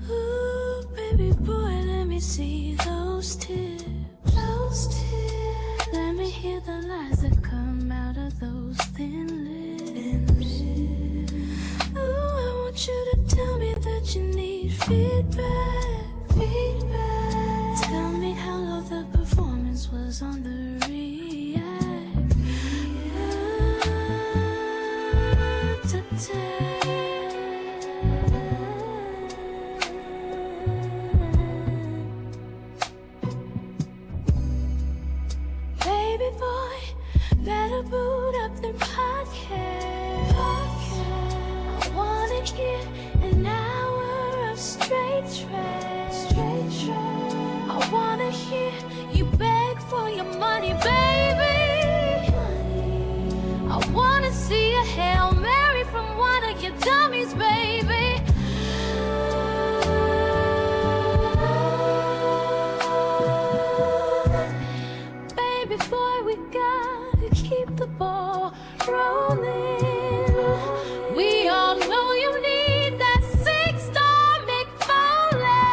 Ooh, baby boy, let me see those tips. Those tips. Let me hear the lies that come out of those thin lips. Ooh, I want you to tell me that you need feedback. Feedback. Tell me how low the performance was on the react. Baby boy, better boot up the podcast. I wanna hear an hour of straight tracks. I wanna hear you beg for your money, baby. I wanna see a Hail Mary from one of your dummies, baby. Baby boy, we gotta keep the ball rolling. We all know you need that 6-star McFoley.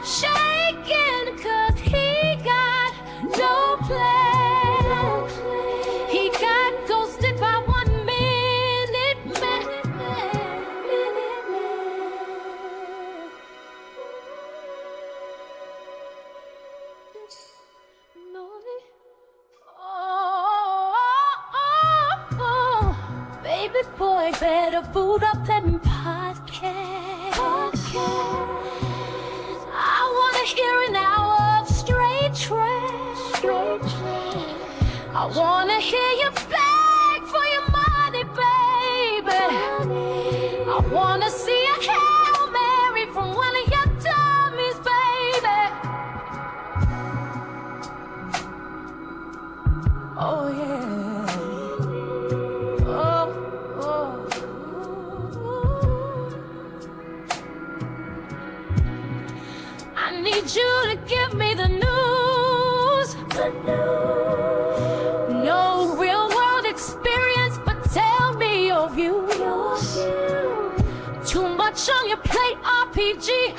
Shaking 'cause he got no plan. He got ghosted by 1 minute man. Baby boy, better boot up that podcast. I wanna hear an hour of straight trash. I wanna hear you beg for your money, baby. I wanna see a Hail Mary from one of your dummies, baby. Oh yeah. I need you to give me the news. No real world experience, but tell me your views. Too much on your plate, RPG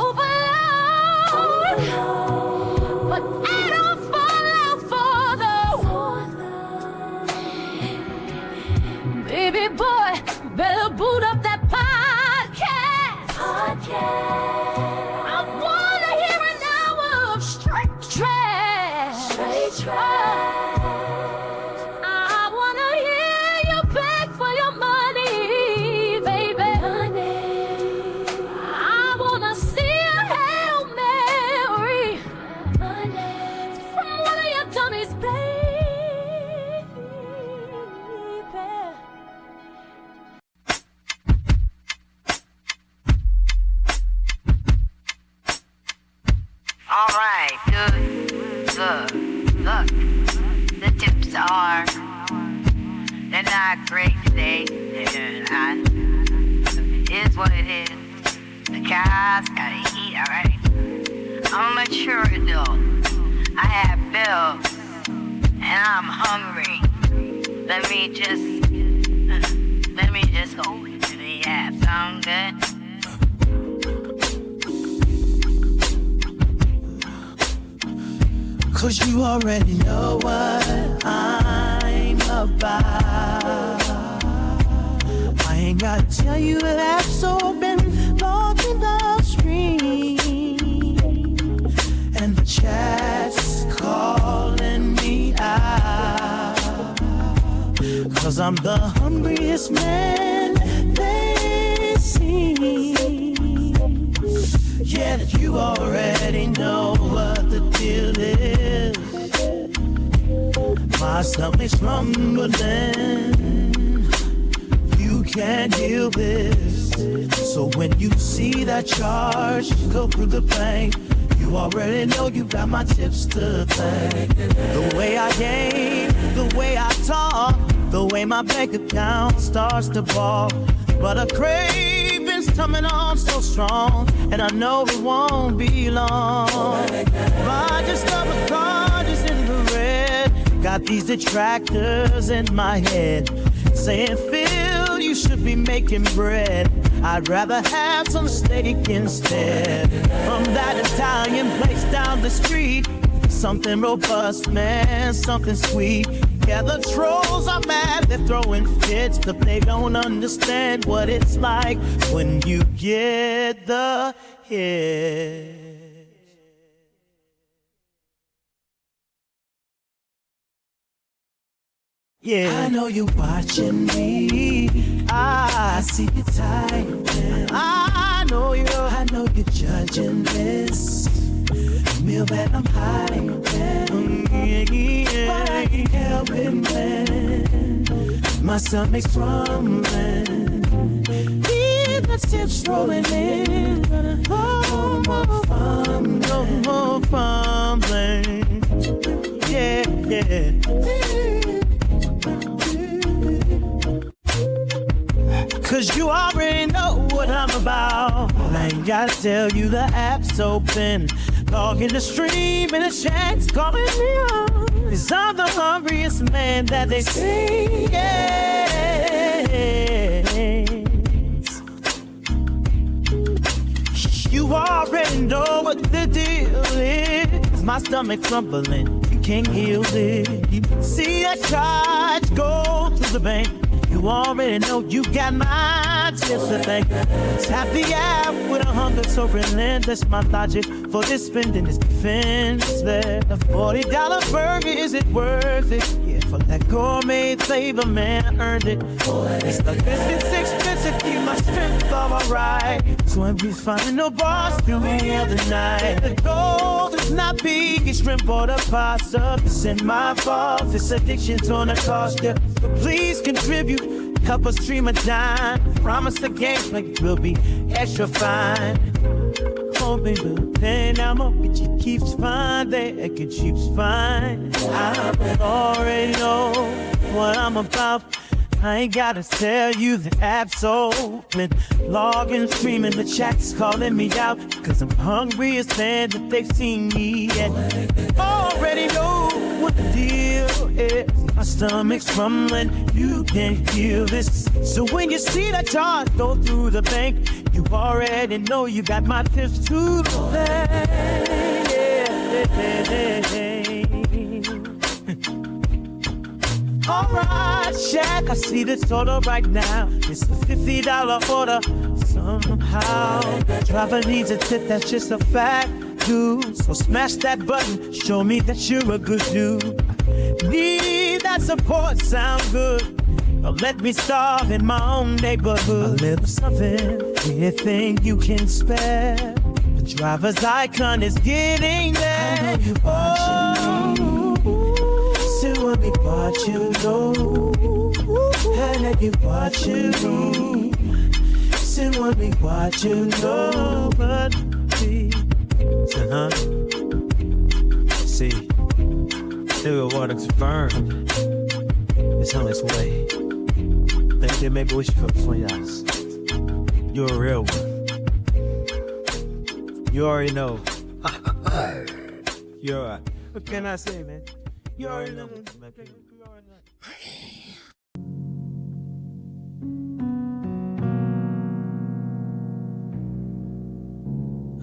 overload. But I don't fall out for the baby boy, better boot up that podcast. I wanna hear an hour of straight trash. I wanna hear you beg for your money, baby. I wanna see a Hail Mary from one of your dummies, baby. All right, good. Look, the tips are, they're not great today. It is what it is. The cows gotta eat, all right? I'm a mature adult. I have bills, and I'm hungry. Let me just go. Yeah, sound good? Cause you already know what I'm about. I ain't gotta tell you that I've so been lost in the stream. And the chat's calling me out. Cause I'm the hungriest man they see. Yeah, that you already know what the deal is. My stomach's rumbling. You can't deal with. So when you see that charge go through the bank, you already know you got my tips to thank. The way I game, the way I talk, the way my bank account starts to ball. But a craving's coming on so strong, and I know it won't be long. My discovered card is in the red. Got these detractors in my head saying, feel be making bread. I'd rather have some steak instead. From that Italian place down the street, something robust, man, something sweet. Yeah, the trolls are mad, they're throwing fits, but they don't understand what it's like when you get the hit. Yeah, I know you're watching me. I see you tired. I know you're judging this meal that I'm hiding. But I can't help it, man. My stomach's rumbling. Hear the tips rolling in. No more fumbling. Yeah. Cause you already know what I'm about. I ain't gotta tell you the app's open. Log in the stream and the chat's calling me up. Cause I'm the hungriest man that they see. You already know what the deal is. My stomach's rumbling, you can't heal it. See a charge go to the bank. You already know you got my tips to thank. Tap the app with a hunger so relentless. My logic for this spending is defenseless. The $40 burger, is it worth it? Yeah, for that gourmet flavor, man, I earned it. It's the biscuit's expensive, keep my strength all alright. So I'm just finding no bars through the other night. The goal is not big, it's shrimp or the pasta. It's in my fault, this addiction's gonna cost you. So please contribute. Help us stream a dime. Promise the gameplay will be extra fine. Oh, baby, pain I'm up, it keeps fine. It keeps fine. I already know what I'm about. I ain't gotta tell you the app's open. Logging, streaming, the chat's calling me out. Cause I'm hungriest man that they've seen me yet. Already know what the deal is. My stomach's rumbling, you can feel this. So when you see that charge go through the bank, you already know you got my tips to the bank. Alright, Shaq, I see the total right now. It's a $50 order. Somehow, driver needs a tip, that's just a fact, dude. So smash that button, show me that you're a good dude. Need that support, sound good. Don't let me starve in my own neighborhood. A little something, anything you can spare. The driver's icon is getting there. I know you're watching me. Still want me what you know. I know you watching me. Still want me what you know. But see, see, still water's firm. It's on its way. Think they maybe wish for $20. You're a real one. You already know. You're alright. What can I say, man? You already know.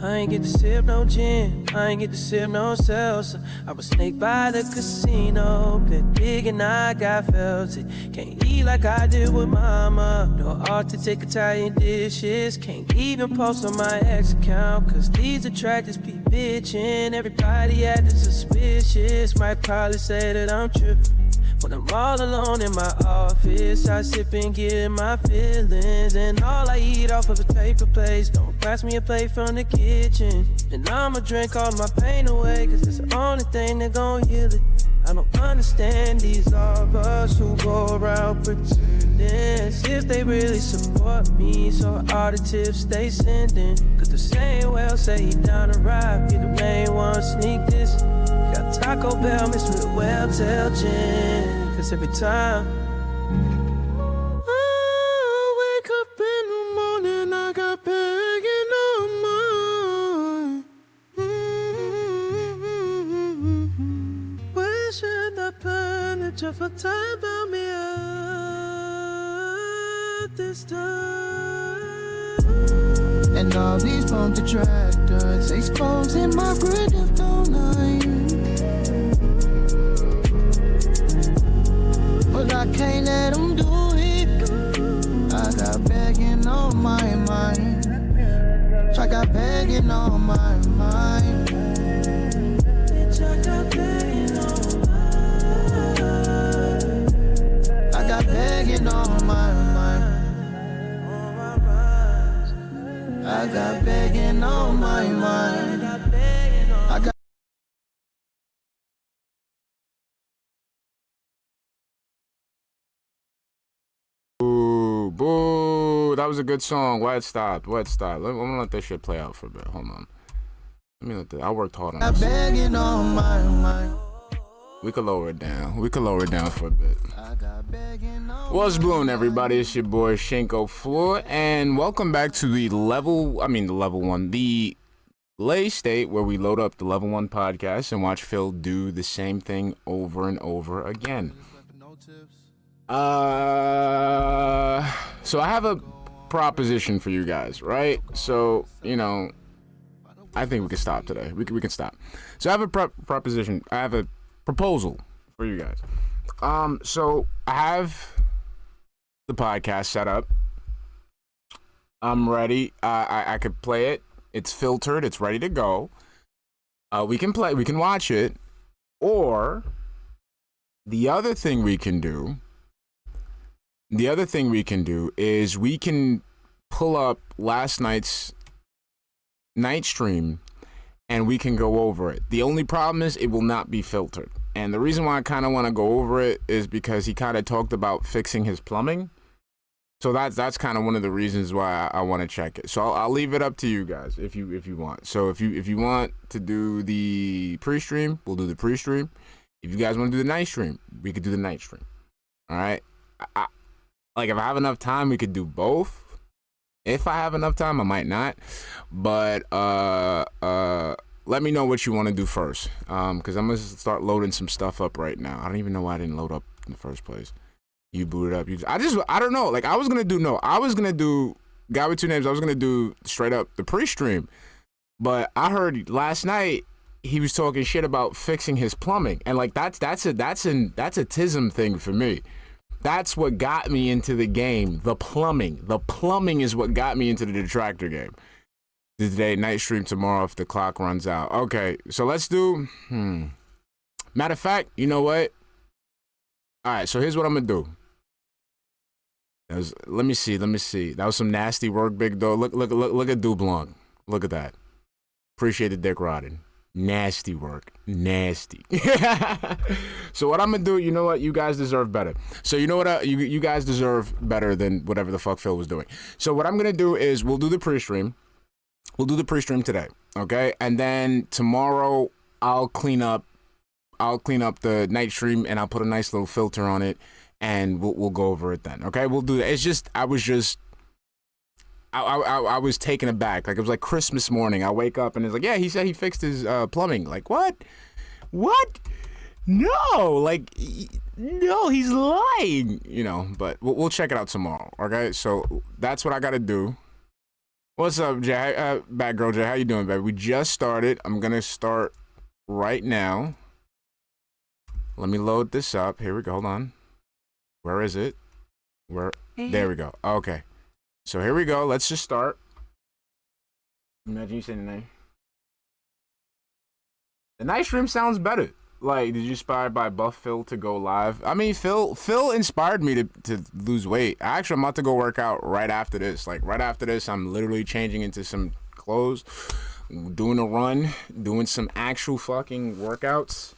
I ain't get to sip no gin, I ain't get to sip no salsa. I was snaked by the casino, been big and I got felt it. Can't eat like I did with mama, no art to take Italian dishes. Can't even post on my ex account, cause these attractors be bitchin'. Everybody acting suspicious, might probably say that I'm trippin'. When I'm all alone in my office, I sip and get my feelings. And all I eat off of a paper plates. Don't pass me a plate from the kitchen. And I'ma drink all my pain away, cause it's the only thing that gon' heal it. I don't understand these of us who go around pretending as if they really support me. So all the tips they sending, cause the same well say he down to ride, be the main one sneak this. Got Taco Bell mixed with Well-Tail gin. Cause every time I wake up in the morning, I got begging on mine. Wishing that planet just for time about me. get this done. And all these phone detractors exposing my creative line. But I can't let them do it. I got begging on my mind. I got begging on my mind. Bitch, I got begging on my mind. I got begging on my mind. On my mind. I got begging on my mind. I got begging on I got Boo, boo. That was a good song. Why it stopped? Why it stopped? I'm gonna let this shit play out for a bit. Hold on. Let me let this. I worked hard on this. begging on my mind. We could lower it down. We could lower it down for a bit. I got begging on What's blowing, everybody? It's your boy Shinko Fleur, and welcome back to the level 1, the Glaze State, where we load up the level 1 podcast and watch Phil do the same thing over and over again. So I have a proposition for you guys, right? So, you know, I think we can stop today. We can stop. So I have a proposition. I have a proposal for you guys. So I have the podcast set up. I'm ready. I could play it. It's filtered. It's ready to go. We can watch it. Or the other thing we can do is we can pull up last night's night stream and we can go over it. The only problem is it will not be filtered. And the reason why I kind of want to go over it is because he kind of talked about fixing his plumbing. So that's kind of one of the reasons why I want to check it. So I'll leave it up to you guys if you want. So if you want to do the pre-stream, we'll do the pre-stream. If you guys want to do the night stream, we could do the night stream. All right. Like if I have enough time, we could do both. If I have enough time, I might not. But let me know what you want to do first. Because I'm gonna start loading some stuff up right now. I don't even know why I didn't load up in the first place. You booted up. I don't know. Like I was gonna do Guy with Two Names. I was gonna do straight up the pre-stream. But I heard last night he was talking shit about fixing his plumbing, and like that's a tism thing for me. That's what got me into the game. The plumbing is what got me into the detractor game. Today, night stream tomorrow if the clock runs out. Okay, so let's do. Matter of fact, you know what? All right, so here's what I'm gonna do. Let me see. That was some nasty work, big dog. Look at Dublon. Look at that. Appreciate the dick rodding. Nasty work. Nasty. So what I'm gonna do, you know what? You guys deserve better. So you know what? You guys deserve better than whatever the fuck Phil was doing. So what I'm gonna do is we'll do the pre-stream. We'll do the pre-stream today, okay? And then tomorrow I'll clean up the night stream and I'll put a nice little filter on it, and we'll go over it then, okay? We'll do that. It's just I was taken aback. Like it was like Christmas morning. I wake up and it's like, yeah, he said he fixed his plumbing. Like what? No, like no, he's lying. You know, but we'll check it out tomorrow. Okay, so that's what I gotta do. What's up, Jay? Bad girl Jay, how you doing, baby? We just started. I'm gonna start right now. Let me load this up. Here we go. Hold on. Where is it? There we go. Okay. So here we go. Let's just start. Imagine you saying the name. The night stream sounds better. Like, did you inspired by Buff Phil to go live? I mean, Phil inspired me to lose weight. Actually, I'm about to go work out right after this. Like, right after this, I'm literally changing into some clothes, doing a run, doing some actual fucking workouts.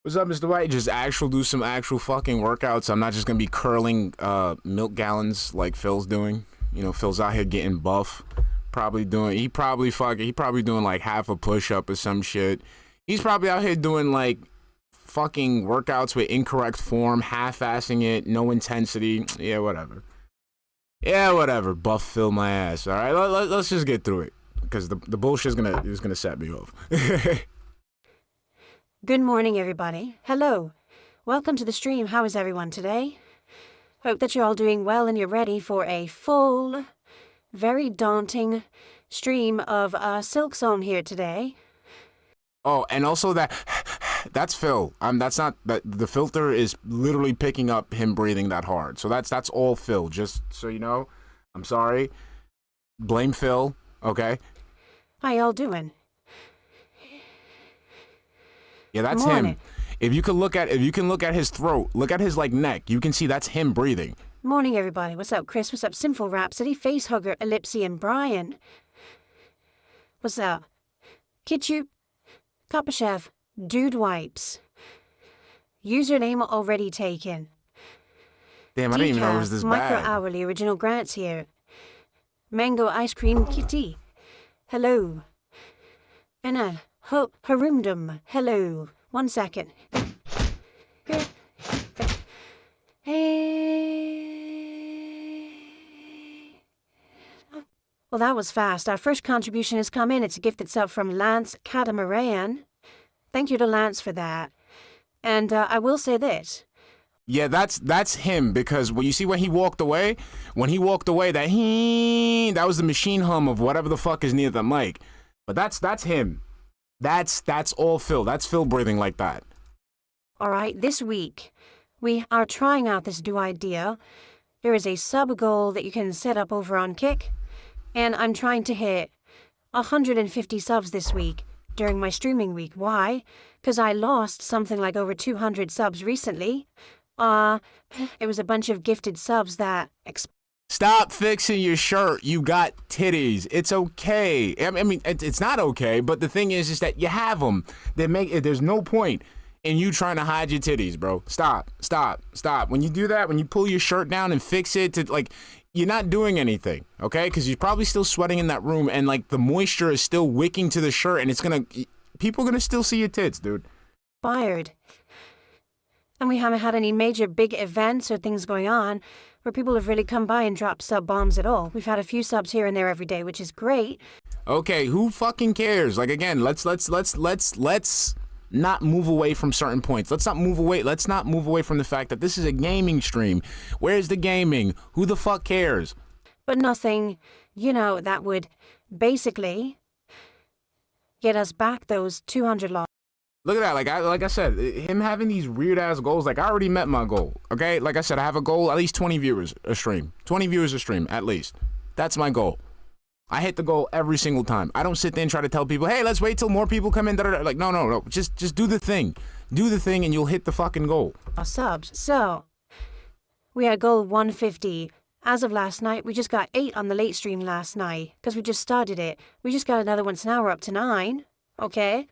What's up, Mr. White? Do some actual fucking workouts. I'm not just gonna be curling milk gallons like Phil's doing. You know, Phil's out here getting buff. He probably doing like half a push-up or some shit. He's probably out here doing like fucking workouts with incorrect form, half-assing it, no intensity. Yeah, whatever. Buff Phil my ass. All right, let's just get through it because the bullshit is gonna set me off. Good morning, everybody. Hello. Welcome to the stream. How is everyone today? Hope that you're all doing well and you're ready for a full, very daunting stream of Silk Song here today. Oh, and also that's Phil. That's not that the filter is literally picking up him breathing that hard. So that's all Phil. Just so you know, I'm sorry. Blame Phil. Okay. How y'all doing? Yeah, that's him. If you can look at his throat, look at his like neck, you can see that's him breathing. Morning, everybody. What's up, Chris? What's up, Sinful Rhapsody, Facehugger, Ellipsy, and Brian? What's up? Kitchu, Kopashev, Dude Wipes. Username already taken. Damn, I didn't even know it was this Micro bad. Hourly, Original Grants here. Mango Ice Cream Kitty. Hello. Anna, Harumdum. Hello. 1 second. Hey. Well, that was fast. Our first contribution has come in. It's a gift itself from Lance Catamaran. Thank you to Lance for that. And I will say this. Yeah, that's him, because when you see when he walked away, that was the machine hum of whatever the fuck is near the mic. But that's him. That's all Phil. That's Phil breathing like that. All right, this week, we are trying out this new idea. There is a sub goal that you can set up over on Kick, and I'm trying to hit 150 subs this week during my streaming week. Why? Because I lost something like over 200 subs recently. It was a bunch of gifted subs that Stop fixing your shirt. You got titties. It's okay. I mean, it's not okay, but the thing is that you have them. There's no point in you trying to hide your titties, bro. Stop. When you do that, when you pull your shirt down and fix it to like, you're not doing anything, okay? Because you're probably still sweating in that room, and like the moisture is still wicking to the shirt, and people are gonna still see your tits, dude. Fired. And we haven't had any major big events or things going on where people have really come by and dropped sub bombs at all. We've had a few subs here and there every day, which is great. Okay, who fucking cares? Like, again, let's not move away from certain points. Let's not move away from the fact that this is a gaming stream. Where's the gaming? Who the fuck cares? But nothing, that would basically get us back those 200 logs. Look at that, like I said, him having these weird ass goals. Like, I already met my goal. Okay, like I said, I have a goal, at least 20 viewers a stream. 20 viewers a stream, at least. That's my goal. I hit the goal every single time. I don't sit there and try to tell people, hey, let's wait till more people come in. Like, no. Just do the thing. Do the thing, and you'll hit the fucking goal. Subs. So we had goal 150. As of last night, we just got 8 on the late stream last night because we just started it. We just got another one, so now we're up to 9. Okay.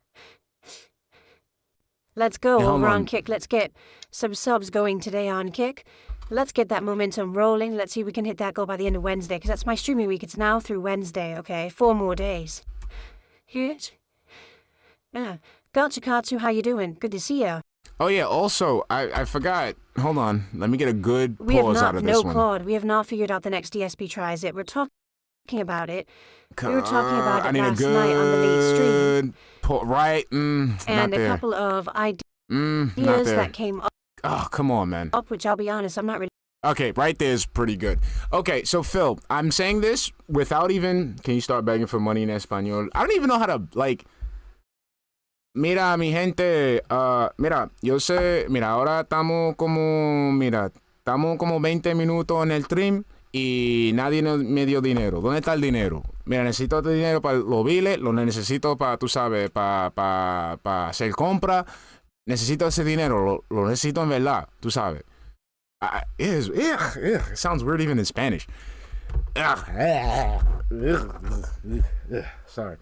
Let's go over on Kick. Let's get some subs going today on Kick. Let's get that momentum rolling. Let's see if we can hit that goal by the end of Wednesday, because that's my streaming week. It's now through Wednesday, okay? 4 more days. Yes. Yeah. Gotcha, Katsu. How you doing? Good to see you. Oh, yeah. Also, I forgot. Hold on. Let me get a good pause out of this one. Claude. We have not figured out the next DSP tries it. We're talking about it. We were talking about it last night on the late stream. Right? And a couple of ideas that came up. Oh, come on, man. Which I'll be honest, I'm not really. Okay, right there is pretty good. Okay, so Phil, I'm saying this without even. Can you start begging for money in Espanol? I don't even know how to, like. Mira, mi gente. Mira, yo sé. Mira, ahora estamos como 20 minutos en el stream. Y nadie me dio dinero. ¿Dónde está el dinero? Mira, necesito este dinero para los biles, lo necesito para, tú sabes, para hacer compra. Necesito ese dinero, lo necesito en verdad, tú sabes. It sounds weird even in Spanish. Sorry.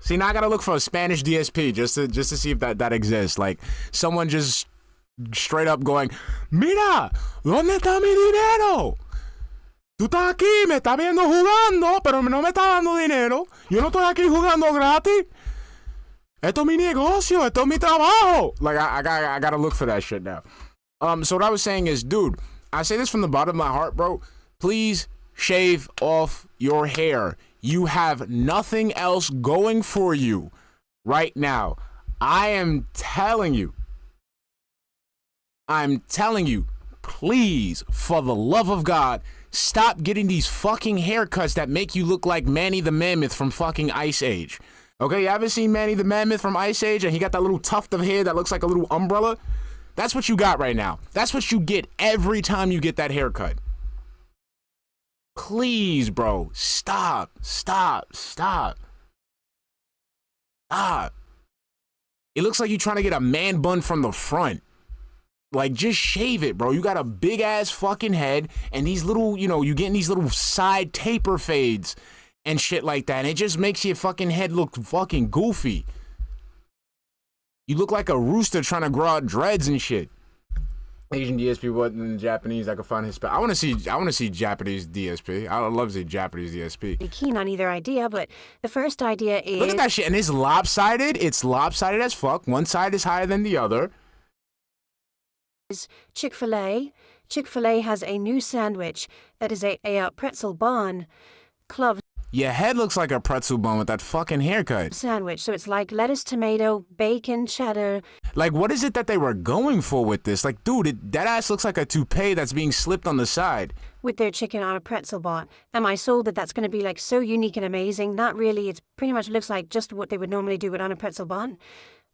See, now I gotta look for a Spanish DSP just to see if that exists. Like, someone just straight up going, mira, ¿dónde está mi dinero? Tú estás aquí, me estás viendo jugando, pero no me estás dando dinero. Yo no estoy aquí jugando gratis. Esto es mi negocio, esto es mi trabajo. Like, I gotta look for that shit now. So what I was saying is, dude, I say this from the bottom of my heart, bro. Please shave off your hair. You have nothing else going for you right now. I am telling you. I'm telling you, please, for the love of God, stop getting these fucking haircuts that make you look like Manny the Mammoth from fucking Ice Age. Okay, you ever seen Manny the Mammoth from Ice Age and he got that little tuft of hair that looks like a little umbrella? That's what you got right now. That's what you get every time you get that haircut. Please, bro, stop. It looks like you're trying to get a man bun from the front. Like, just shave it, bro. You got a big-ass fucking head, and these little, you know, you getting these little side taper fades and shit like that, and it just makes your fucking head look fucking goofy. You look like a rooster trying to grow out dreads and shit. Asian DSP, what in Japanese? I can find his spell. I want to see Japanese DSP. I would love to see Japanese DSP. Be keen on either idea, but the first idea is... Look at that shit, and it's lopsided. It's lopsided as fuck. One side is higher than the other. Chick-fil-A. Chick-fil-A has a new sandwich that is a pretzel bun club Your head looks like a pretzel bun with that fucking haircut. sandwich. So it's like lettuce, tomato, bacon, cheddar. Like, what is it that they were going for with this? Like, dude, that ass looks like a toupee that's being slipped on the side. With their chicken on a pretzel bun. Am I sold that that's going to be like so unique and amazing? Not really. It pretty much looks like just what they would normally do it on a pretzel bun.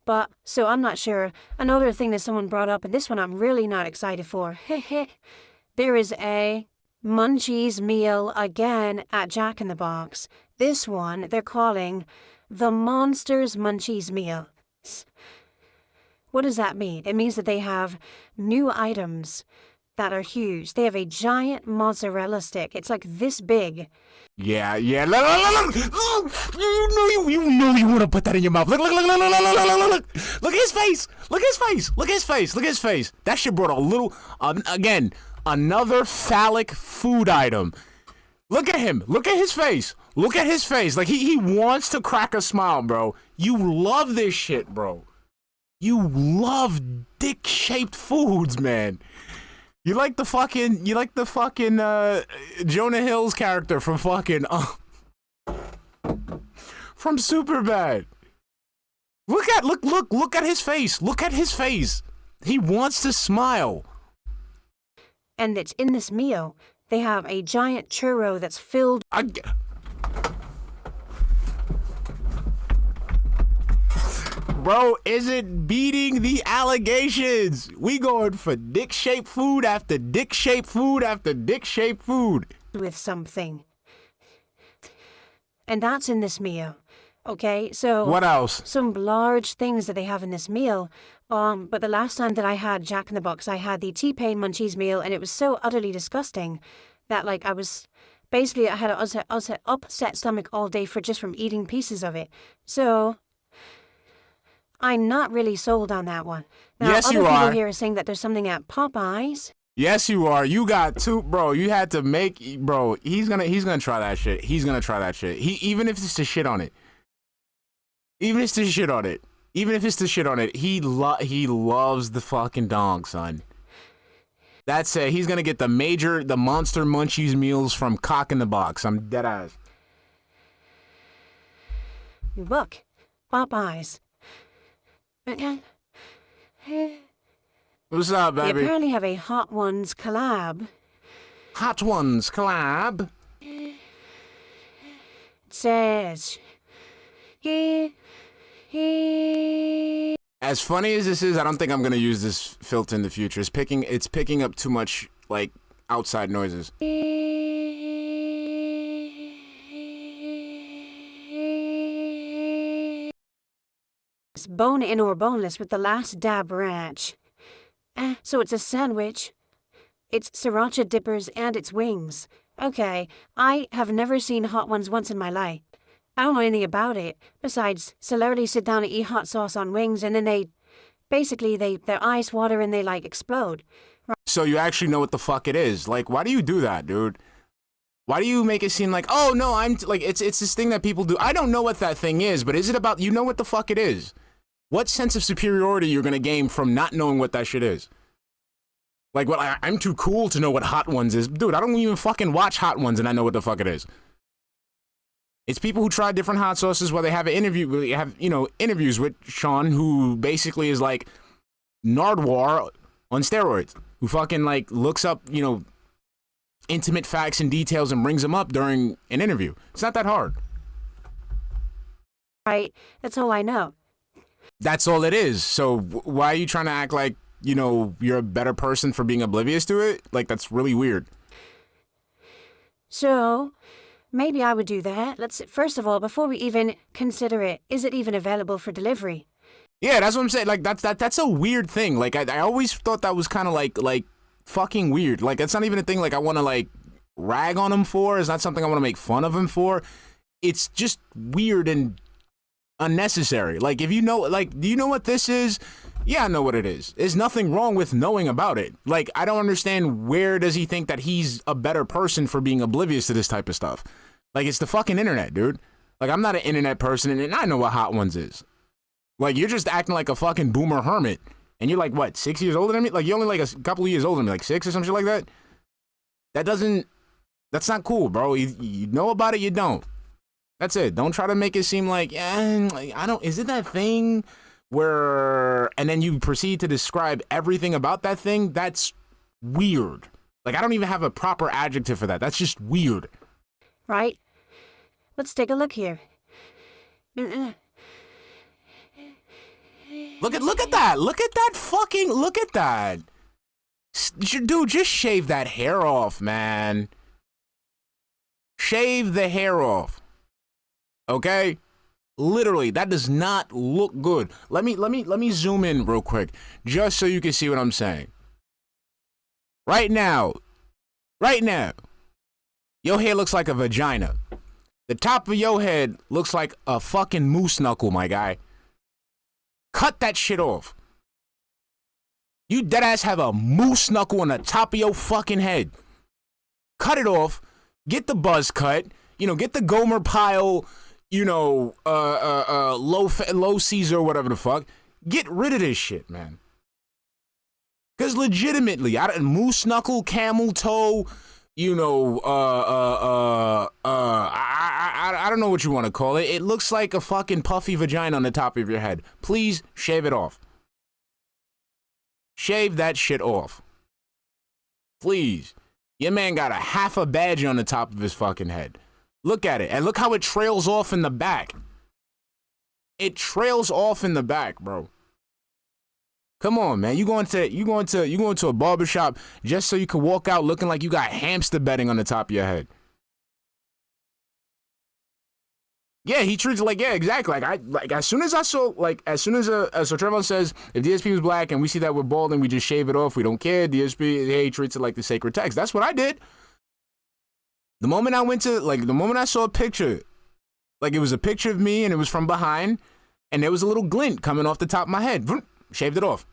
But, so I'm not sure. Another thing that someone brought up, and this one I'm really not excited for. There is a Munchies meal again at Jack in the Box. This one they're calling the Monsters Munchies meal. What does that mean? It means that they have new items that are huge. They have a giant mozzarella stick. It's like this big. Yeah. Look. You know you want to put that in your mouth. Look. Look at his face. Look at his face. That shit brought a little, again, another phallic food item. Look at him. Look at his face. Like, he wants to crack a smile, bro. You love this shit, bro. You love dick-shaped foods, man. You like the fucking Jonah Hill's character from fucking from Superbad. Look at his face. Look at his face. He wants to smile. And it's in this meal. They have a giant churro that's filled. Bro, is it beating the allegations? We going for dick-shaped food after dick-shaped food after dick-shaped food. With something. And that's in this meal. Okay, so... What else? Some large things that they have in this meal. But the last time that I had Jack in the Box, I had the T-Pain Munchies meal, and it was so utterly disgusting that, like, I had an upset stomach all day from eating pieces of it. So... I'm not really sold on that one. Now, yes, you other people are. here are saying that there's something at Popeyes. Yes, you are. You got two, bro. You had to make, bro. He's gonna try that shit. Even if it's to shit on it. He loves the fucking dong, son. That's it. He's gonna get the Monster Munchies meals from Cock in the Box. I'm dead ass. Look, Popeyes. What's up, They baby? apparently have a Hot Ones collab. Hot Ones collab. It says... As funny as this is, I don't think I'm gonna use this filter in the future. It's picking up too much, like, outside noises. Bone in or boneless with the last dab ranch. So it's a sandwich. It's sriracha dippers and it's wings. Okay, I have never seen Hot Ones once in my life. I don't know anything about it. Besides, celebrity sit down and eat hot sauce on wings and then their eyes water and they like explode. So you actually know what the fuck it is. Like, why do you do that, dude? Why do you make it seem like, oh no, it's this thing that people do. I don't know what that thing is, but is it about, you know what the fuck it is? What sense of superiority you're gonna gain from not knowing what that shit is? Like, well, I'm too cool to know what Hot Ones is. Dude, I don't even fucking watch Hot Ones and I know what the fuck it is. It's people who try different hot sauces while they have interviews with Sean, who basically is like Nardwar on steroids, who fucking like looks up, you know, intimate facts and details and brings them up during an interview. It's not that hard. Right, that's all I know. That's all it is. So why are you trying to act like, you know, you're a better person for being oblivious to it? Like, that's really weird. So, maybe I would do that. First of all, before we even consider it, is it even available for delivery? Yeah, that's what I'm saying. Like, that's a weird thing. Like, I always thought that was kind of like fucking weird. Like, it's not even a thing like I want to like rag on him for. It's not something I want to make fun of him for. It's just weird and unnecessary. Like, if you know, like, do you know what this is? Yeah, I know what it is. There's nothing wrong with knowing about it. Like, I don't understand, where does he think that he's a better person for being oblivious to this type of stuff? Like, it's the fucking internet, dude. Like, I'm not an internet person, and I know what Hot Ones is. Like, you're just acting like a fucking boomer hermit. And you're like, what, 6 years older than me? Like, you're only like a couple of years older than me, like 6 or some shit like that? That's not cool, bro. You know about it, you don't. That's it. Don't try to make it seem like, is it that thing where, and then you proceed to describe everything about that thing? That's weird. Like, I don't even have a proper adjective for that. That's just weird. Right? Let's take a look here. Look at that. Look at that. Dude, just shave that hair off, man. Shave the hair off. Okay? Literally, that does not look good. Let me zoom in real quick, just so you can see what I'm saying. Right now, your hair looks like a vagina. The top of your head looks like a fucking moose knuckle, my guy. Cut that shit off. You deadass have a moose knuckle on the top of your fucking head. Cut it off. Get the buzz cut. You know, get the Gomer Pyle, you know, low Caesar, whatever the fuck. Get rid of this shit, man. Because legitimately, moose knuckle, camel toe, you know, I don't know what you want to call it. It looks like a fucking puffy vagina on the top of your head. Please shave it off. Shave that shit off. Please. Your man got a half a badge on the top of his fucking head. Look at it. And look how it trails off in the back. It trails off in the back, bro. Come on, man. You going to a barbershop just so you can walk out looking like you got hamster bedding on the top of your head. Yeah, he treats it like, yeah, exactly. Like as soon as I saw, like, so Trevon says, if DSP was black and we see that we're bald and we just shave it off, we don't care. DSP, hey, he treats it like the sacred text. That's what I did. The moment I saw a picture, like it was a picture of me and it was from behind and there was a little glint coming off the top of my head. Shaved it off.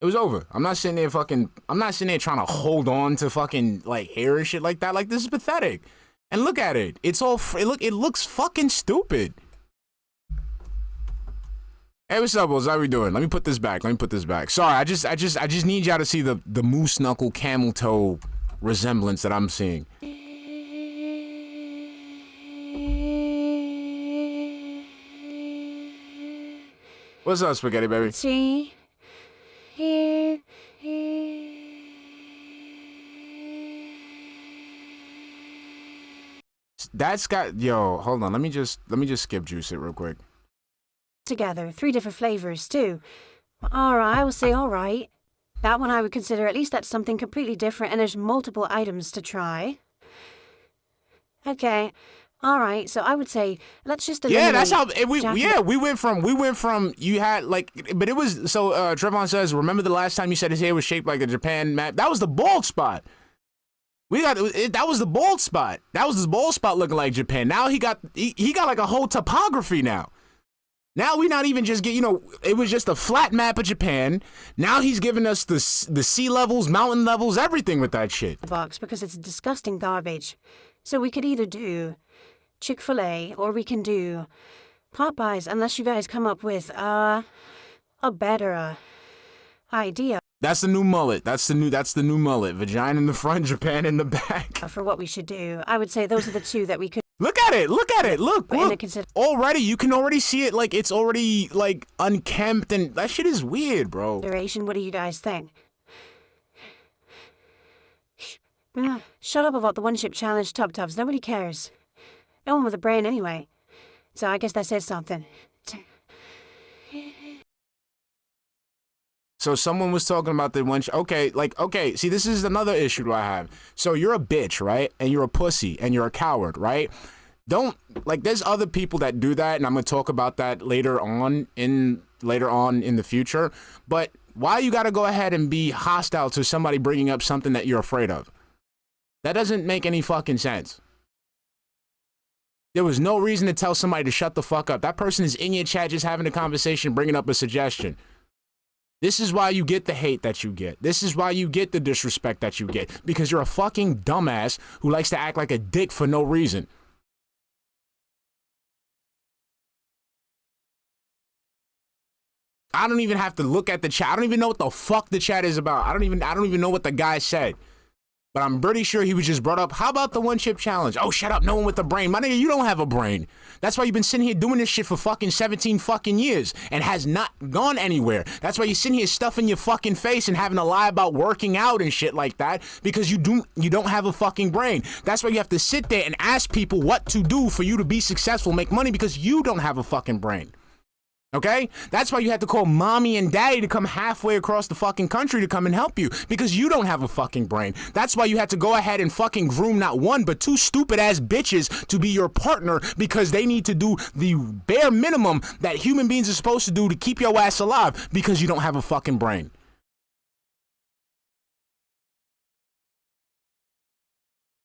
It was over. I'm not sitting there trying to hold on to fucking like hair and shit like that. Like, this is pathetic. And look at it. It looks fucking stupid. Hey, what's up, Wills? How we doing? Let me put this back. Sorry, I just need y'all to see the moose knuckle camel toe resemblance that I'm seeing. What's up, spaghetti baby? See? Here. That's got, yo, hold on. Let me just skip juice it real quick. Together, 3 different flavors too. Alright, I will say alright. That one I would consider, at least that's something completely different and there's multiple items to try. Okay. Alright, so I would say, let's just eliminate... Yeah, that's how, we went from, you had, like, but it was, so, Trevon says, remember the last time you said his hair was shaped like a Japan map? That was the bald spot. That was the bald spot. That was his bald spot looking like Japan. Now he got like a whole topography now. Now we not even just it was just a flat map of Japan. Now he's giving us the sea levels, mountain levels, everything with that shit. Box because it's disgusting garbage. So we could either do Chick-fil-A or we can do Popeyes unless you guys come up with a better idea. That's the new mullet. That's the new mullet. Vagina in the front, Japan in the back. For what we should do, I would say those are the 2 that we could. Look at it. Look. Already, you can already see it. Like, it's already like unkempt, and that shit is weird, bro. What do you guys think? Shut up about the one-chip challenge, tubs. Nobody cares. No one with a brain anyway. So I guess that says something. So someone was talking about the one. Okay. See, this is another issue that I have. So you're a bitch, right? And you're a pussy, and you're a coward, right? There's other people that do that, and I'm gonna talk about that later on in the future. But why you gotta go ahead and be hostile to somebody bringing up something that you're afraid of? That doesn't make any fucking sense. There was no reason to tell somebody to shut the fuck up. That person is in your chat just having a conversation, bringing up a suggestion. This is why you get the hate that you get. This is why you get the disrespect that you get. Because you're a fucking dumbass who likes to act like a dick for no reason. I don't even have to look at the chat. I don't even know what the fuck the chat is about. I don't even know what the guy said. But I'm pretty sure he was just brought up, how about the one-chip challenge? Oh, shut up, no one with a brain. My nigga, you don't have a brain. That's why you've been sitting here doing this shit for fucking 17 fucking years and has not gone anywhere. That's why you're sitting here stuffing your fucking face and having to lie about working out and shit like that because you don't have a fucking brain. That's why you have to sit there and ask people what to do for you to be successful, make money, because you don't have a fucking brain. Okay? That's why you had to call mommy and daddy to come halfway across the fucking country to come and help you, because you don't have a fucking brain. That's why you had to go ahead and fucking groom not one but two stupid ass bitches to be your partner, because they need to do the bare minimum that human beings are supposed to do to keep your ass alive, because you don't have a fucking brain.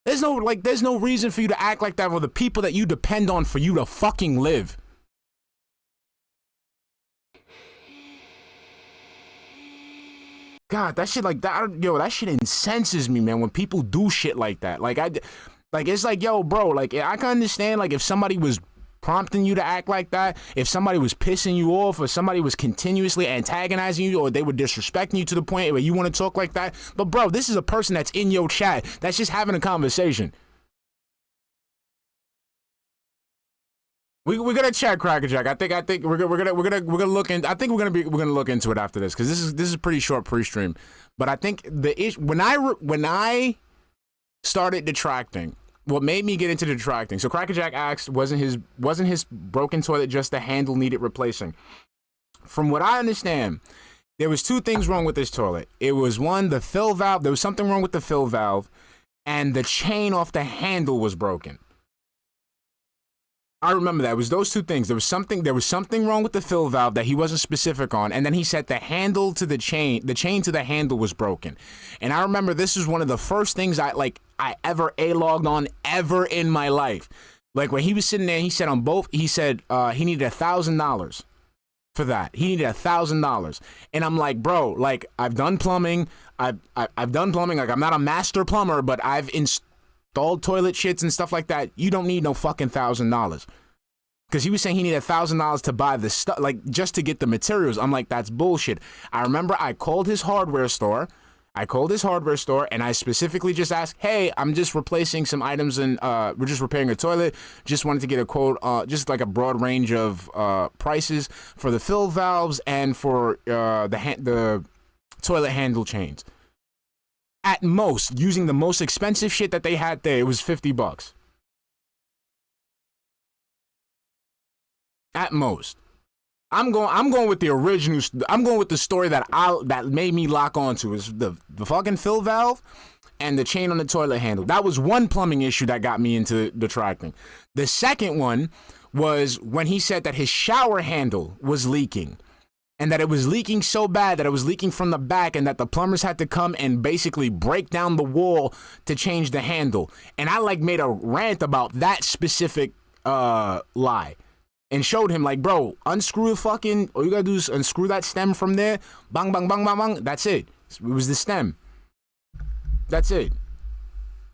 There's no reason for you to act like that with the people that you depend on for you to fucking live. God, that shit like that, yo, that shit incenses me, man, when people do shit like that. It's like, yo, bro, like, I can understand, like, if somebody was prompting you to act like that, if somebody was pissing you off, or somebody was continuously antagonizing you, or they were disrespecting you to the point where you want to talk like that. But, bro, this is a person that's in your chat that's just having a conversation. We're gonna check Crackerjack. I think we're gonna look in. I think we're gonna look into it after this, because this is pretty short pre-stream. But I think when I started detracting, what made me get into detracting. So Crackerjack asked, wasn't his broken toilet just the handle needed replacing? From what I understand, there was two things wrong with this toilet. It was one, the fill valve. There was something wrong with the fill valve, and the chain off the handle was broken. I remember that. It was those two things. There was something wrong with the fill valve that he wasn't specific on, and then he said the chain to the handle was broken. And I remember this is one of the first things I ever A-logged on ever in my life. Like, when he was sitting there, he said he needed $1,000 for that. He needed $1,000. And I'm like, bro, like, I've done plumbing. I've done plumbing. Like, I'm not a master plumber, but I've installed toilet shits and stuff like that. You don't need no fucking $1,000. Because he was saying he needed $1,000 to buy the stuff, like, just to get the materials. I'm like, that's bullshit. I remember I called his hardware store. And I specifically just asked, hey, I'm just replacing some items and we're just repairing a toilet. Just wanted to get a quote, just like a broad range of prices for the fill valves and for the toilet handle chains. At most, using the most expensive shit that they had there, it was $50. At most. I'm going with the original. I'm going with the story that made me lock onto is the fucking fill valve and the chain on the toilet handle. That was one plumbing issue that got me into detracting. The second one was when he said that his shower handle was leaking. And that it was leaking so bad that it was leaking from the back, and that the plumbers had to come and basically break down the wall to change the handle. And I made a rant about that specific lie. And showed him, like, bro, unscrew the fucking, all you gotta do is unscrew that stem from there. Bang, bang, bang, bang, bang. That's it. It was the stem. That's it.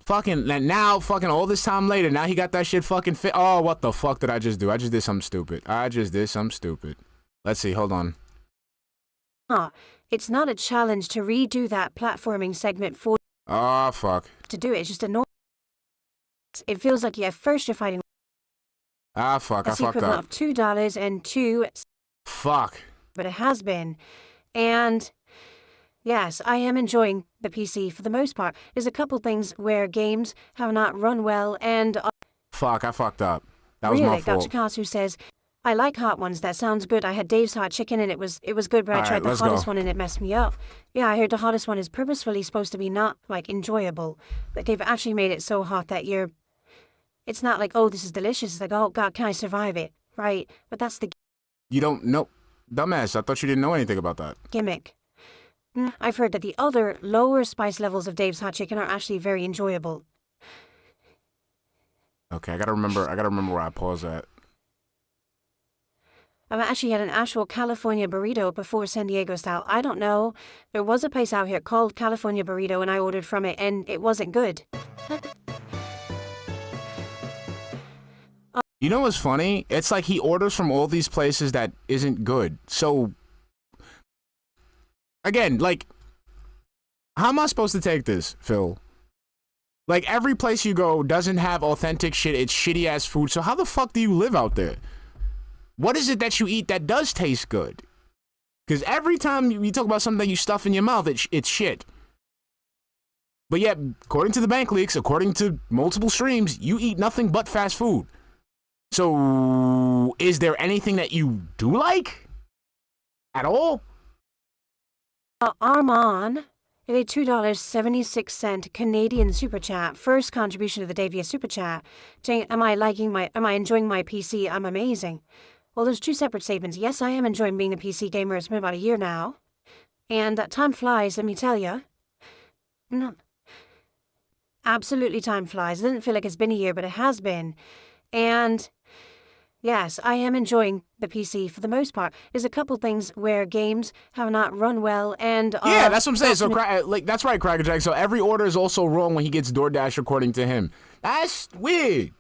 Fucking, and now, fucking all this time later, now he got that shit fucking fit. Oh, what the fuck did I just do? I just did something stupid. Let's see, hold on. It's not a challenge to redo that platforming segment for Oh, fuck. to do it. It's just a normal. It feels like first you're fighting. Fuck, I That's the fucked equivalent up. of $2 and 2. Fuck. But it has been. And Yes, I am enjoying the PC for the most part. There's a couple things where games have not run well, and Fuck, I fucked up. That was my really, fault. Dr. Kasu says, I like hot ones. That sounds good. I had Dave's hot chicken and it was good, but I All tried right, the let's hottest go. one and it messed me up. Yeah, I heard the hottest one is purposefully supposed to be not like enjoyable. Like they've actually made it so hot that it's not like, oh, this is delicious. It's like, oh God, can I survive it? Right? But that's the You don't know. Dumbass, I thought you didn't know anything about that. gimmick. I've heard that the other lower spice levels of Dave's hot chicken are actually very enjoyable. Okay, I gotta remember where I paused at. I've actually had an actual California burrito before San Diego style. I don't know. There was a place out here called California Burrito and I ordered from it and it wasn't good. You know what's funny? It's like he orders from all these places that isn't good. So, again, like, how am I supposed to take this, Phil? Like, every place you go doesn't have authentic shit. It's shitty-ass food. So how the fuck do you live out there? What is it that you eat that does taste good? Because every time you talk about something that you stuff in your mouth, it's shit. But yet, according to the bank leaks, according to multiple streams, you eat nothing but fast food. So, is there anything that you do like? At all? Armand, a $2.76 Canadian super chat. First contribution of the day via super chat. Saying, am I enjoying my PC? I'm amazing. Well, there's two separate statements. Yes, I am enjoying being a PC gamer. It's been about a year now. And time flies, let me tell you. No. Absolutely time flies. It doesn't feel like it's been a year, but it has been. And yes, I am enjoying the PC for the most part. There's a couple things where games have not run well and Yeah, that's what I'm saying. So, like, that's right, Cracker Jack. So every order is also wrong when he gets DoorDash, according to him. That's weird.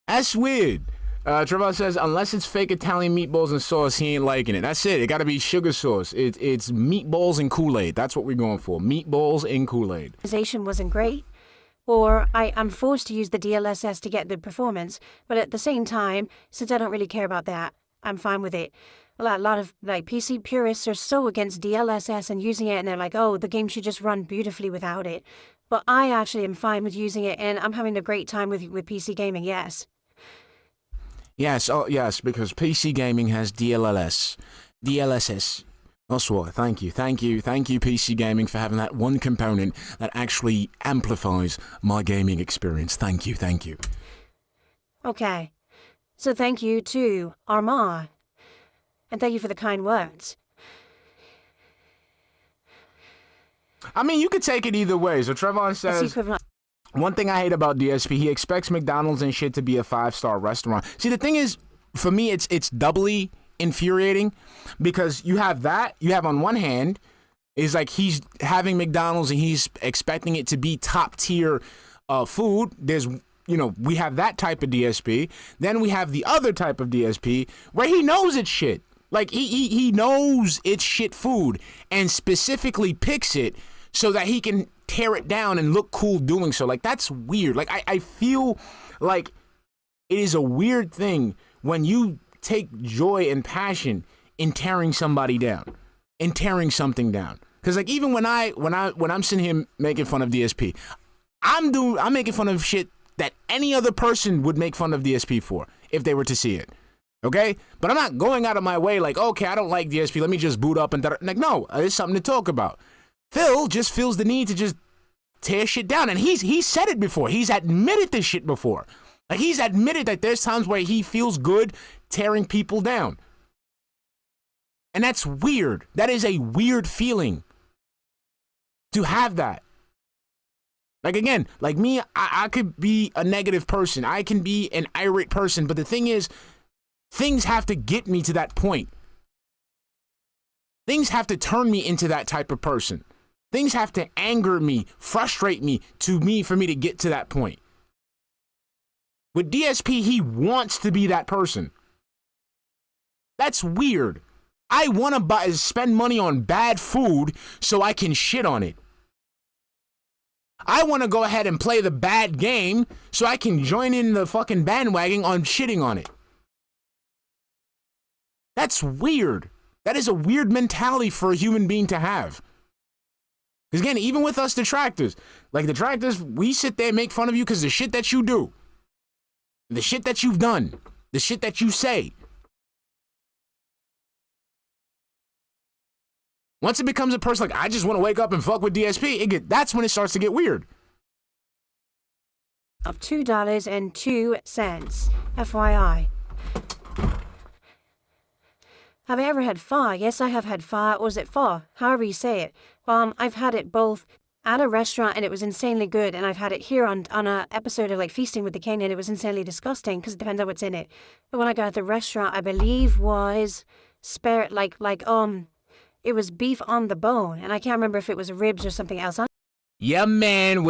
That's weird. Trevor says, unless it's fake Italian meatballs and sauce, he ain't liking it. That's it. It got to be sugar sauce. It's meatballs and Kool-Aid. That's what we're going for. Meatballs and Kool-Aid. Wasn't great. Or I'm forced to use the DLSS to get good performance, but at the same time, since I don't really care about that, I'm fine with it. A lot of like PC purists are so against DLSS and using it, and they're like, oh, the game should just run beautifully without it. But I actually am fine with using it, and I'm having a great time with PC gaming, yes. Yes, oh yes, because PC gaming has DLSS. That's right, thank you, PC gaming, for having that one component that actually amplifies my gaming experience. Thank you. Okay. So thank you to Armand. And thank you for the kind words. I mean, you could take it either way. So Trevon That's the says, equivalent. one thing I hate about DSP, he expects McDonald's and shit to be a 5-star restaurant. See, the thing is, for me, it's doubly infuriating because you have on one hand is like he's having McDonald's and he's expecting it to be top tier food. There's, we have that type of DSP. Then we have the other type of DSP where he knows it's shit. Like he knows it's shit food and specifically picks it so that he can tear it down and look cool doing so. Like, that's weird. Like, I feel like it is a weird thing when you take joy and passion in tearing somebody down, in tearing something down. Because like even when I'm sitting here making fun of DSP, I'm making fun of shit that any other person would make fun of DSP for if they were to see it. Okay? But I'm not going out of my way like, okay, I don't like DSP, let me just boot up and like, no, there's something to talk about. Phil just feels the need to just tear shit down, and he's said it before. He's admitted this shit before. Like, he's admitted that there's times where he feels good tearing people down. And that's weird. That is a weird feeling to have that. Like, again, like me, I could be a negative person. I can be an irate person. But the thing is, things have to get me to that point. Things have to turn me into that type of person. Things have to anger me, frustrate me, for me to get to that point. With DSP, he wants to be that person. That's weird. I want to spend money on bad food so I can shit on it. I want to go ahead and play the bad game so I can join in the fucking bandwagon on shitting on it. That's weird. That is a weird mentality for a human being to have. Because again, even with us detractors, like detractors, we sit there and make fun of you because the shit that you do, the shit that you've done, the shit that you say. Once it becomes a person like, I just want to wake up and fuck with DSP, that's when it starts to get weird. Of $2.02, FYI. Have I ever had pho? Yes, I have had pho, or is it pho? However you say it. I've had it both at a restaurant and it was insanely good, and I've had it here on a episode of like Feasting with the King and it was insanely disgusting because it depends on what's in it. But when I got at the restaurant, I believe was spare it was beef on the bone, and I can't remember if it was ribs or something else. Your man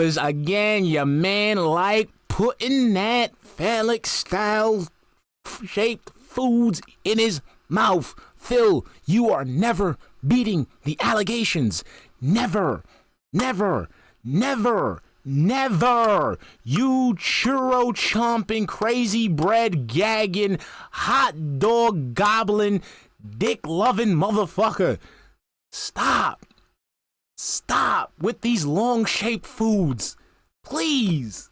like putting that phallic style shaped foods in his mouth. Phil, you are never beating the allegations. Never. You churro chomping, crazy bread gagging, hot dog gobbling, dick loving motherfucker. Stop with these long shaped foods. Please,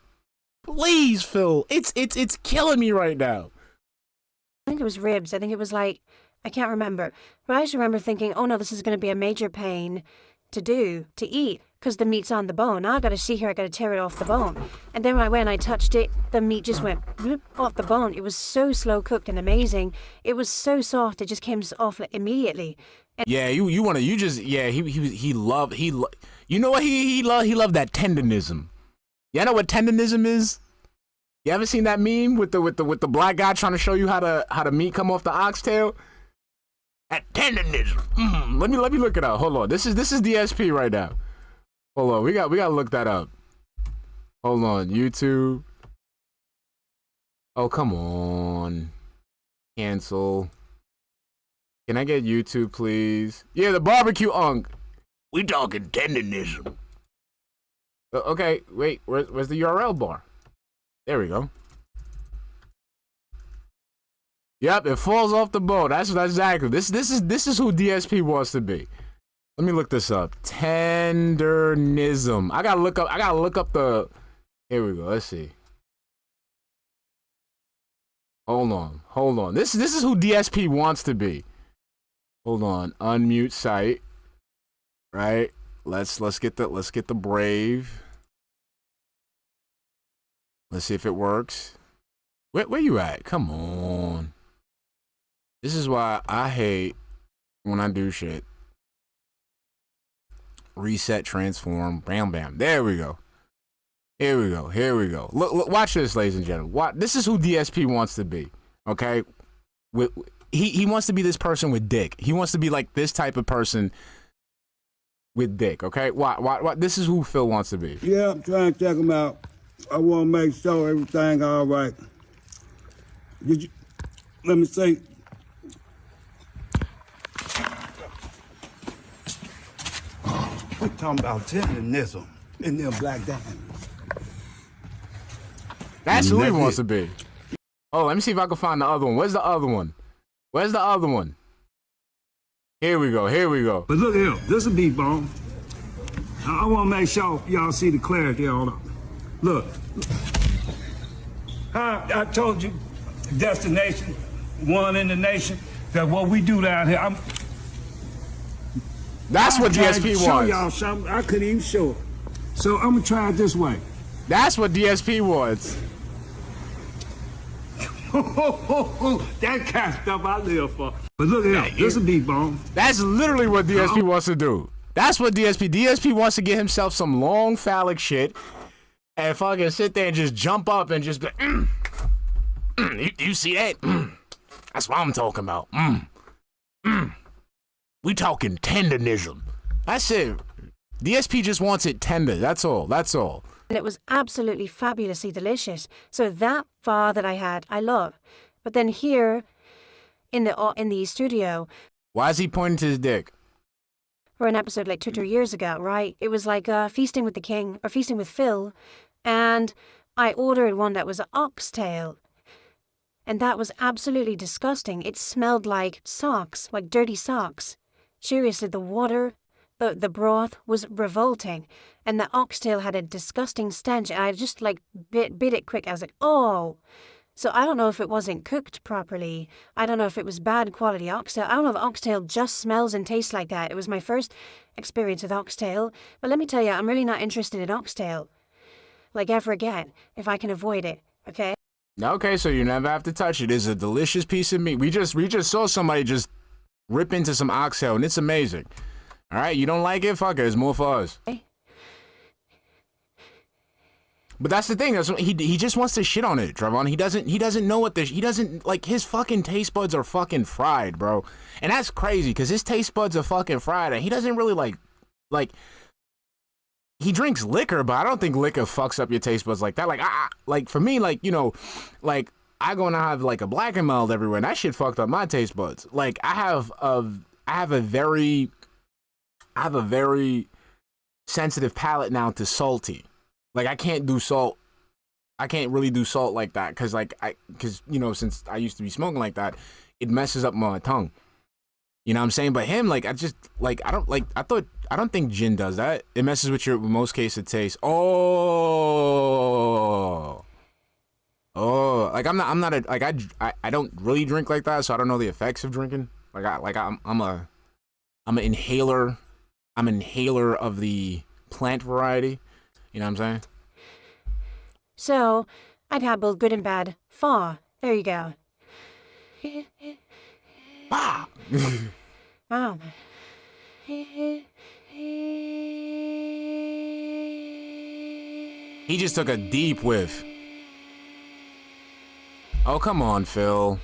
Phil. It's killing me right now. I think it was ribs. I think it was I can't remember. But I just remember thinking, oh no, this is going to be a major pain to eat, because the meat's on the bone. Now I got to see here, I got to tear it off the bone. And then when I went and I touched it, the meat just went off the bone. It was so slow cooked and amazing. It was so soft, it just came off immediately. And yeah, he loved you know what he loved that tenderism. You know what tenderism is? You ever seen that meme with the black guy trying to show you how the meat come off the oxtail? At tenderism. Let me look it up. Hold on. This is DSP right now. Hold on. We gotta look that up. Hold on. YouTube. Oh, come on. Cancel. Can I get YouTube, please? Yeah, the barbecue unk. We talking tenderism. Okay, wait. Where's the URL bar? There we go. Yep, it falls off the bone. That's exactly. This is who DSP wants to be. Let me look this up. Tenderism. I gotta look up the. Here we go. Let's see. Hold on. This is who DSP wants to be. Hold on. Unmute site. Right. Let's get the Brave. Let's see if it works. Where you at? Come on. This is why I hate when I do shit. Reset, transform, bam, bam. There we go. Here we go. Look, watch this, ladies and gentlemen. This is who DSP wants to be. Okay, he wants to be this person with dick. He wants to be like this type of person with dick. Okay, what? This is who Phil wants to be. Yeah, I'm trying to check him out. I want to make sure everything all right. Did you? Let me see. We talking about tenderism in them black diamonds. That's who he wants to be. Oh, let me see if I can find the other one. Where's the other one? Here we go. But look here, this is beef bone. I want to make sure y'all see the clarity on it. Look, I told you, destination, one in the nation, that what we do down here, That's what DSP show wants. y'all something I couldn't even show it. So I'm gonna try it this way. That's what DSP wants. That kind of stuff I live for. But look here, this is beef bone. That's literally what DSP wants to do. That's what DSP wants to get himself some long phallic shit and fucking sit there and just jump up and just be you see that? That's what I'm talking about. We talking tenderism. That's it. DSP just wants it tender. That's all. And it was absolutely fabulously delicious. So that pho that I had, I love. But then here, in the studio, why is he pointing to his dick? for an episode like 2 or 3 years ago, right? It was like Feasting with the King, or Feasting with Phil, and I ordered one that was an oxtail. And that was absolutely disgusting. It smelled like socks, like dirty socks. Seriously, the water, The broth was revolting, and the oxtail had a disgusting stench, and I just like bit it quick. I was like, oh. So I don't know if it wasn't cooked properly. I don't know if it was bad quality oxtail. I don't know if oxtail just smells and tastes like that. It was my first experience with oxtail. But let me tell you, I'm really not interested in oxtail. Like ever again, if I can avoid it, okay? Okay, so you never have to touch it. It's a delicious piece of meat. We just saw somebody just rip into some oxtail, and it's amazing. All right, you don't like it? Fuck it, it's more for us. Okay. But that's the thing. That's what, he just wants to shit on it, Trevon. He doesn't know what he doesn't like. His fucking taste buds are fucking fried, bro. And that's crazy because his taste buds are fucking fried, and he doesn't really like. He drinks liquor, but I don't think liquor fucks up your taste buds like that. Like for me, like, you know, like I go and I have like a Black and Mild everywhere, and that shit fucked up my taste buds. Like I have a very sensitive palate now to salty. Like I can't do salt. I can't really do salt like that because you know, since I used to be smoking like that, it messes up my tongue. You know what I'm saying? But him, like, I don't think gin does that. It messes with your, in most cases, it tastes. Oh, like I don't really drink like that, so I don't know the effects of drinking. I'm an inhaler. I'm an inhaler of the plant variety. You know what I'm saying? So, I'd had both good and bad. Pho. There you go. Wow. Wow. He just took a deep whiff. Oh, come on, Phil.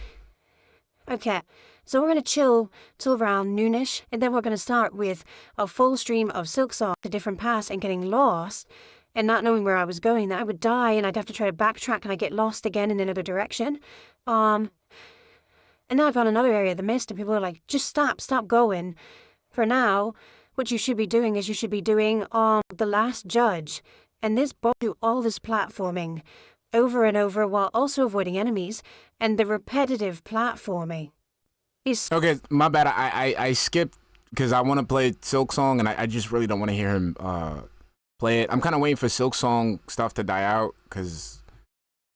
Okay, so we're going to chill till around noonish, and then we're going to start with a full stream of Silk Song, a different pass, and getting lost, and not knowing where I was going. That I would die, and I'd have to try to backtrack, and I'd get lost again in another direction. And now I've found another area, the mist, and people are like, just stop going. For now, what you should be doing is you should be doing The Last Judge, and this boss do all this platforming over and over while also avoiding enemies, and the repetitive platforming is... Okay, my bad. I skipped because I want to play Silk Song, and I just really don't want to hear him play it. I'm kind of waiting for Silk Song stuff to die out because...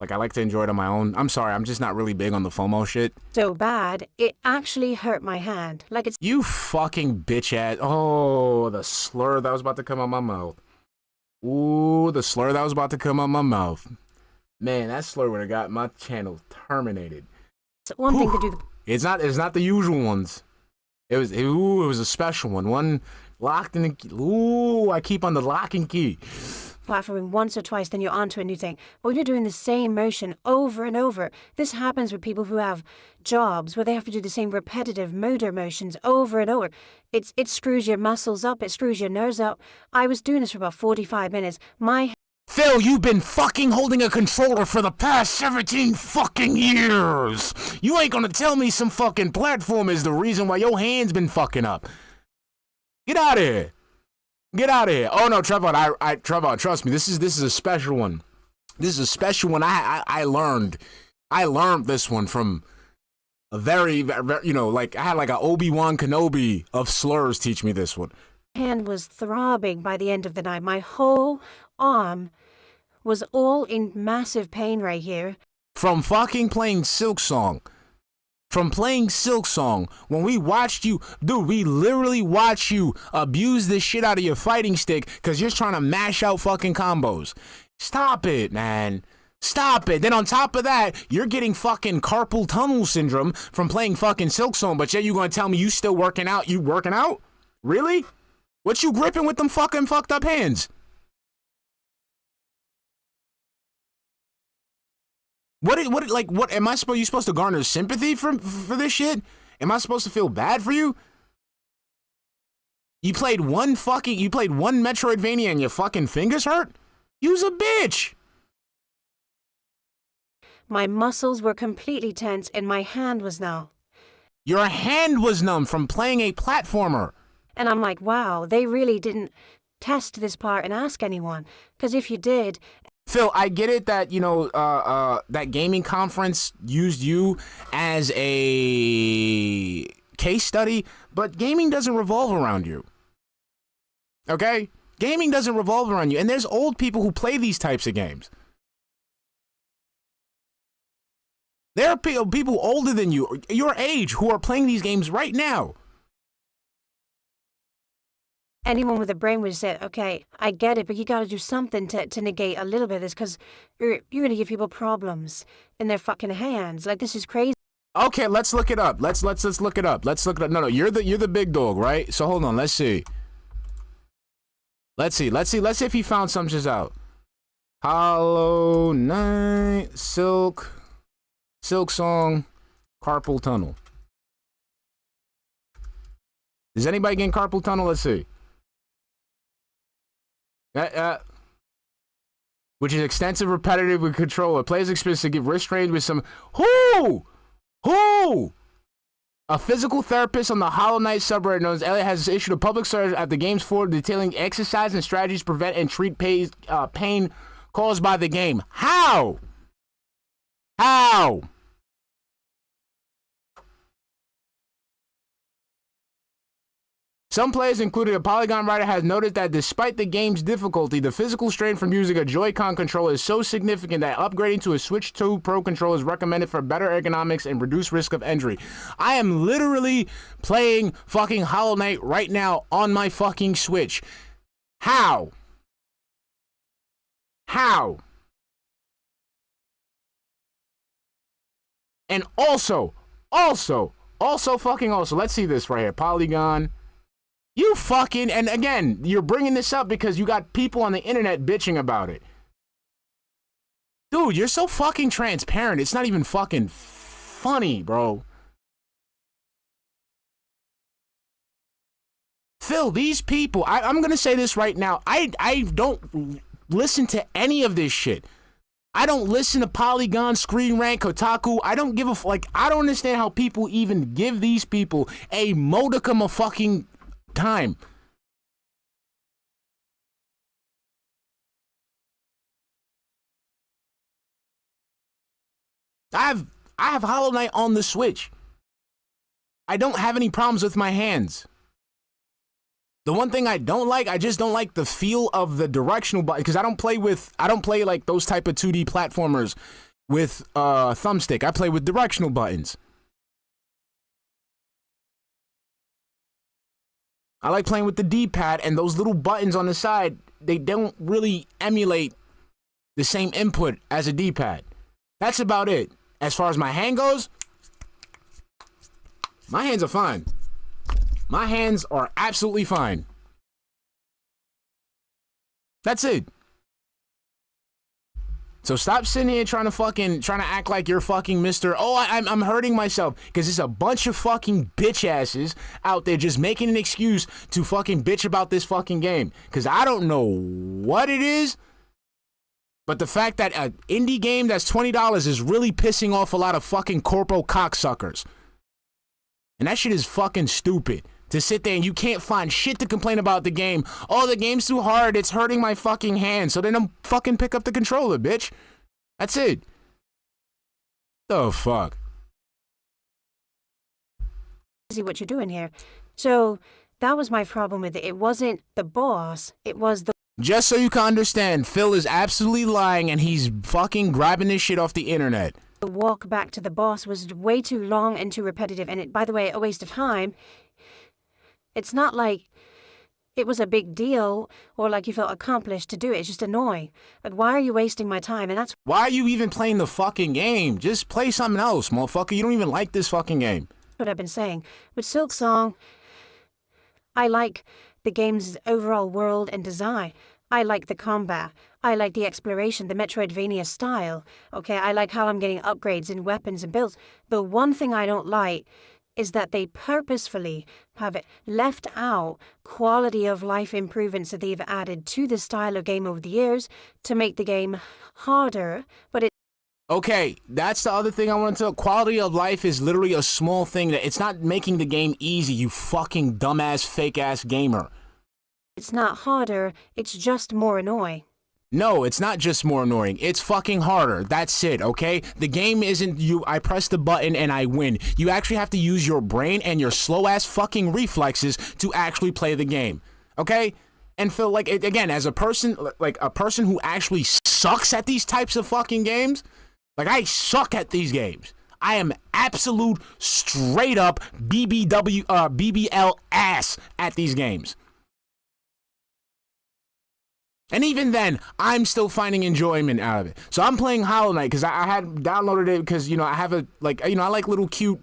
like, I like to enjoy it on my own. I'm sorry, I'm just not really big on the FOMO shit. so bad, it actually hurt my hand. Like it's... You fucking bitch ass. Oh, the slur that was about to come out my mouth. Ooh, the slur that was about to come out my mouth. Man, that slur would have got my channel terminated. It's one thing to do the... It's not the usual ones. It was a special one. One locked in the key. Ooh, I keep on the lock and key. platforming once or twice, then you're onto a new thing. But when you're doing the same motion over and over, this happens with people who have jobs where they have to do the same repetitive motor motions over and over. It screws your muscles up, it screws your nerves up. I was doing this for about 45 minutes. Phil, you've been fucking holding a controller for the past 17 fucking years. You ain't gonna tell me some fucking platform is the reason why your hand's been fucking up. Get out of here. Get out of here. Oh no, Trevor, Trevor, trust me, this is a special one. This is a special one. I learned this one from a very, you know, like I had like an Obi-Wan Kenobi of slurs teach me this one. Hand was throbbing by the end of the night. My whole arm was all in massive pain right here. From fucking playing Silk Song. From playing Silk Song, when we watched you, dude, we literally watched you abuse the shit out of your fighting stick because you're trying to mash out fucking combos. Stop it, man. Stop it. Then on top of that, you're getting fucking carpal tunnel syndrome from playing fucking Silk Song, but yet you gonna tell me you still working out? You working out? Really? What you gripping with them fucking fucked up hands? What am I supposed, you supposed to garner sympathy for this shit? Am I supposed to feel bad for you? You played one Metroidvania and your fucking fingers hurt? You's a bitch. My muscles were completely tense and my hand was numb. Your hand was numb from playing a platformer. And I'm like, wow, they really didn't test this part and ask anyone. Because if you did... Phil, I get it that, you know, that gaming conference used you as a case study, but gaming doesn't revolve around you. Okay? Gaming doesn't revolve around you. And there's old people who play these types of games. There are people older than you, your age, who are playing these games right now. Anyone with a brain would say, okay, I get it, but you gotta do something to negate a little bit of this, because you're gonna give people problems in their fucking hands. Like, this is crazy. Okay, let's look it up. Let's look it up. Let's look it up. No, you're the big dog, right? So hold on, let's see. Let's see if he found some just out. Hollow Knight, Silk Song, Carpal Tunnel. Is anybody getting Carpal Tunnel? Let's see. Which is extensive, repetitive with controller. Players experience to get wrist strained with some. Who? A physical therapist on the Hollow Knight subreddit known as Elliot has issued a public service at the game's forum detailing exercise and strategies to prevent and treat pain caused by the game. How? Some players, including a Polygon writer, has noted that despite the game's difficulty, the physical strain from using a Joy-Con controller is so significant that upgrading to a Switch 2 Pro controller is recommended for better ergonomics and reduced risk of injury. I am literally playing fucking Hollow Knight right now on my fucking Switch. How? And also, let's see this right here. Polygon. You fucking, and again, you're bringing this up because you got people on the internet bitching about it. Dude, you're so fucking transparent. It's not even fucking funny, bro. Phil, these people, I'm gonna say this right now. I don't listen to any of this shit. I don't listen to Polygon, Screen Rank, Kotaku. I don't give a I don't understand how people even give these people a modicum of fucking time. I have Hollow Knight on the Switch. I don't have any problems with my hands. The one thing I don't like, I just don't like the feel of the directional button, because I don't play like those type of 2D platformers with thumbstick. I play with directional buttons. I like playing with the D-pad, and those little buttons on the side, they don't really emulate the same input as a D-pad. That's about it. As far as my hand goes, my hands are fine. My hands are absolutely fine. That's it. So stop sitting here trying to act like you're fucking Mr. Oh, I'm hurting myself, because there's a bunch of fucking bitch asses out there just making an excuse to fucking bitch about this fucking game. Because I don't know what it is, but the fact that an indie game that's $20 is really pissing off a lot of fucking corpo cocksuckers. And that shit is fucking stupid. To sit there and you can't find shit to complain about the game. Oh, the game's too hard. It's hurting my fucking hand. So then I'm fucking pick up the controller, bitch. That's it. The fuck? See what you're doing here. So that was my problem with it. It wasn't the boss. It was the... Just so you can understand, Phil is absolutely lying and he's fucking grabbing this shit off the internet. The walk back to the boss was way too long and too repetitive. And it, by the way, a waste of time. It's not like it was a big deal or like you felt accomplished to do it. It's just annoying. Like, why are you wasting my time? And that's... Why are you even playing the fucking game? Just play something else, motherfucker. You don't even like this fucking game. What I've been saying. With Silk Song, I like the game's overall world and design. I like the combat. I like the exploration, the Metroidvania style. Okay, I like how I'm getting upgrades in weapons and builds. The one thing I don't like is that they purposefully have left out quality of life improvements that they've added to the style of game over the years to make the game harder, but it... Okay, that's the other thing I want to tell. Quality of life is literally a small thing. That it's not making the game easy, you fucking dumbass, fake-ass gamer. It's not harder, it's just more annoying. No, it's not just more annoying. It's fucking harder. That's it, okay? The game isn't I press the button and I win. You actually have to use your brain and your slow-ass fucking reflexes to actually play the game, okay? And Phil, like, again, as a person, like a person who actually sucks at these types of fucking games, like, I suck at these games. I am absolute straight up BBL ass at these games. And even then, I'm still finding enjoyment out of it. So I'm playing Hollow Knight because I had downloaded it because, you know, I have a, like, you know, I like little cute,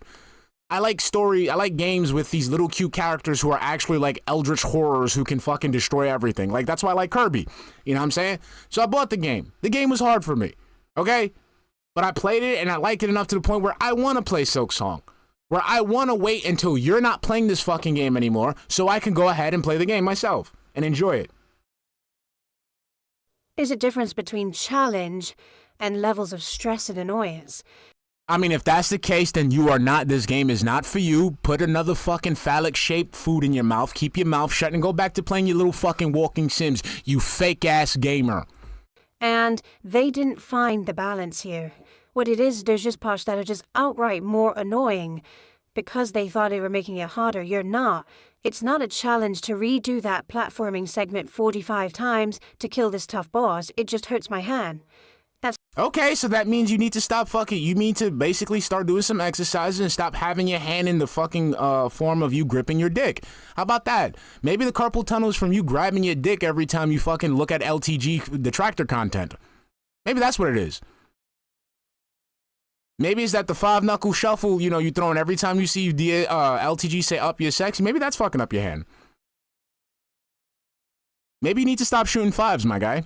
I like games with these little cute characters who are actually like eldritch horrors who can fucking destroy everything. Like, that's why I like Kirby. You know what I'm saying? So I bought the game. The game was hard for me, okay? But I played it and I liked it enough to the point where I want to play Silk Song. Where I want to wait until you're not playing this fucking game anymore so I can go ahead and play the game myself and enjoy it. There's a difference between challenge and levels of stress and annoyance. I mean, if that's the case, then you are not, this game is not for you. Put another fucking phallic-shaped food in your mouth, keep your mouth shut, and go back to playing your little fucking walking Sims, you fake-ass gamer. And they didn't find the balance here. What it is, there's just parts that are just outright more annoying. Because they thought they were making it harder, you're not. It's not a challenge to redo that platforming segment 45 times to kill this tough boss. It just hurts my hand. That's okay, so that means you need to stop fucking, you need to basically start doing some exercises and stop having your hand in the fucking form of you gripping your dick. How about that? Maybe the carpal tunnel is from you grabbing your dick every time you fucking look at LTG detractor content. Maybe that's what it is. Maybe it's that the 5-knuckle shuffle, you know, you throwing every time you see the LTG say up your sexy. Maybe that's fucking up your hand. Maybe you need to stop shooting fives, my guy.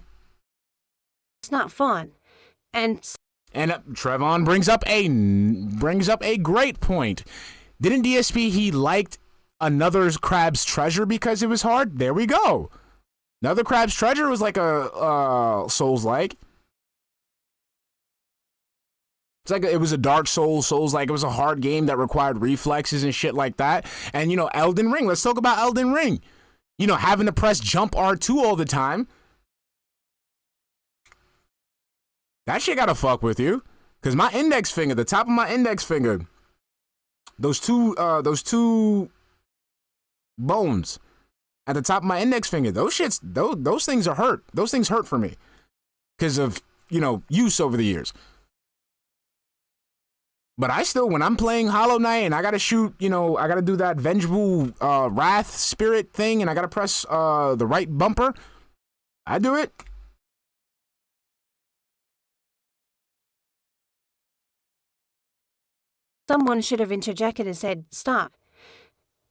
it's not fun. And Trevon brings up a great point. Didn't DSP, he liked Another Crab's Treasure because it was hard? There we go. Another Crab's Treasure was like a Souls-like. It's like it was a Dark Souls-like. It was a hard game that required reflexes and shit like that. And, you know, Elden Ring. Let's talk about Elden Ring. You know, having to press jump R2 all the time. That shit gotta fuck with you. Because my index finger, the top of my index finger, those two bones at the top of my index finger, those things are hurt. Those things hurt for me. Because of, you know, use over the years. But I still, when I'm playing Hollow Knight and I gotta shoot, you know, I gotta do that vengeful wrath spirit thing and I gotta press the right bumper, I do it. someone should have interjected and said, stop.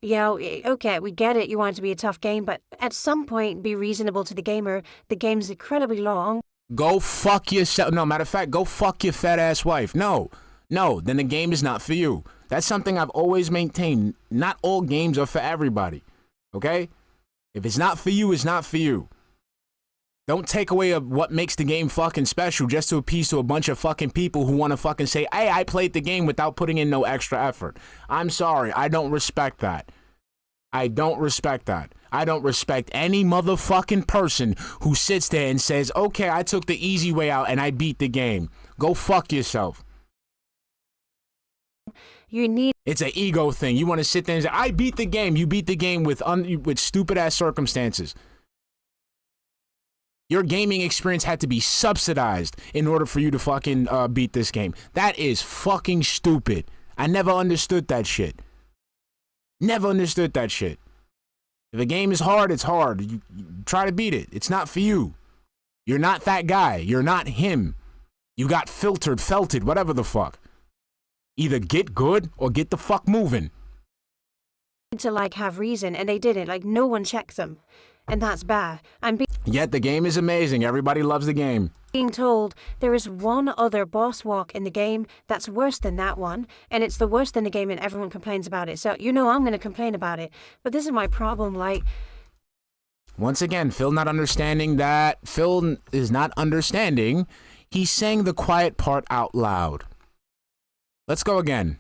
Yeah, okay, we get it, you want it to be a tough game, but at some point be reasonable to the gamer. The game's incredibly long. Go fuck yourself. No, matter of fact, go fuck your fat ass wife. No, then the game is not for you. That's something I've always maintained. Not all games are for everybody, okay? If it's not for you, it's not for you. Don't take away what makes the game fucking special just to appease to a bunch of fucking people who want to fucking say, hey, I played the game without putting in no extra effort. I'm sorry, I don't respect that. I don't respect that. I don't respect any motherfucking person who sits there and says, okay, I took the easy way out and I beat the game. Go fuck yourself. You need... It's an ego thing. You want to sit there and say, I beat the game. You beat the game with stupid-ass circumstances. Your gaming experience had to be subsidized in order for you to fucking beat this game. That is fucking stupid. I never understood that shit. Never understood that shit. If a game is hard, it's hard. You try to beat it. It's not for you. You're not that guy. You're not him. You got filtered, felted, whatever the fuck. Either get good or get the fuck moving. to like have reason, and they didn't. Like, no one checked them, and that's bad. Yet the game is amazing. Everybody loves the game. Being told there is one other boss walk in the game that's worse than that one, and it's the worst in the game, and everyone complains about it. So, you know, I'm going to complain about it. But this is my problem, like... Once again, Phil not understanding that. Phil is not understanding. He's saying the quiet part out loud. Let's go again.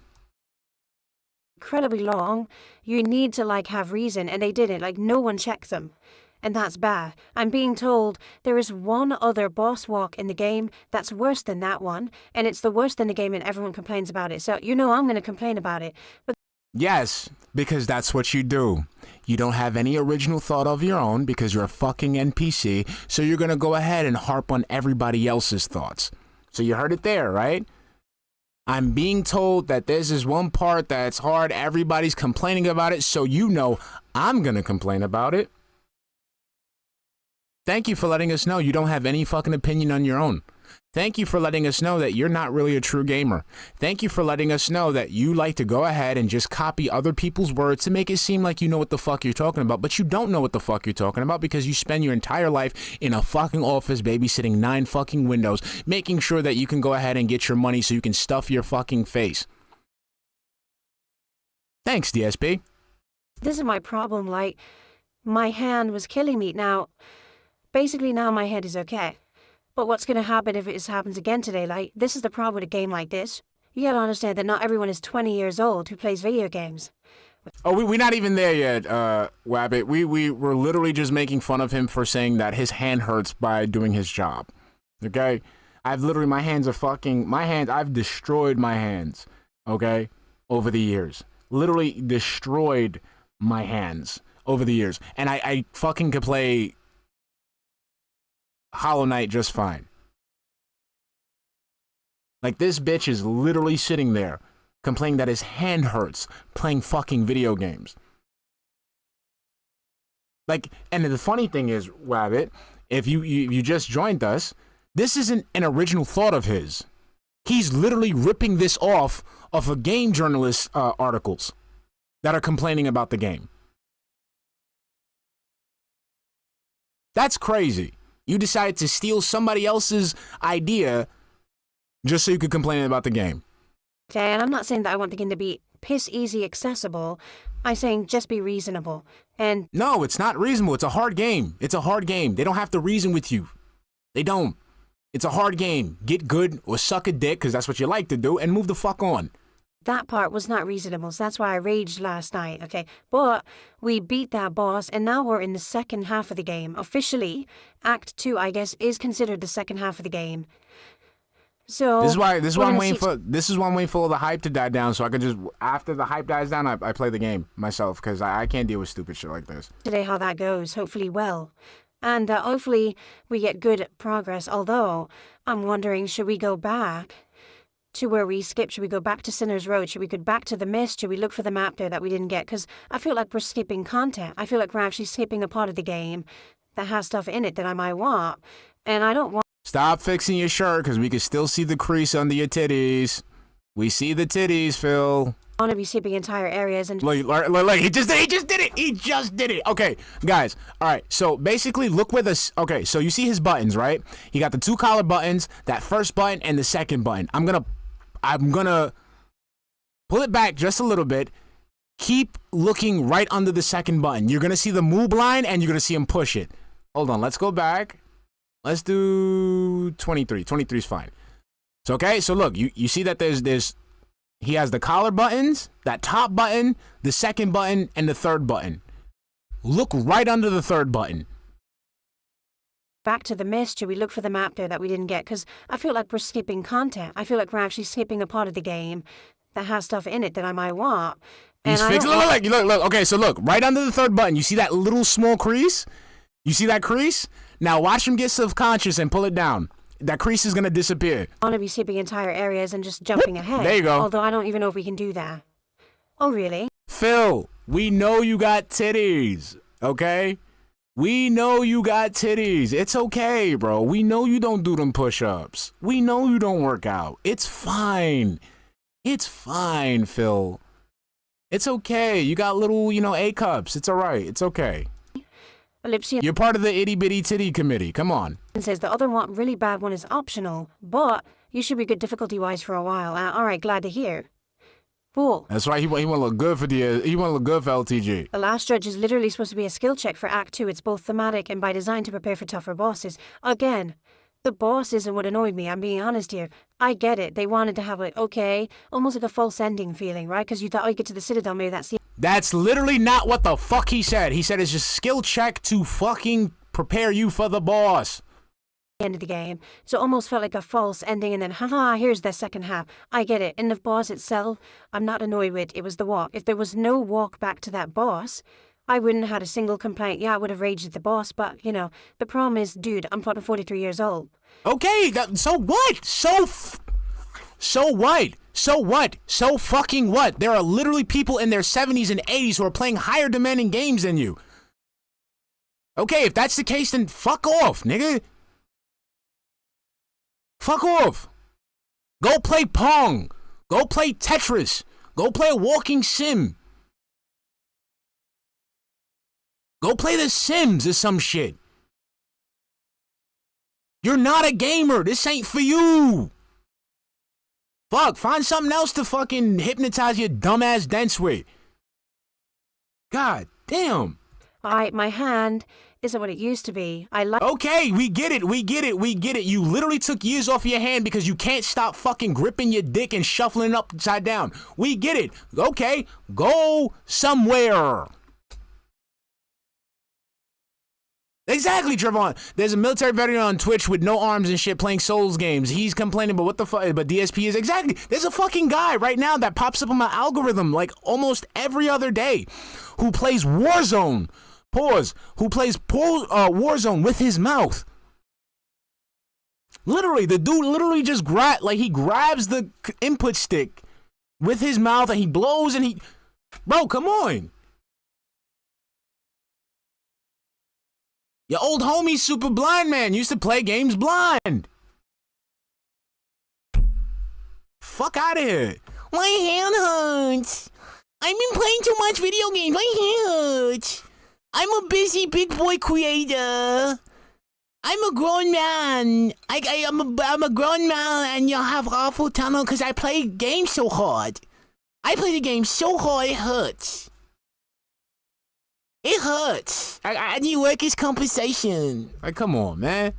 Incredibly long. You need to, like, have reason, and they didn't. Like, no one checked them. And that's bad. I'm being told there is one other boss walk in the game that's worse than that one, and it's the worst in the game, and everyone complains about it. So, you know, I'm going to complain about it. But Yes, because that's what you do. You don't have any original thought of your own because you're a fucking NPC, so you're going to go ahead and harp on everybody else's thoughts. So you heard it there, right? I'm being told that there's this one part that's hard, everybody's complaining about it, so you know I'm going to complain about it. Thank you for letting us know you don't have any fucking opinion on your own. Thank you for letting us know that you're not really a true gamer. Thank you for letting us know that you like to go ahead and just copy other people's words to make it seem like you know what the fuck you're talking about, but you don't know what the fuck you're talking about because you spend your entire life in a fucking office babysitting 9 fucking windows, making sure that you can go ahead and get your money so you can stuff your fucking face. Thanks, DSP. This is my problem, like, my hand was killing me. Now, basically now my head is okay. But what's going to happen if it happens again today? Like, this is the problem with a game like this. You gotta understand that not everyone is 20 years old who plays video games. Oh, we're not even there yet, Wabbit. We're literally just making fun of him for saying that his hand hurts by doing his job. Okay? I've literally, I've destroyed my hands, okay, over the years. Literally destroyed my hands over the years. And I fucking could play Hollow Knight just fine. Like, this bitch is literally sitting there complaining that his hand hurts playing fucking video games. Like, and the funny thing is, Wabbit, if you just joined us, this isn't an original thought of his. He's literally ripping this off of a game journalist articles that are complaining about the game. That's crazy. You decided to steal somebody else's idea just so you could complain about the game. Okay, and I'm not saying that I want the game to be piss easy accessible. I'm saying just be reasonable. And no, it's not reasonable. It's a hard game. It's a hard game. They don't have to reason with you. They don't. It's a hard game. Get good or suck a dick, because that's what you like to do, and move the fuck on. that part was not reasonable, so that's why I raged last night, okay? But we beat that boss, and now we're in the second half of the game. Officially, Act 2, I guess, is considered the second half of the game. So this is why I'm waiting for all the hype to die down, so I can just, after the hype dies down, I play the game myself, because I can't deal with stupid shit like this. Today how that goes, hopefully well. And hopefully we get good progress, although I'm wondering, should we go back to where we skipped? Should we go back to Sinner's Road? Should we go back to the Mist? Should we look for the map there that we didn't get? Because I feel like we're skipping content. I feel like we're actually skipping a part of the game that has stuff in it that I might want. And I don't want... Stop fixing your shirt, because we can still see the crease under your titties. We see the titties, Phil. I want to be skipping entire areas and... Look, he just did it. Okay, guys, all right, so basically look where this... Okay, so you see his buttons, right? He got the two collar buttons, that first button, and the second button. I'm gonna pull it back just a little bit. Keep looking right under the second button. You're gonna see the move line, and you're gonna see him push it. Hold on, let's go back. Let's do 23. 23 is fine. So, okay, so look, you see that there's he has the collar buttons, that top button, the second button, and the third button. Look right under the third button. Back to the Mist. Should we look for the map there that we didn't get? Because I feel like we're skipping content. I feel like we're actually skipping a part of the game that has stuff in it that I might want. And Look. Okay, so look, right under the third button, you see that little small crease? You see that crease? Now watch him get self-conscious and pull it down. That crease is going to disappear. I want to be skipping entire areas and just jumping ahead. There you go. Although I don't even know if we can do that. Oh, really? Phil, we know you got titties, okay? We know you got titties. It's okay, bro. We know you don't do them push-ups. We know you don't work out. It's fine. It's fine, Phil. It's okay. You got little, A cups. It's all right. It's okay. Ellipsian You're part of the itty-bitty titty committee. Come on. says the other one, really bad one, is optional, but you should be good difficulty-wise for a while. All right, glad to hear. Cool. That's right. He want to look good for LTG. The last judge is literally supposed to be a skill check for Act 2. It's both thematic and by design to prepare for tougher bosses. Again, the boss isn't what annoyed me. I'm being honest here. I get it. They wanted to have almost like a false ending feeling, right? Because you thought, you get to the Citadel, maybe that's the... That's literally not what the fuck he said. He said it's just skill check to fucking prepare you for the boss. end of the game, so it almost felt like a false ending, and then, haha, here's the second half. I get it. In the boss itself, I'm not annoyed with it was the walk. If there was no walk back to that boss, I wouldn't have had a single complaint. Yeah, I would have raged at the boss, but, you know, the problem is, dude, I'm fucking 43 years old. Okay, so what? So what? So what? So fucking what? There are literally people in their 70s and 80s who are playing higher demanding games than you. Okay, if that's the case, then fuck off, nigga. Fuck off. Go play Pong. Go play Tetris. Go play a walking sim. Go play The Sims or some shit. You're not a gamer. This ain't for you. Fuck, find something else to fucking hypnotize your dumbass dents with. God damn. My hand isn't what it used to be. Okay, we get it. You literally took years off your hand because you can't stop fucking gripping your dick and shuffling it upside down. We get it. Okay, go somewhere. Exactly, Trevon. There's a military veteran on Twitch with no arms and shit playing Souls games. He's complaining, but what the fuck? But DSP is exactly. There's a fucking guy right now that pops up on my algorithm like almost every other day who plays Warzone. Pause. Who plays Warzone with his mouth. Literally, the dude literally just he grabs the input stick with his mouth and he blows and he. Bro, come on. Your old homie Super Blind Man used to play games blind. Fuck out of here. My hand hurts. I've been playing too much video games. My hand hurts. I'm a busy big boy creator. I'm a grown man. I'm a grown man and you'll have awful tunnel because I play games so hard. I play the game so hard it hurts. It hurts. I need workers' compensation. Like, come on, man.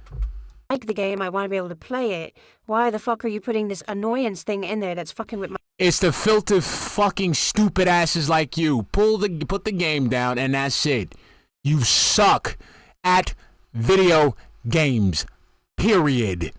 I like the game. I want to be able to play it. Why the fuck are you putting this annoyance thing in there that's fucking with my... It's the filter fucking stupid asses like you. Put the game down and that's it. You suck at video games. Period.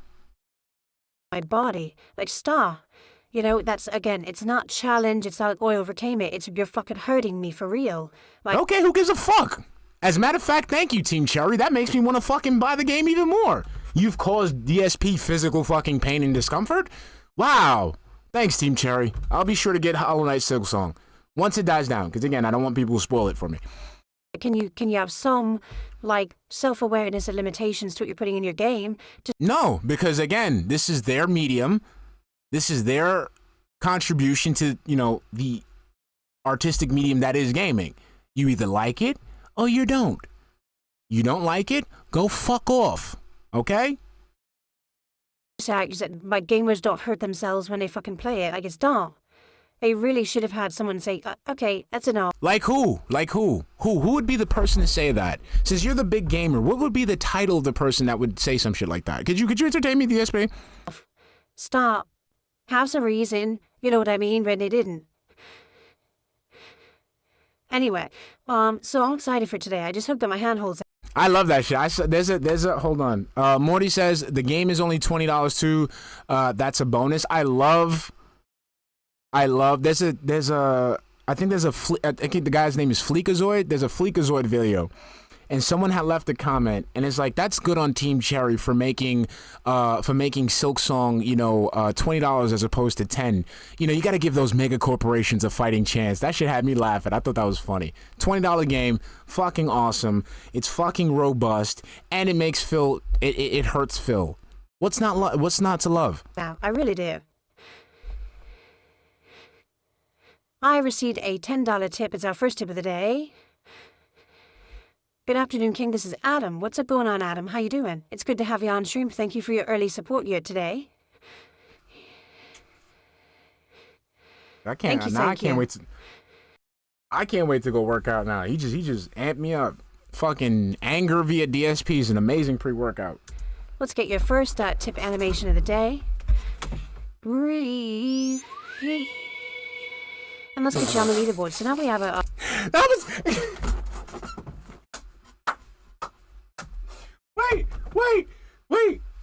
My body. Like, stop. You know, that's, again, it's not challenge, it's not like oil retainment, it's you're fucking hurting me for real. Like, okay, who gives a fuck? As a matter of fact, thank you, Team Cherry. That makes me want to fucking buy the game even more. You've caused DSP physical fucking pain and discomfort? Wow. Thanks, Team Cherry. I'll be sure to get Hollow Knight Silksong once it dies down, because again, I don't want people to spoil it for me. Can you have some, like, self-awareness and limitations to what you're putting in your game? No, because again, this is their medium. This is their contribution to, you know, the artistic medium that is gaming. You either like it or you don't. You don't like it, go fuck off. Okay? You said my gamers don't hurt themselves when they fucking play it. Like, it's dumb. They really should have had someone say, okay, that's enough. Like who? Like who? Who would be the person to say that? Since you're the big gamer, what would be the title of the person that would say some shit like that? Could you entertain me, DSP? Stop. Have some reason. You know what I mean, when they didn't. Anyway, so I'm excited for today. I just hooked up my handholds. I love that shit. There's a hold on. Morty says the game is only $20 too. That's a bonus. I think the guy's name is Fleekazoid. There's a Fleekazoid video. And someone had left a comment, and it's like, that's good on Team Cherry for making Silksong, you know, $20 as opposed to $10. You know, you got to give those mega corporations a fighting chance. That shit had me laughing. I thought that was funny. $20 game, fucking awesome. It's fucking robust, and it makes Phil. It hurts Phil. What's not to love? Now, I really do. I received a $10 tip. It's our first tip of the day. Good afternoon, King. This is Adam. What's up going on, Adam? How you doing? It's good to have you on stream. Thank you for your early support here today. I can't wait to go work out now. He just amped me up. Fucking anger via DSP is an amazing pre-workout. Let's get your first tip animation of the day. Breathe. And let's get you on the leaderboard. So now we have a... That was...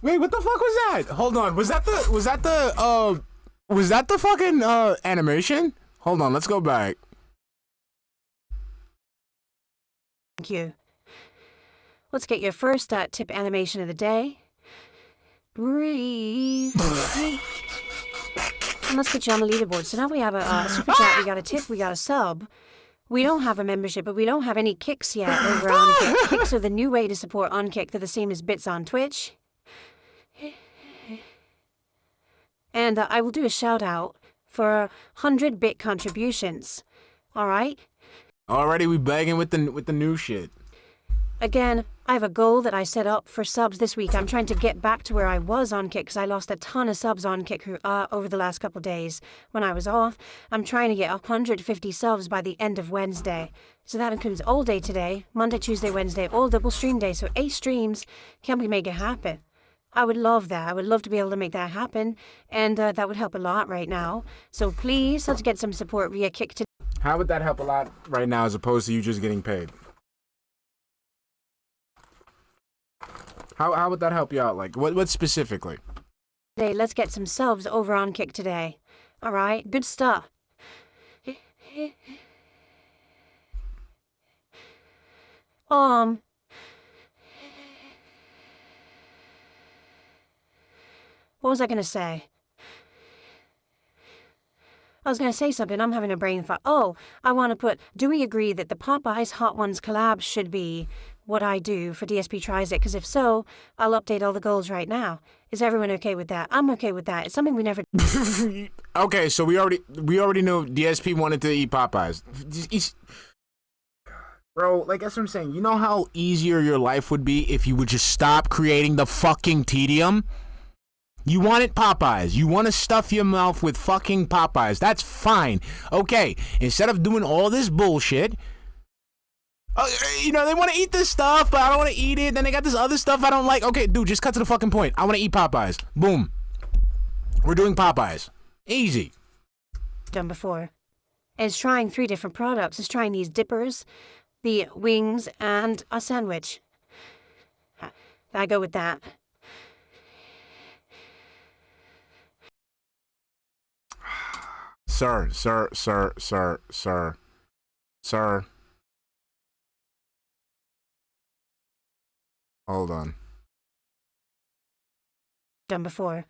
Wait, what the fuck was that? Hold on. Was that the fucking animation? Hold on, let's go back. Thank you. Let's get your first tip animation of the day. Breathe. And let's get you on the leaderboard. So now we have a super chat, we got a tip, we got a sub. We don't have a membership, but we don't have any kicks yet over on Kick. Kicks are the new way to support on Kick. They're the same as bits on Twitch. And I will do a shout out for 100-bit contributions. All right? Already we begging with the new shit. Again, I have a goal that I set up for subs this week. I'm trying to get back to where I was on Kick because I lost a ton of subs on Kick over the last couple of days when I was off. I'm trying to get 150 subs by the end of Wednesday. So that includes all day today, Monday, Tuesday, Wednesday, all double stream days. So 8 streams. Can we make it happen? I would love that. I would love to be able to make that happen. And that would help a lot right now. So please, let's get some support via Kick today. How would that help a lot right now as opposed to you just getting paid? How would that help you out? Like, what specifically? Today, let's get some subs over on Kick today. All right, good stuff. What was I gonna say? I was gonna say something. I'm having a brain fart. Oh, I want to put. Do we agree that the Popeyes Hot Ones collab should be what I do for DSP Tries It? Because if so, I'll update all the goals right now. Is everyone okay with that? I'm okay with that. It's something we never. Okay, so we already knew DSP wanted to eat Popeyes. Bro, like that's what I'm saying. You know how easier your life would be if you would just stop creating the fucking tedium? You wanted Popeyes. You want to stuff your mouth with fucking Popeyes. That's fine. Okay, instead of doing all this bullshit, you know, they want to eat this stuff, but I don't want to eat it. Then they got this other stuff I don't like. Okay, dude, just cut to the fucking point. I want to eat Popeyes. Boom. We're doing Popeyes. Easy. Done before. It's trying 3 different products. It's trying these dippers, the wings, and a sandwich. I go with that. Sir. Hold on. Done before.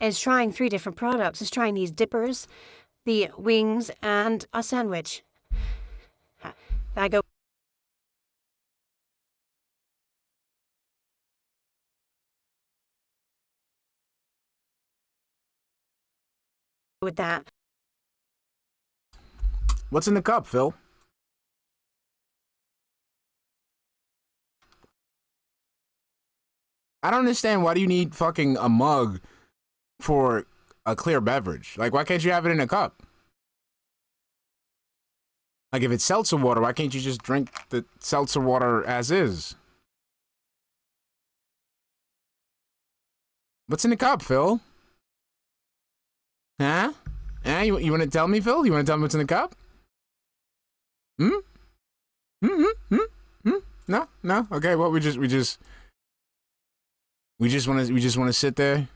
It's trying 3 different products. It's trying these dippers, the wings, and a sandwich. I go with that. What's in the cup, Phil? I don't understand. Why do you need fucking a mug for a clear beverage? Like, why can't you have it in a cup? Like, if it's seltzer water, why can't you just drink the seltzer water as is? What's in the cup, Phil? Huh? You want to tell me, Phil? You want to tell me what's in the cup? No? Okay, well, we just want to sit there.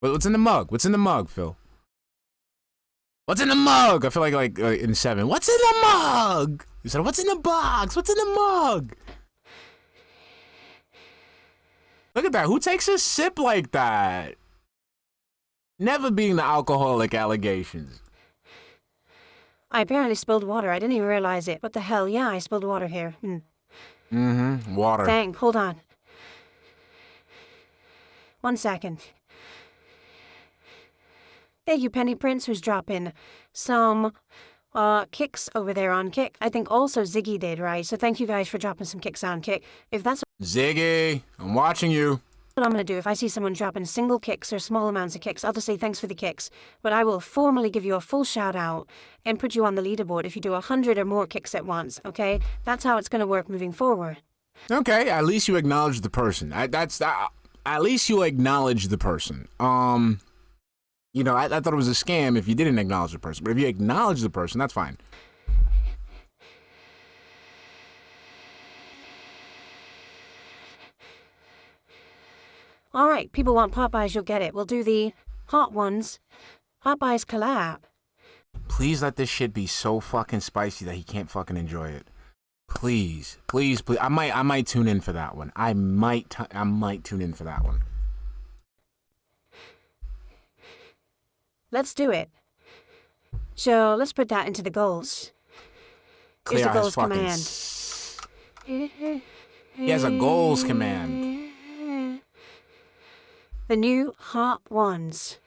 What's in the mug? What's in the mug, Phil? What's in the mug? I feel like in 7. What's in the mug? You said, what's in the box? What's in the mug? Look at that. Who takes a sip like that? Never being the alcoholic allegations. I apparently spilled water. I didn't even realize it. What the hell? Yeah, I spilled water here. Water. Dang, hold on. 1 second. Thank you, Penny Prince, who's dropping some kicks over there on Kick. I think also Ziggy did, right? So thank you guys for dropping some kicks on Kick. If that's Ziggy, I'm watching you. what I'm going to do, if I see someone dropping single kicks or small amounts of kicks, I'll just say thanks for the kicks. But I will formally give you a full shout out and put you on the leaderboard if you do 100 or more kicks at once, okay? That's how it's going to work moving forward. Okay, at least you acknowledge the person. At least you acknowledge the person. You know, I thought it was a scam if you didn't acknowledge the person. But if you acknowledge the person, that's fine. Alright, people want Popeyes, you'll get it. We'll do the hot ones. Popeyes collab. Please let this shit be so fucking spicy that he can't fucking enjoy it. Please, please, please. I might tune in for that one. I might tune in for that one. Let's do it. So let's put that into the goals. Here's the goals command. He has a goals command. The new hot ones.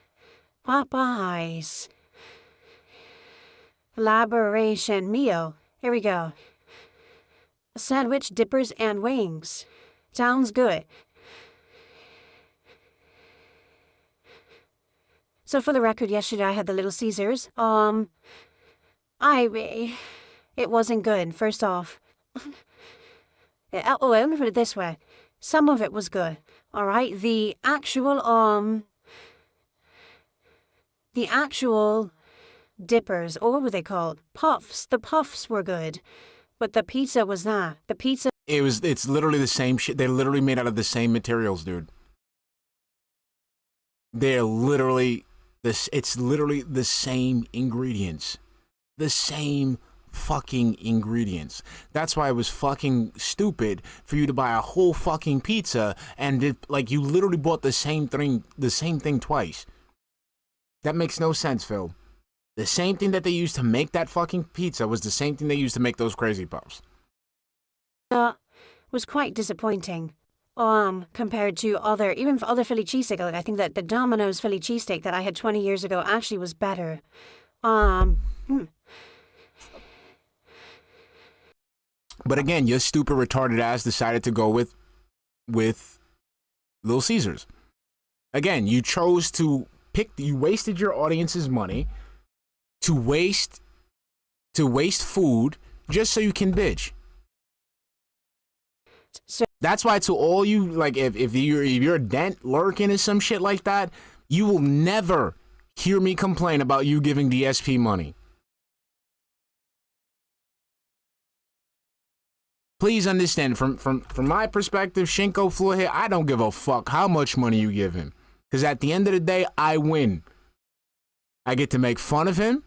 Popeyes. Collaboration. Mio. Here we go. Sandwich, dippers, and wings. Sounds good. So for the record, yesterday I had the Little Caesars. It wasn't good, first off. Let me put it this way. Some of it was good. Alright, the actual dippers, or what were they called? Puffs. The puffs were good. But the pizza was not. The pizza... It's literally the same shit. They're literally made out of the same materials, dude. They're literally... It's literally the same ingredients. The same fucking ingredients. That's why it was fucking stupid for you to buy a whole fucking pizza and you literally bought the same thing twice. That makes no sense, Phil. The same thing that they used to make that fucking pizza was the same thing they used to make those crazy puffs. Was quite disappointing. Compared to other Philly cheesesteak. Like, I think that the Domino's Philly cheesesteak that I had 20 years ago actually was better. But again, your stupid retarded ass decided to go with Little Caesars. Again, you chose to you wasted your audience's money to waste food just so you can bitch. So that's why to all you, like, if you're a dent lurking or some shit like that, you will never hear me complain about you giving DSP money. Please understand, from my perspective, Shinko, Fleur here, I don't give a fuck how much money you give him. Because at the end of the day, I win. I get to make fun of him.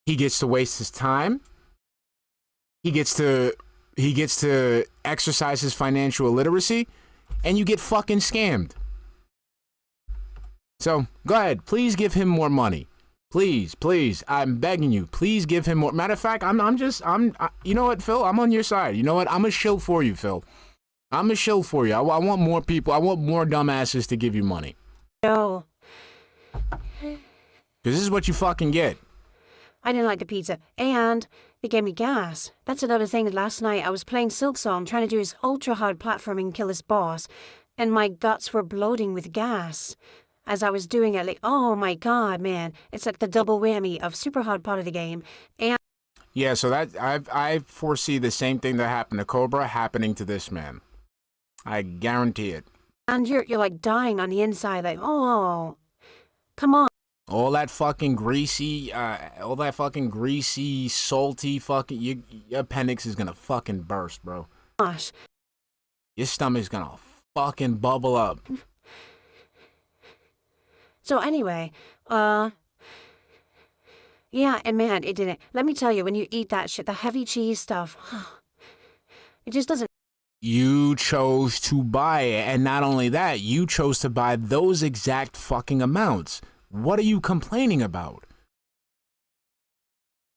He gets to waste his time. He gets to exercise his financial illiteracy, and you get fucking scammed. So go ahead, please give him more money. Please, I'm begging you, please give him more. Matter of fact, you know what, Phil? I'm on your side. You know what? I'm a shill for you, Phil. I'm a shill for you. I want more people. I want more dumbasses to give you money. no. Because this is what you fucking get. I didn't like the pizza. And they gave me gas. That's another thing. Last night I was playing Silksong, trying to do his ultra-hard platforming kill his boss, and my guts were bloating with gas. As I was doing it, like, oh my god, man. It's like the double whammy of super hard part of the game. And Yeah, so that I foresee the same thing that happened to Cobra happening to this man. I guarantee it. you're like dying on the inside, like, oh, come on. All that fucking greasy, salty fucking, your appendix is gonna fucking burst, bro. Gosh. Your stomach's gonna fucking bubble up. So anyway, yeah, and man, it didn't. Let me tell you, when you eat that shit, the heavy cheese stuff, it just doesn't. You chose to buy it, and not only that, you chose to buy those exact fucking amounts. What are you complaining about?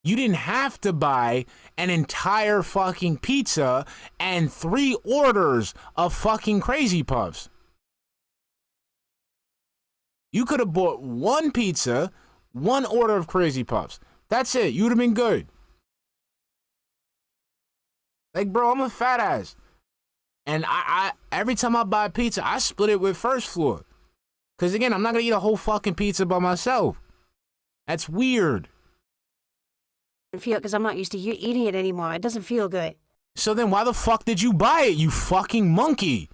You didn't have to buy an entire fucking pizza and 3 orders of fucking Crazy Puffs. You could have bought 1 pizza, 1 order of Crazy Puffs. That's it. You would have been good. Like, bro, I'm a fat ass. And I every time I buy pizza, I split it with First Floor. Because, again, I'm not going to eat a whole fucking pizza by myself. That's weird. Because I'm not used to you eating it anymore. It doesn't feel good. So then why the fuck did you buy it, you fucking monkey?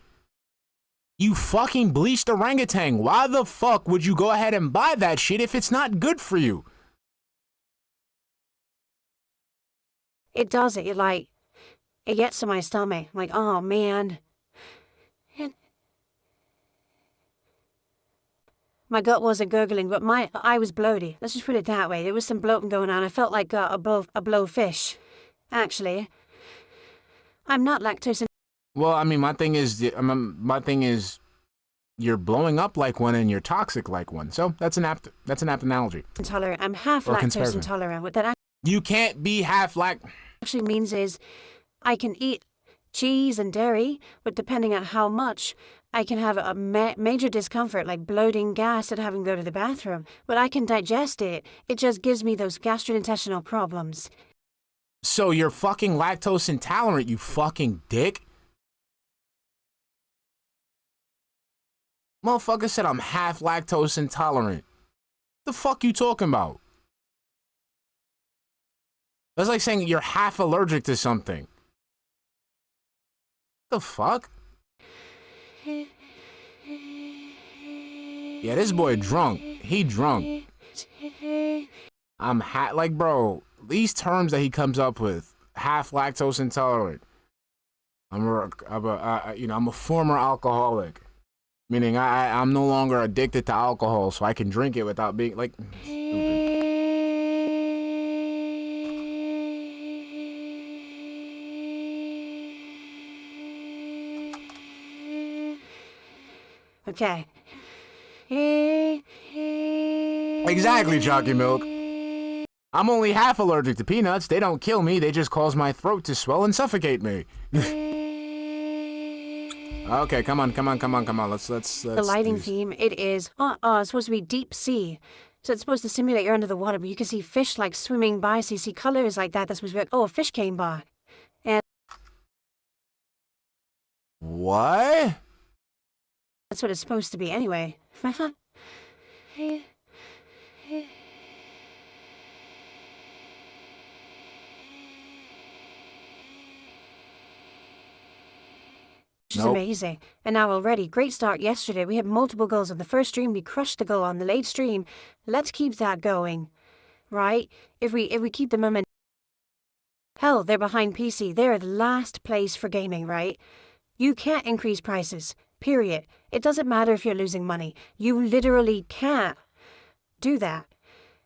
You fucking bleached orangutan. Why the fuck would you go ahead and buy that shit if it's not good for you? It does it. It gets to my stomach. I'm like, oh man. My gut wasn't gurgling, but I was bloated. Let's just put it that way. There was some bloating going on. I felt like a blowfish. Actually, I'm not lactose Well, I mean, my thing is, you're blowing up like one and you're toxic like one. So that's an apt analogy. intolerant. I'm half Or lactose comparison. intolerant. What that You can't be half actually means is I can eat cheese and dairy, but depending on how much, I can have a major discomfort like bloating, gas, and having to go to the bathroom. But I can digest it. It just gives me those gastrointestinal problems. So you're fucking lactose intolerant, you fucking dick. Motherfucker said I'm half lactose intolerant. The fuck you talking about? That's like saying you're half allergic to something. The fuck? Yeah, this boy drunk. He drunk. I'm like, bro, these terms that he comes up with, half lactose intolerant. I'm a former alcoholic, meaning I'm no longer addicted to alcohol, so I can drink it without being like. Stupid. Okay. Exactly, Chalky Milk. I'm only half allergic to peanuts. They don't kill me. They just cause my throat to swell and suffocate me. Okay, come on. Let's The lighting theme, it is it's supposed to be deep sea. So it's supposed to simulate you're under the water, but you can see fish like swimming by, so you see colors like that. That's supposed to be like, oh, a fish came by. And what? that's what it's supposed to be anyway. Which is amazing. And now already, great start yesterday. We had multiple goals on the first stream. We crushed the goal on the late stream. Let's keep that going, right? If we keep the momentum. Hell, they're behind PC. They're the last place for gaming, right? You can't increase prices, period. It doesn't matter if you're losing money. You literally can't do that.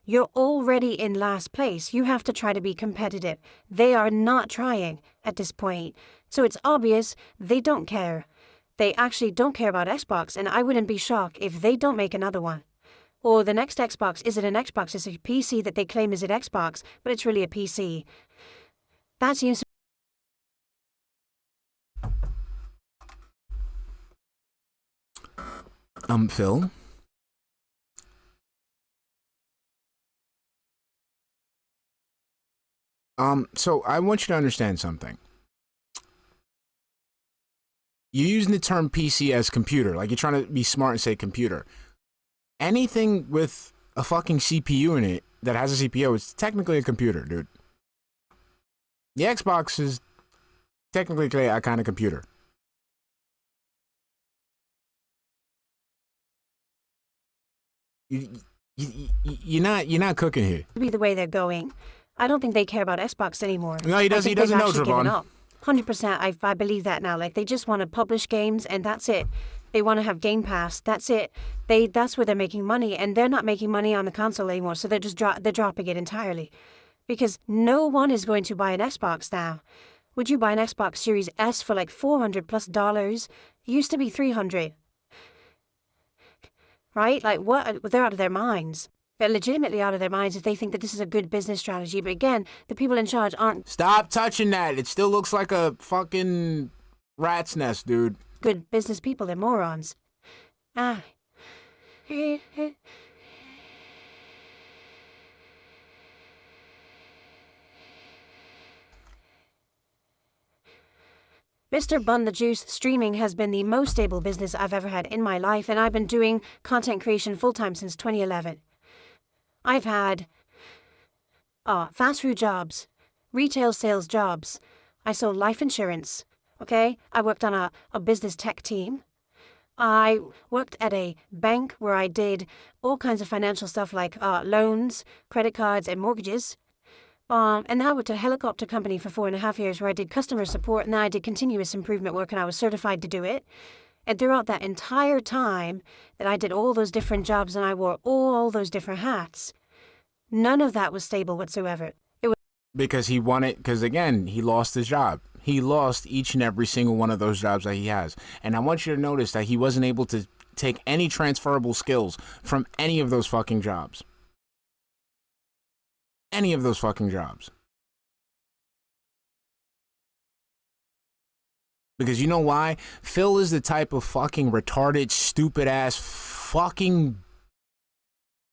You're already in last place. You have to try to be competitive. They are not trying at this point. So it's obvious they don't care. They actually don't care about Xbox, and I wouldn't be shocked if they don't make another one. Or the next Xbox isn't an Xbox, it's a PC that they claim is an Xbox, but it's really a PC. That's useful. Phil? So I want you to understand something. You're using the term PC as computer, like you're trying to be smart and say computer. Anything with a fucking CPU in it that has a CPU is technically a computer, dude. The Xbox is technically a kind of computer. You're not cooking here. Be the way they're going. I don't think they care about Xbox anymore. No, he doesn't know, Trevon. 100%, I believe that now. Like, they just want to publish games, and that's it. They want to have Game Pass, that's it. That's where they're making money, and they're not making money on the console anymore, so they're just they're dropping it entirely. Because no one is going to buy an Xbox now. Would you buy an Xbox Series S for like $400+? It used to be $300. Right? Like, what? They're out of their minds. They're legitimately out of their minds if they think that this is a good business strategy. But again, the people in charge aren't. Stop touching that. It still looks like a fucking rat's nest, dude. Good business people. They're morons. Ah. Mr. Bun the Juice, streaming has been the most stable business I've ever had in my life, and I've been doing content creation full-time since 2011. I've had fast food jobs, retail sales jobs. I sold life insurance, okay? I worked on a business tech team. I worked at a bank where I did all kinds of financial stuff like loans, credit cards, and mortgages. And then I worked at a helicopter company for 4.5 years where I did customer support, and then I did continuous improvement work, and I was certified to do it. And throughout that entire time that I did all those different jobs and I wore all those different hats, none of that was stable whatsoever. It was Because again, he lost his job. He lost each and every single one of those jobs that he has. And I want you to notice that he wasn't able to take any transferable skills from any of those fucking jobs. Any of those fucking jobs. Because you know why? Phil is the type of fucking retarded, stupid ass, fucking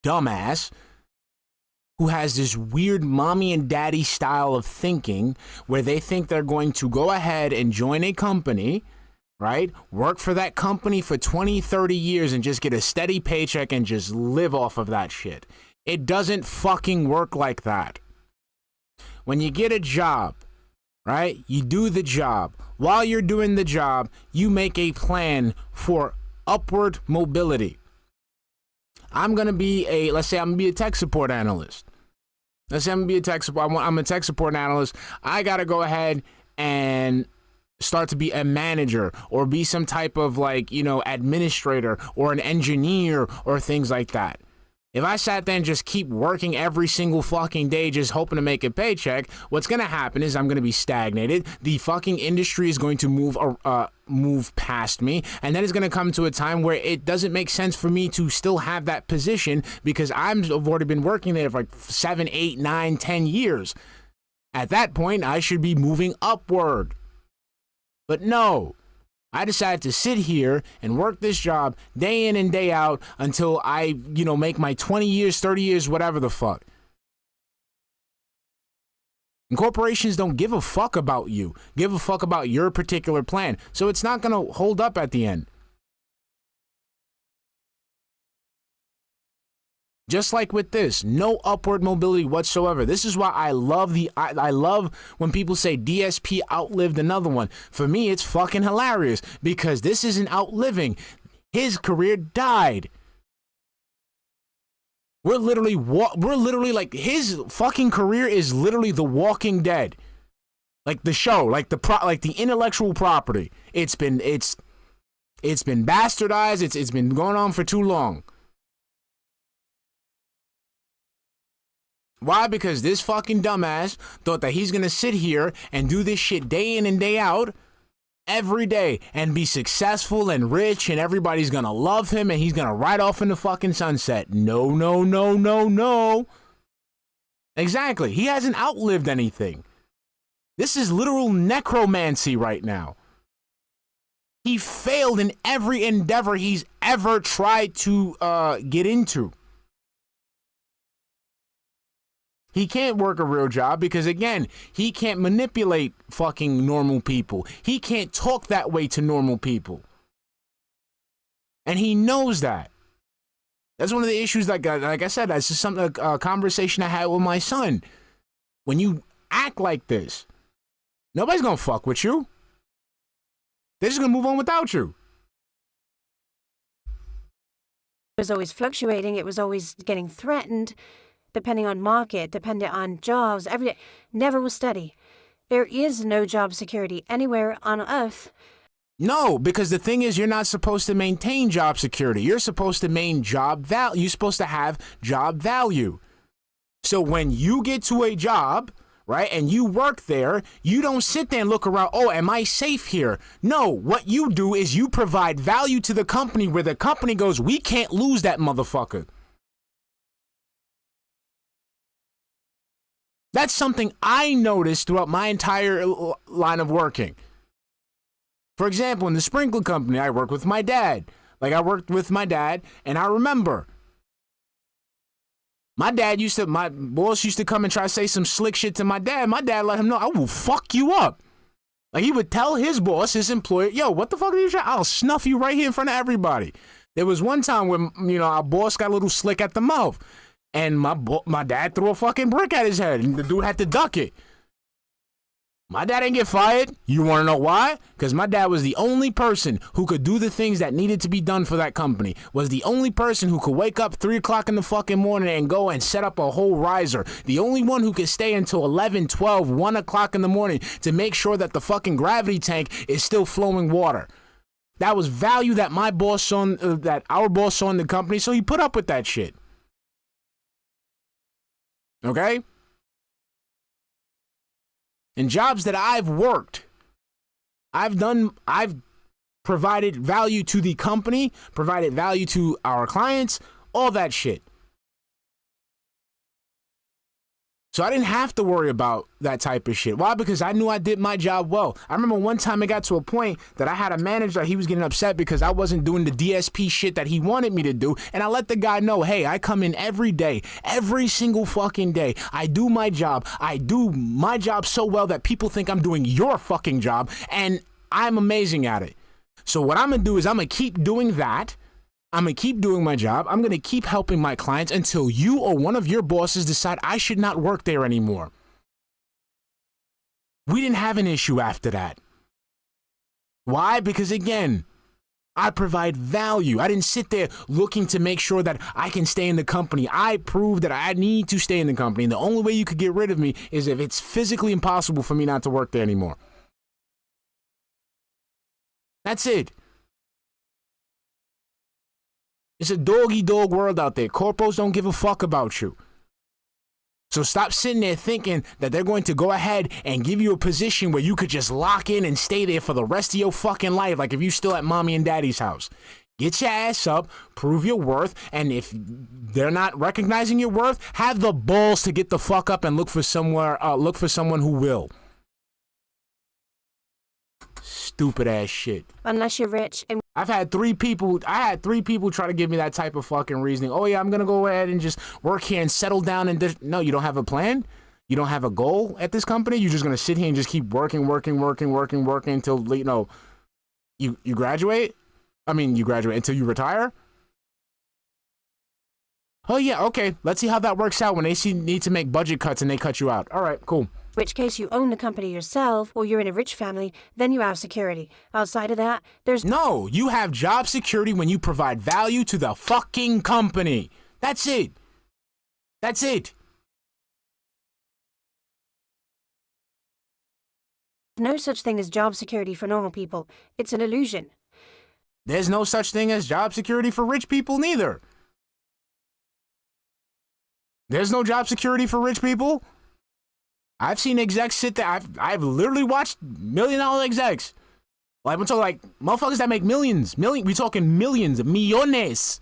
dumbass who has this weird mommy and daddy style of thinking where they think they're going to go ahead and join a company, right? Work for that company for 20, 30 years and just get a steady paycheck and just live off of that shit. It doesn't fucking work like that. When you get a job, right? You do the job. While you're doing the job, you make a plan for upward mobility. Let's say I'm gonna be a tech support analyst. I'm a tech support analyst. I gotta go ahead and start to be a manager or be some type of administrator or an engineer or things like that. If I sat there and just keep working every single fucking day just hoping to make a paycheck, what's going to happen is I'm going to be stagnated. The fucking industry is going to move past me, and then it's going to come to a time where it doesn't make sense for me to still have that position because I've already been working there for 7, 8, 9, 10 years. At that point, I should be moving upward. But no. I decided to sit here and work this job day in and day out until I, make my 20 years, 30 years, whatever the fuck. And corporations don't give a fuck about you, give a fuck about your particular plan. So it's not going to hold up at the end. Just like with this, no upward mobility whatsoever. This is why I love I love when people say DSP outlived another one. For me, it's fucking hilarious because this isn't outliving. His career died. We're literally like his fucking career is literally The Walking Dead. Like the show, like the intellectual property. It's been bastardized. It's been going on for too long. Why? Because this fucking dumbass thought that he's gonna sit here and do this shit day in and day out every day and be successful and rich and everybody's gonna love him and he's gonna ride off in the fucking sunset. No, no, no, no, no. Exactly. He hasn't outlived anything. This is literal necromancy right now. He failed in every endeavor he's ever tried to get into. He can't work a real job because, again, he can't manipulate fucking normal people. He can't talk that way to normal people. And he knows that. That's one of the issues, like I said, that's just a conversation I had with my son. When you act like this, nobody's going to fuck with you. They're just going to move on without you. It was always fluctuating. It was always getting threatened. Depending on market, depending on jobs, everything never was steady. There is no job security anywhere on earth. No, because the thing is, you're not supposed to maintain job security. You're supposed to maintain job value. You're supposed to have job value. So when you get to a job, right, and you work there, you don't sit there and look around, oh, am I safe here? No, what you do is you provide value to the company where the company goes, we can't lose that motherfucker. That's something I noticed throughout my entire line of working. For example, in the sprinkler company, I work with my dad. I worked with my dad, and I remember my boss used to come and try to say some slick shit to my dad. My dad let him know, I will fuck you up. He would tell his boss, his employer, yo, what the fuck are you trying? I'll snuff you right here in front of everybody. There was one time when, our boss got a little slick at the mouth. And my dad threw a fucking brick at his head, and the dude had to duck it. My dad didn't get fired. You want to know why? Because my dad was the only person who could do the things that needed to be done for that company. Was the only person who could wake up 3 o'clock in the fucking morning and go and set up a whole riser. The only one who could stay until 11, 12, 1 o'clock in the morning to make sure that the fucking gravity tank is still flowing water. That was value that my boss saw, that our boss saw in the company, so he put up with that shit. Okay? In jobs that I've worked, I've provided value to the company, provided value to our clients, all that shit. So I didn't have to worry about that type of shit. Why? Because I knew I did my job well. I remember one time it got to a point that I had a manager, he was getting upset because I wasn't doing the DSP shit that he wanted me to do. And I let the guy know, hey, I come in every day, every single fucking day. I do my job. I do my job so well that people think I'm doing your fucking job. And I'm amazing at it. So what I'm going to do is I'm going to keep doing that. I'm going to keep doing my job. I'm going to keep helping my clients until you or one of your bosses decide I should not work there anymore. We didn't have an issue after that. Why? Because again, I provide value. I didn't sit there looking to make sure that I can stay in the company. I proved that I need to stay in the company. And the only way you could get rid of me is if it's physically impossible for me not to work there anymore. That's it. It's a dog-eat-dog world out there. Corpos don't give a fuck about you. So stop sitting there thinking that they're going to go ahead and give you a position where you could just lock in and stay there for the rest of your fucking life, like if you're still at mommy and daddy's house. Get your ass up, prove your worth, and if they're not recognizing your worth, have the balls to get the fuck up and look for someone who will. Stupid ass shit. Unless you're rich and I had three people try to give me that type of fucking reasoning. Oh yeah, I'm gonna go ahead and just work here and settle down and no, you don't have a plan? You don't have a goal at this company? You're just gonna sit here and just keep working until you graduate? I mean you graduate until you retire? Oh yeah, okay. Let's see how that works out when they need to make budget cuts and they cut you out. All right, cool. which case you own the company yourself or you're in a rich family, then you have security. Outside of that, there's No, you have job security when you provide value to the fucking company. That's it. That's it. no such thing as job security for normal people. It's an illusion. There's no such thing as job security for rich people neither. There's no job security for rich people. I've seen execs sit there. I've literally watched $1 million execs. Like I'm talking like motherfuckers that make millions. We talking millions, millones.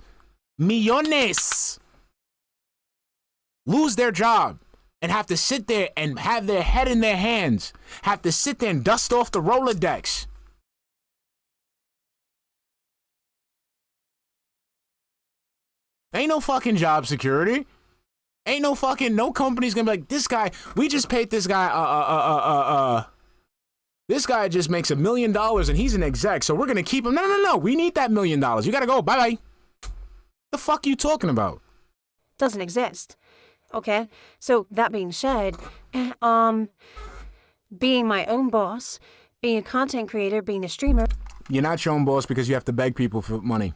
Lose their job and have to sit there and have their head in their hands. Have to sit there and dust off the Rolodex. Ain't no fucking job security. Ain't no fucking, no company's gonna be like, this guy, we just paid this guy, this guy just makes $1 million and he's an exec, so we're gonna keep him. No, we need that $1 million. You gotta go, bye-bye. The fuck you talking about? Doesn't exist. Okay, so that being said, being my own boss, being a content creator, being a streamer, You're not your own boss because you have to beg people for money.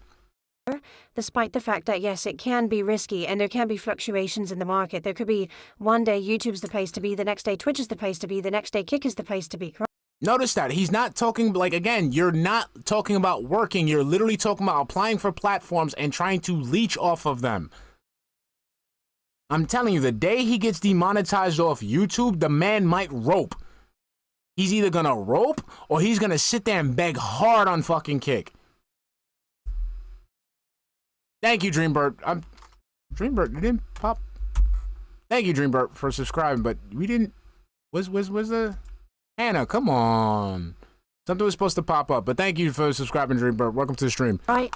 despite the fact that, yes, it can be risky and there can be fluctuations in the market. There could be one day YouTube's the place to be, the next day Twitch is the place to be, the next day Kick is the place to be. Notice that he's not talking, like, again, you're not talking about working. You're literally talking about applying for platforms and trying to leech off of them. I'm telling you, the day he gets demonetized off YouTube, the man might rope. He's either gonna rope or he's gonna sit there and beg hard on fucking Kick. Thank you, Dreambird. Dreambird, you didn't pop. Thank you, Dreambird, for subscribing, but we didn't. Was the Hannah? Come on, something was supposed to pop up. But thank you for subscribing, Dreambird. Welcome to the stream. Right.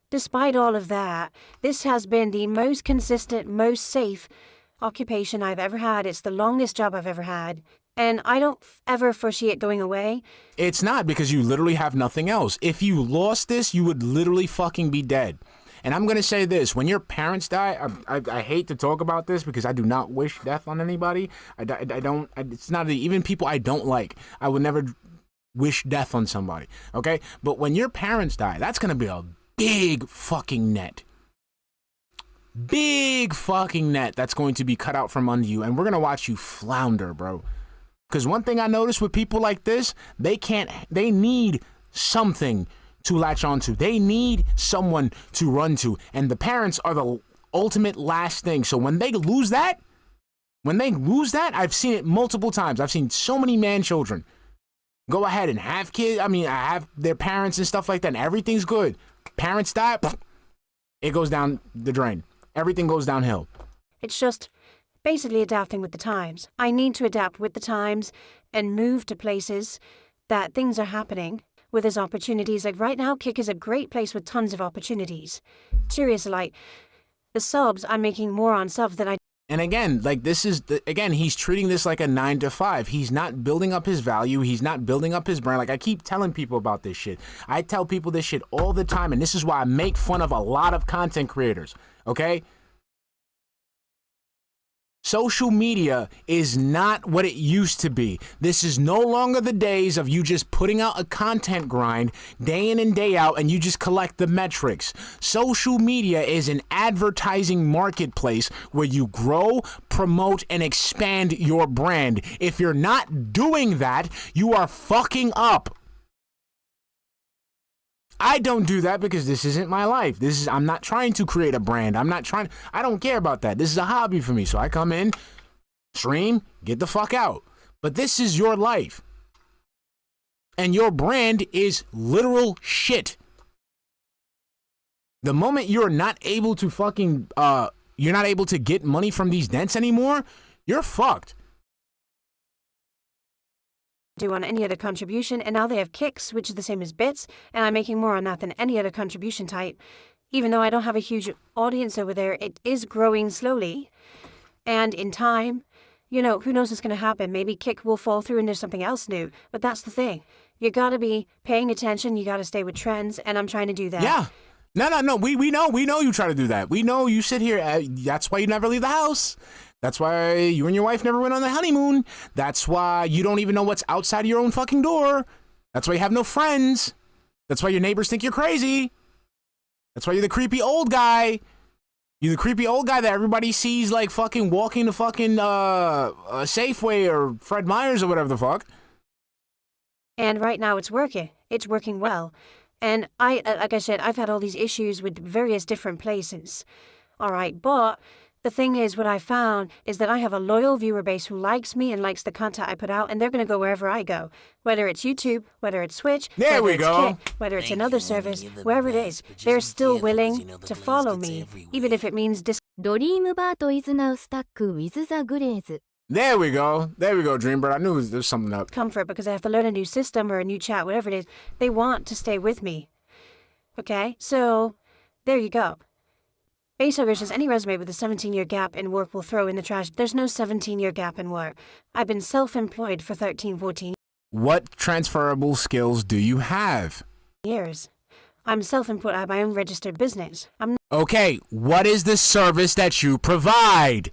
Despite all of that, this has been the most consistent, most safe occupation I've ever had. It's the longest job I've ever had. And I don't ever foresee it going away. It's not, because you literally have nothing else. If you lost this, you would literally fucking be dead. And I'm going to say this, when your parents die, I hate to talk about this because I do not wish death on anybody. It's not even people I don't like. I would never wish death on somebody, okay? But when your parents die, that's going to be a big fucking net. Big fucking net that's going to be cut out from under you, and we're going to watch you flounder, bro. Because one thing I noticed with people like this, they need something to latch onto. They need someone to run to. And the parents are the ultimate last thing. So when they lose that, I've seen it multiple times. I've seen so many man children go ahead and have kids. I mean, I have their parents and stuff like that, and everything's good. Parents die, it goes down the drain. Everything goes downhill. It's just basically adapting with the times. I need to adapt with the times and move to places that things are happening where there's opportunities. Like right now, Kick is a great place with tons of opportunities. Seriously, like the subs, I'm making more on subs than I. And again, like he's treating this like a 9 to 5. He's not building up his value. He's not building up his brand. Like I keep telling people about this shit. I tell people this shit all the time. And this is why I make fun of a lot of content creators. Okay? Social media is not what it used to be. This is no longer the days of you just putting out a content grind day in and day out and you just collect the metrics. Social media is an advertising marketplace where you grow, promote, and expand your brand. If you're not doing that, you are fucking up. I don't do that because this isn't my life. I'm not trying to create a brand. I don't care about that. This is a hobby for me. So I come in, stream, get the fuck out. But this is your life. And your brand is literal shit. The moment you're not able to you're not able to get money from these dents anymore, you're fucked. Do on any other contribution, and now they have kicks, which is the same as bits, and I'm making more on that than any other contribution type. Even though I don't have a huge audience over there, it is growing slowly. And in time, you know, who knows what's going to happen? Maybe kick will fall through and there's something else new. But that's the thing. You got to be paying attention. You got to stay with trends, and I'm trying to do that. Yeah. No. We know you try to do that. We know you sit here. That's why you never leave the house. That's why you and your wife never went on the honeymoon. That's why you don't even know what's outside of your own fucking door. That's why you have no friends. That's why your neighbors think you're crazy. That's why you're the creepy old guy. You're the creepy old guy that everybody sees like fucking walking to fucking Safeway or Fred Meyer's or whatever the fuck. And right now it's working. It's working well. And like I said, I've had all these issues with various different places. All right, but the thing is, what I found is that I have a loyal viewer base who likes me and likes the content I put out, and they're going to go wherever I go. Whether it's YouTube, whether it's Switch, there whether we it's go. Kick, whether it's another service, wherever it is, they're still willing to follow me, even if it meansドリームバート is now stuck with the Glaze. There we go, Dreambird. I knew there was something up. discomfort because I have to learn a new system or a new chat, whatever it is. They want to stay with me. Okay, so there you go. Facehuggers says any resume with a 17-year gap in work will throw in the trash. There's no 17-year gap in work. I've been self-employed for 13, 14 What transferable skills do you have? years. I'm self-employed. I have my own registered business. I'm Okay, what is the service that you provide?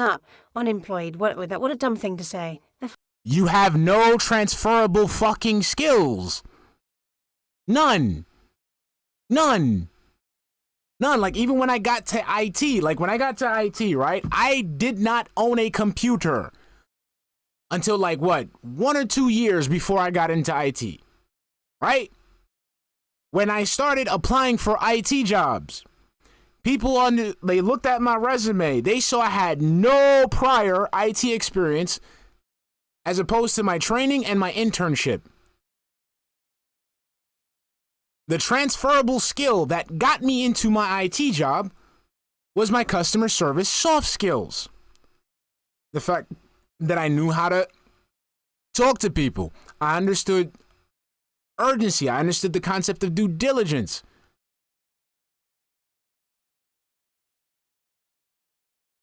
not unemployed. What a dumb thing to say. You have no transferable fucking skills. None. Like, even when I got to IT, right? I did not own a computer until, 1 or 2 years before I got into IT, right? When I started applying for IT jobs, they looked at my resume. They saw I had no prior IT experience as opposed to my training and my internship. The transferable skill that got me into my IT job was my customer service soft skills. The fact that I knew how to talk to people. I understood urgency. I understood the concept of due diligence.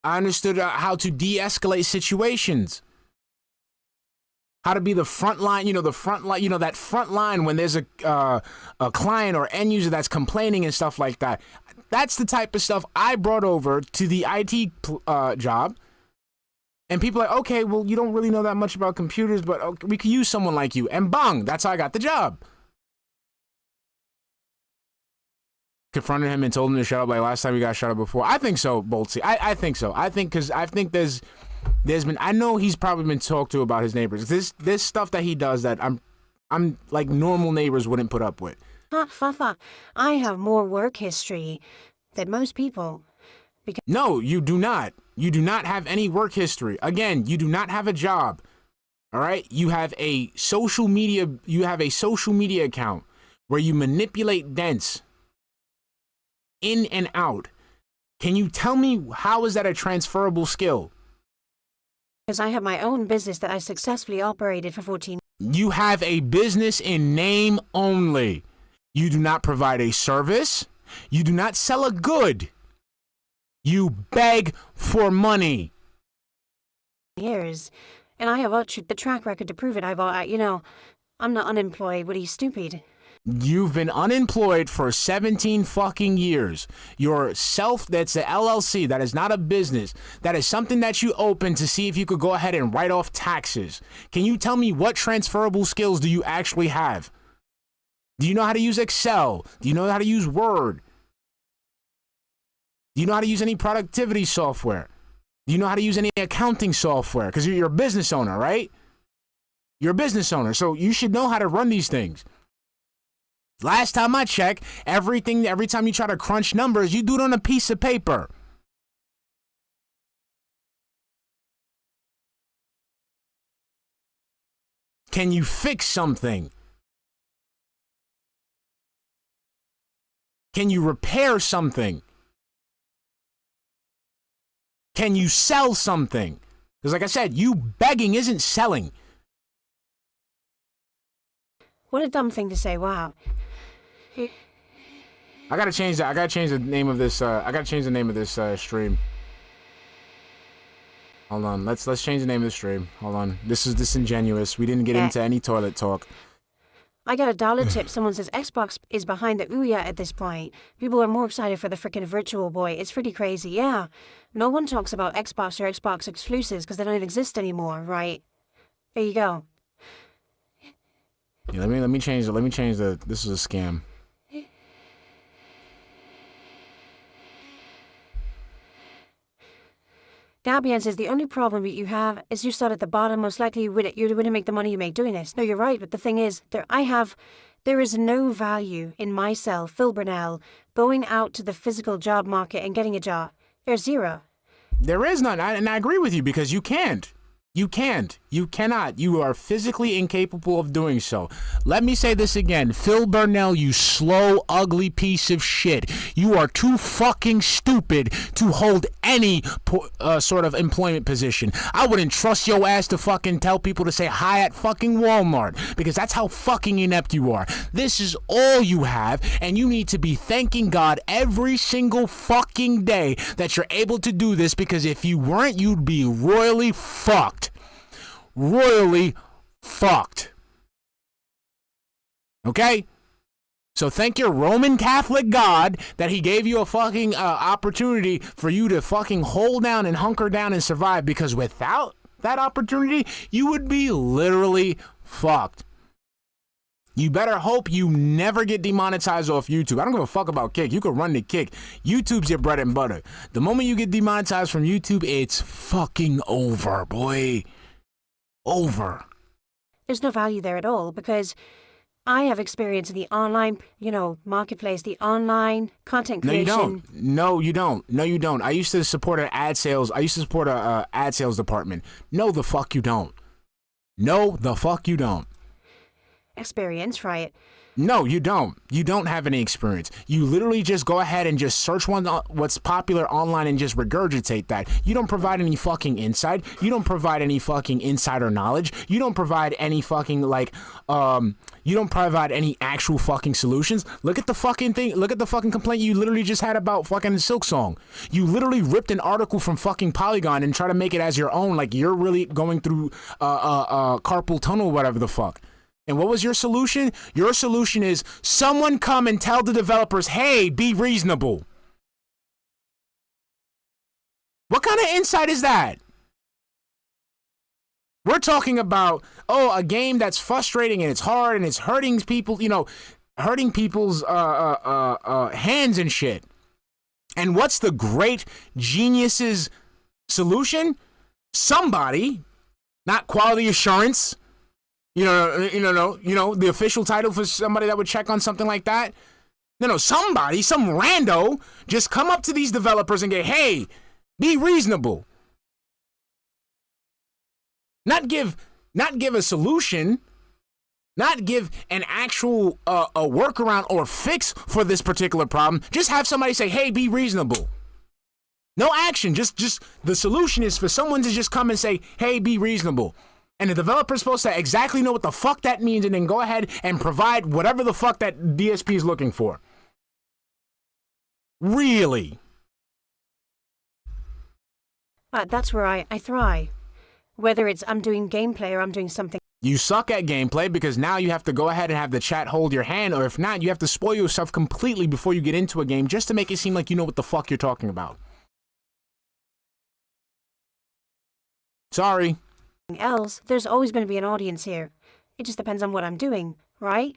I understood how to de-escalate situations. How to be the front line, that front line when there's a client or end user that's complaining and stuff like that. That's the type of stuff I brought over to the IT job. And people are like, okay, well, you don't really know that much about computers, but okay, we could use someone like you. And bang, that's how I got the job. Confronted him and told him to shut up like last time we got shut up before. I think so, Boltsy. I think so. I think there's been, I know he's probably been talked to about his neighbors. This stuff that he does that I'm like normal neighbors wouldn't put up with. I have more work history than most people. No, you do not. You do not have any work history. Again, you do not have a job. All right? You have a social media account where you manipulate dents in and out. Can you tell me how is that a transferable skill? Because I have my own business that I successfully operated for 14. You have a business in name only. You do not provide a service. You do not sell a good. You beg for money. Years, and I have the track record to prove it. I'm not unemployed. What are you, stupid? You've been unemployed for 17 fucking years. That's the LLC. That is not a business. That is something that you open to see if you could go ahead and write off taxes. Can you tell me what transferable skills do you actually have? Do you know how to use Excel? Do you know how to use Word? Do you know how to use any productivity software? Do you know how to use any accounting software? Because you're a business owner, right? You're a business owner, so you should know how to run these things. Last time I checked, every time you try to crunch numbers, you do it on a piece of paper. Can you fix something? Can you repair something? Can you sell something? Because like I said, you begging isn't selling. What a dumb thing to say. Wow. I gotta change that. I gotta change the name of this. Stream. Hold on. Let's change the name of the stream. Hold on. This is disingenuous. We didn't get into any toilet talk. I got $1 tip. Someone says Xbox is behind the Ouya at this point. People are more excited for the frickin' Virtual Boy. It's pretty crazy. Yeah. No one talks about Xbox or Xbox exclusives because they don't exist anymore, right? There you go. Yeah, let me change the. This is a scam. Gabian says the only problem that you have is you start at the bottom. Most likely you wouldn't make the money you make doing this. No, you're right, but the thing is, there is no value in myself, Phil Burnell, going out to the physical job market and getting a job. There's zero. There is none, and I agree with you because you can't. You can't. You cannot. You are physically incapable of doing so. Let me say this again. Phil Burnell, you slow, ugly piece of shit. You are too fucking stupid to hold any sort of employment position. I wouldn't trust your ass to fucking tell people to say hi at fucking Walmart because that's how fucking inept you are. This is all you have, and you need to be thanking God every single fucking day that you're able to do this because if you weren't, you'd be royally fucked. Royally fucked. Okay? So thank your Roman Catholic God that he gave you a fucking opportunity for you to fucking hold down and hunker down and survive because without that opportunity, you would be literally fucked. You better hope you never get demonetized off YouTube. I don't give a fuck about Kick. You can run the Kick. YouTube's your bread and butter. The moment you get demonetized from YouTube, it's fucking over, boy. Over. There's no value there at all because I have experience in the online, marketplace, the online content creation. No, you don't. I used to support an ad sales. I used to support a ad sales department. No, the fuck you don't. No, the fuck you don't. Experience, right? No, you don't. You don't have any experience. You literally just go ahead and just search what's popular online and just regurgitate that. You don't provide any fucking insight. You don't provide any fucking insider knowledge. You don't provide any fucking you don't provide any actual fucking solutions. Look at the fucking thing. Look at the fucking complaint you literally just had about fucking Silk Song. You literally ripped an article from fucking Polygon and try to make it as your own, like you're really going through carpal tunnel, whatever the fuck. And what was your solution? Your solution is someone come and tell the developers, hey, be reasonable. What kind of insight is that? We're talking about, a game that's frustrating and it's hard and it's hurting people, hurting people's hands and shit. And what's the great genius's solution? Somebody, not quality assurance, The official title for somebody that would check on something like that? No, somebody, some rando, just come up to these developers and get, hey, be reasonable. Not give a solution, not give an actual a workaround or fix for this particular problem. Just have somebody say, hey, be reasonable. No action, just the solution is for someone to just come and say, hey, be reasonable. And the developer's supposed to exactly know what the fuck that means and then go ahead and provide whatever the fuck that DSP is looking for. Really? That's where I thrive. Whether it's I'm doing gameplay or I'm doing something. You suck at gameplay because now you have to go ahead and have the chat hold your hand, or if not, you have to spoil yourself completely before you get into a game just to make it seem like you know what the fuck you're talking about. Sorry. Else, there's always going to be an audience here. It just depends on what I'm doing, right?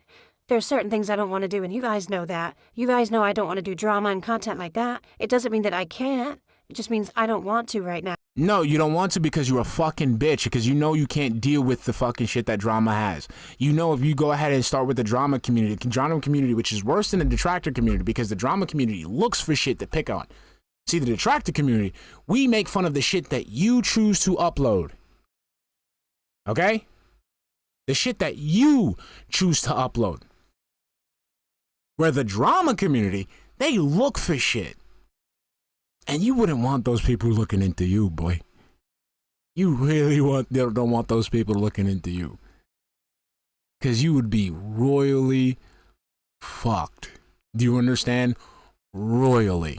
There's certain things I don't want to do, and you guys know that. You guys know I don't want to do drama and content like that. It doesn't mean that I can't. It just means I don't want to right now. No, you don't want to because you're a fucking bitch, because you know you can't deal with the fucking shit that drama has. You know if you go ahead and start with the drama community, which is worse than the detractor community, because the drama community looks for shit to pick on. See, the detractor community, we make fun of the shit that you choose to upload. Okay? The shit that you choose to upload. Where the drama community, they look for shit. And you wouldn't want those people looking into you, boy. You really don't want those people looking into you. Because you would be royally fucked. Do you understand? Royally.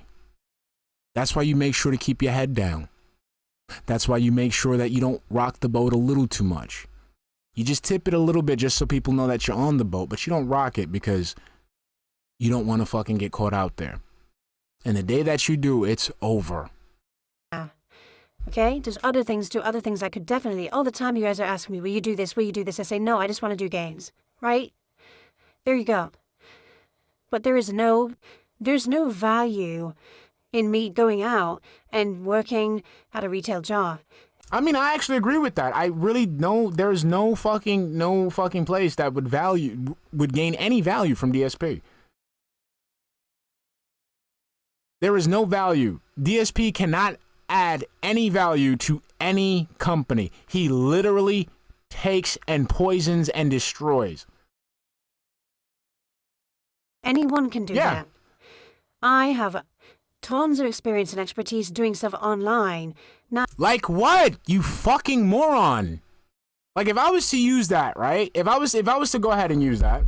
That's why you make sure to keep your head down. That's why you make sure that you don't rock the boat a little too much. You just tip it a little bit just so people know that you're on the boat, but you don't rock it because you don't want to fucking get caught out there. And the day that you do, it's over. Okay? There's other things too, other things I could definitely, all the time you guys are asking me, will you do this, will you do this? I say, no, I just want to do games, right? There you go. But there's no value in me going out and working at a retail job. I mean, I actually agree with that. I really know there's no fucking place that would gain any value from DSP. There is no value. DSP cannot add any value to any company. He literally takes and poisons and destroys. Anyone can do that. I have tons of experience and expertise doing stuff online. Like what? You fucking moron. Like if I was to use that, right? If I was to go ahead and use that,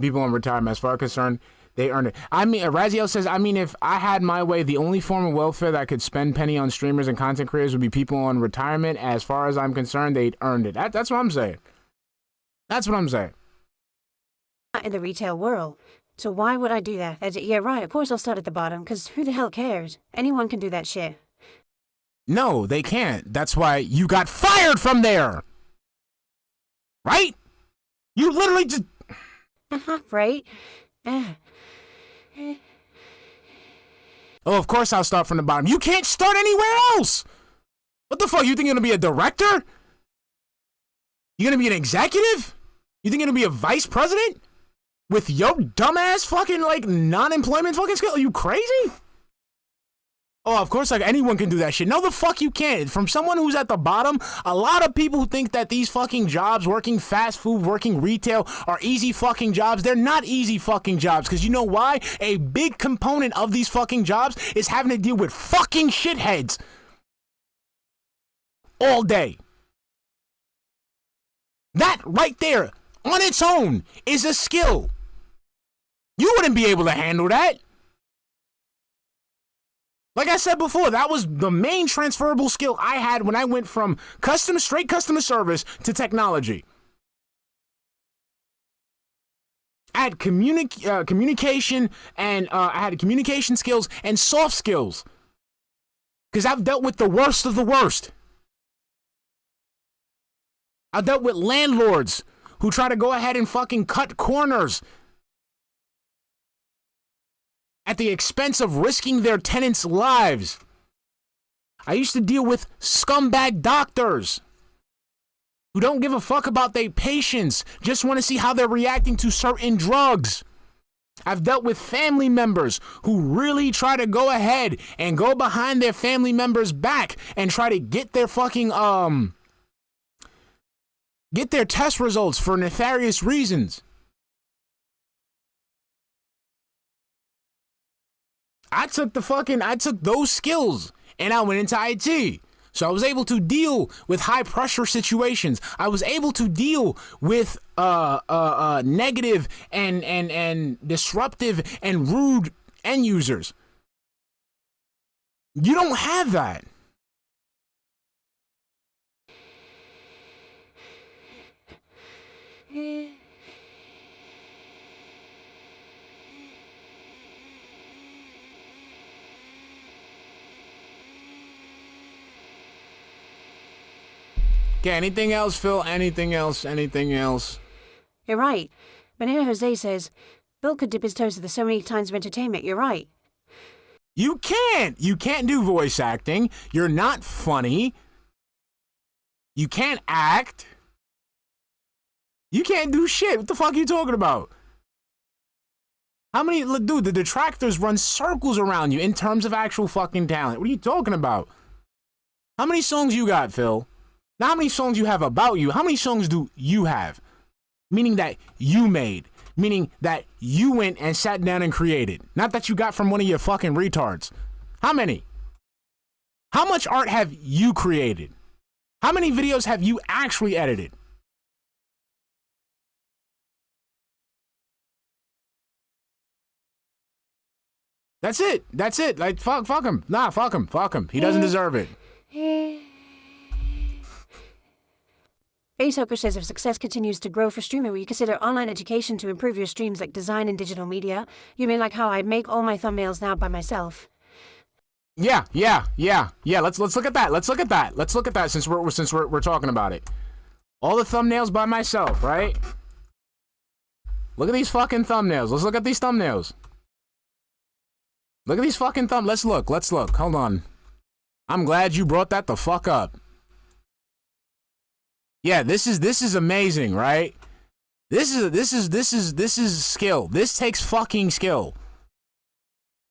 people on retirement, as far as concerned, they earned it. I mean, Raziel says, I mean, if I had my way, the only form of welfare that could spend penny on streamers and content creators would be people on retirement. As far as I'm concerned, they'd earned it. That's what I'm saying. That's what I'm saying. In the retail world. So why would I do that? Yeah, right, of course I'll start at the bottom, because who the hell cares? Anyone can do that shit. No, they can't. That's why you got fired from there. Right? You literally just... Right? Oh, of course I'll start from the bottom. You can't start anywhere else! What the fuck? You think you're gonna be a director? You gonna be an executive? You think you're gonna be a vice president? With your dumbass fucking, like, non-employment fucking skill? Are you crazy? Oh, of course, like, anyone can do that shit. No, the fuck you can't. From someone who's at the bottom, a lot of people who think that these fucking jobs, working fast food, working retail, are easy fucking jobs. They're not easy fucking jobs. Because you know why? A big component of these fucking jobs is having to deal with fucking shitheads. All day. That right there, on its own, is a skill. You wouldn't be able to handle that. Like I said before, that was the main transferable skill I had when I went from straight customer service to technology. I had communication and I had communication skills and soft skills. Because I've dealt with the worst of the worst. I've dealt with landlords who try to go ahead and fucking cut corners at the expense of risking their tenants' lives. I used to deal with scumbag doctors who don't give a fuck about their patients, just want to see how they're reacting to certain drugs. I've dealt with family members who really try to go ahead and go behind their family members' back and try to get their fucking, get their test results for nefarious reasons. I took those skills and I went into IT. So I was able to deal with high pressure situations. I was able to deal with negative and disruptive and rude end users. You don't have that. Okay, anything else, Phil? Anything else? Anything else? You're right. Banana Jose says, Bill could dip his toes to the so many times of entertainment. You're right. You can't. You can't do voice acting. You're not funny. You can't act. You can't do shit. What the fuck are you talking about? How many, dude, the detractors run circles around you in terms of actual fucking talent. What are you talking about? How many songs you got, Phil? Not how many songs you have about you. How many songs do you have? Meaning that you made. Meaning that you went and sat down and created. Not that you got from one of your fucking retards. How many? How much art have you created? How many videos have you actually edited? That's it. That's it. Like, fuck him. Nah, fuck him. Fuck him. He doesn't deserve it. Ace says if success continues to grow for streaming, will you consider online education to improve your streams like design and digital media? You mean like how I make all my thumbnails now by myself? Yeah. Let's look at that. Let's look at that since we're talking about it. All the thumbnails by myself, right? Look at these fucking thumbnails. Let's look at these thumbnails. Look at these fucking Let's look. Hold on. I'm glad you brought that the fuck up. Yeah, this is amazing, right? This is skill. This takes fucking skill.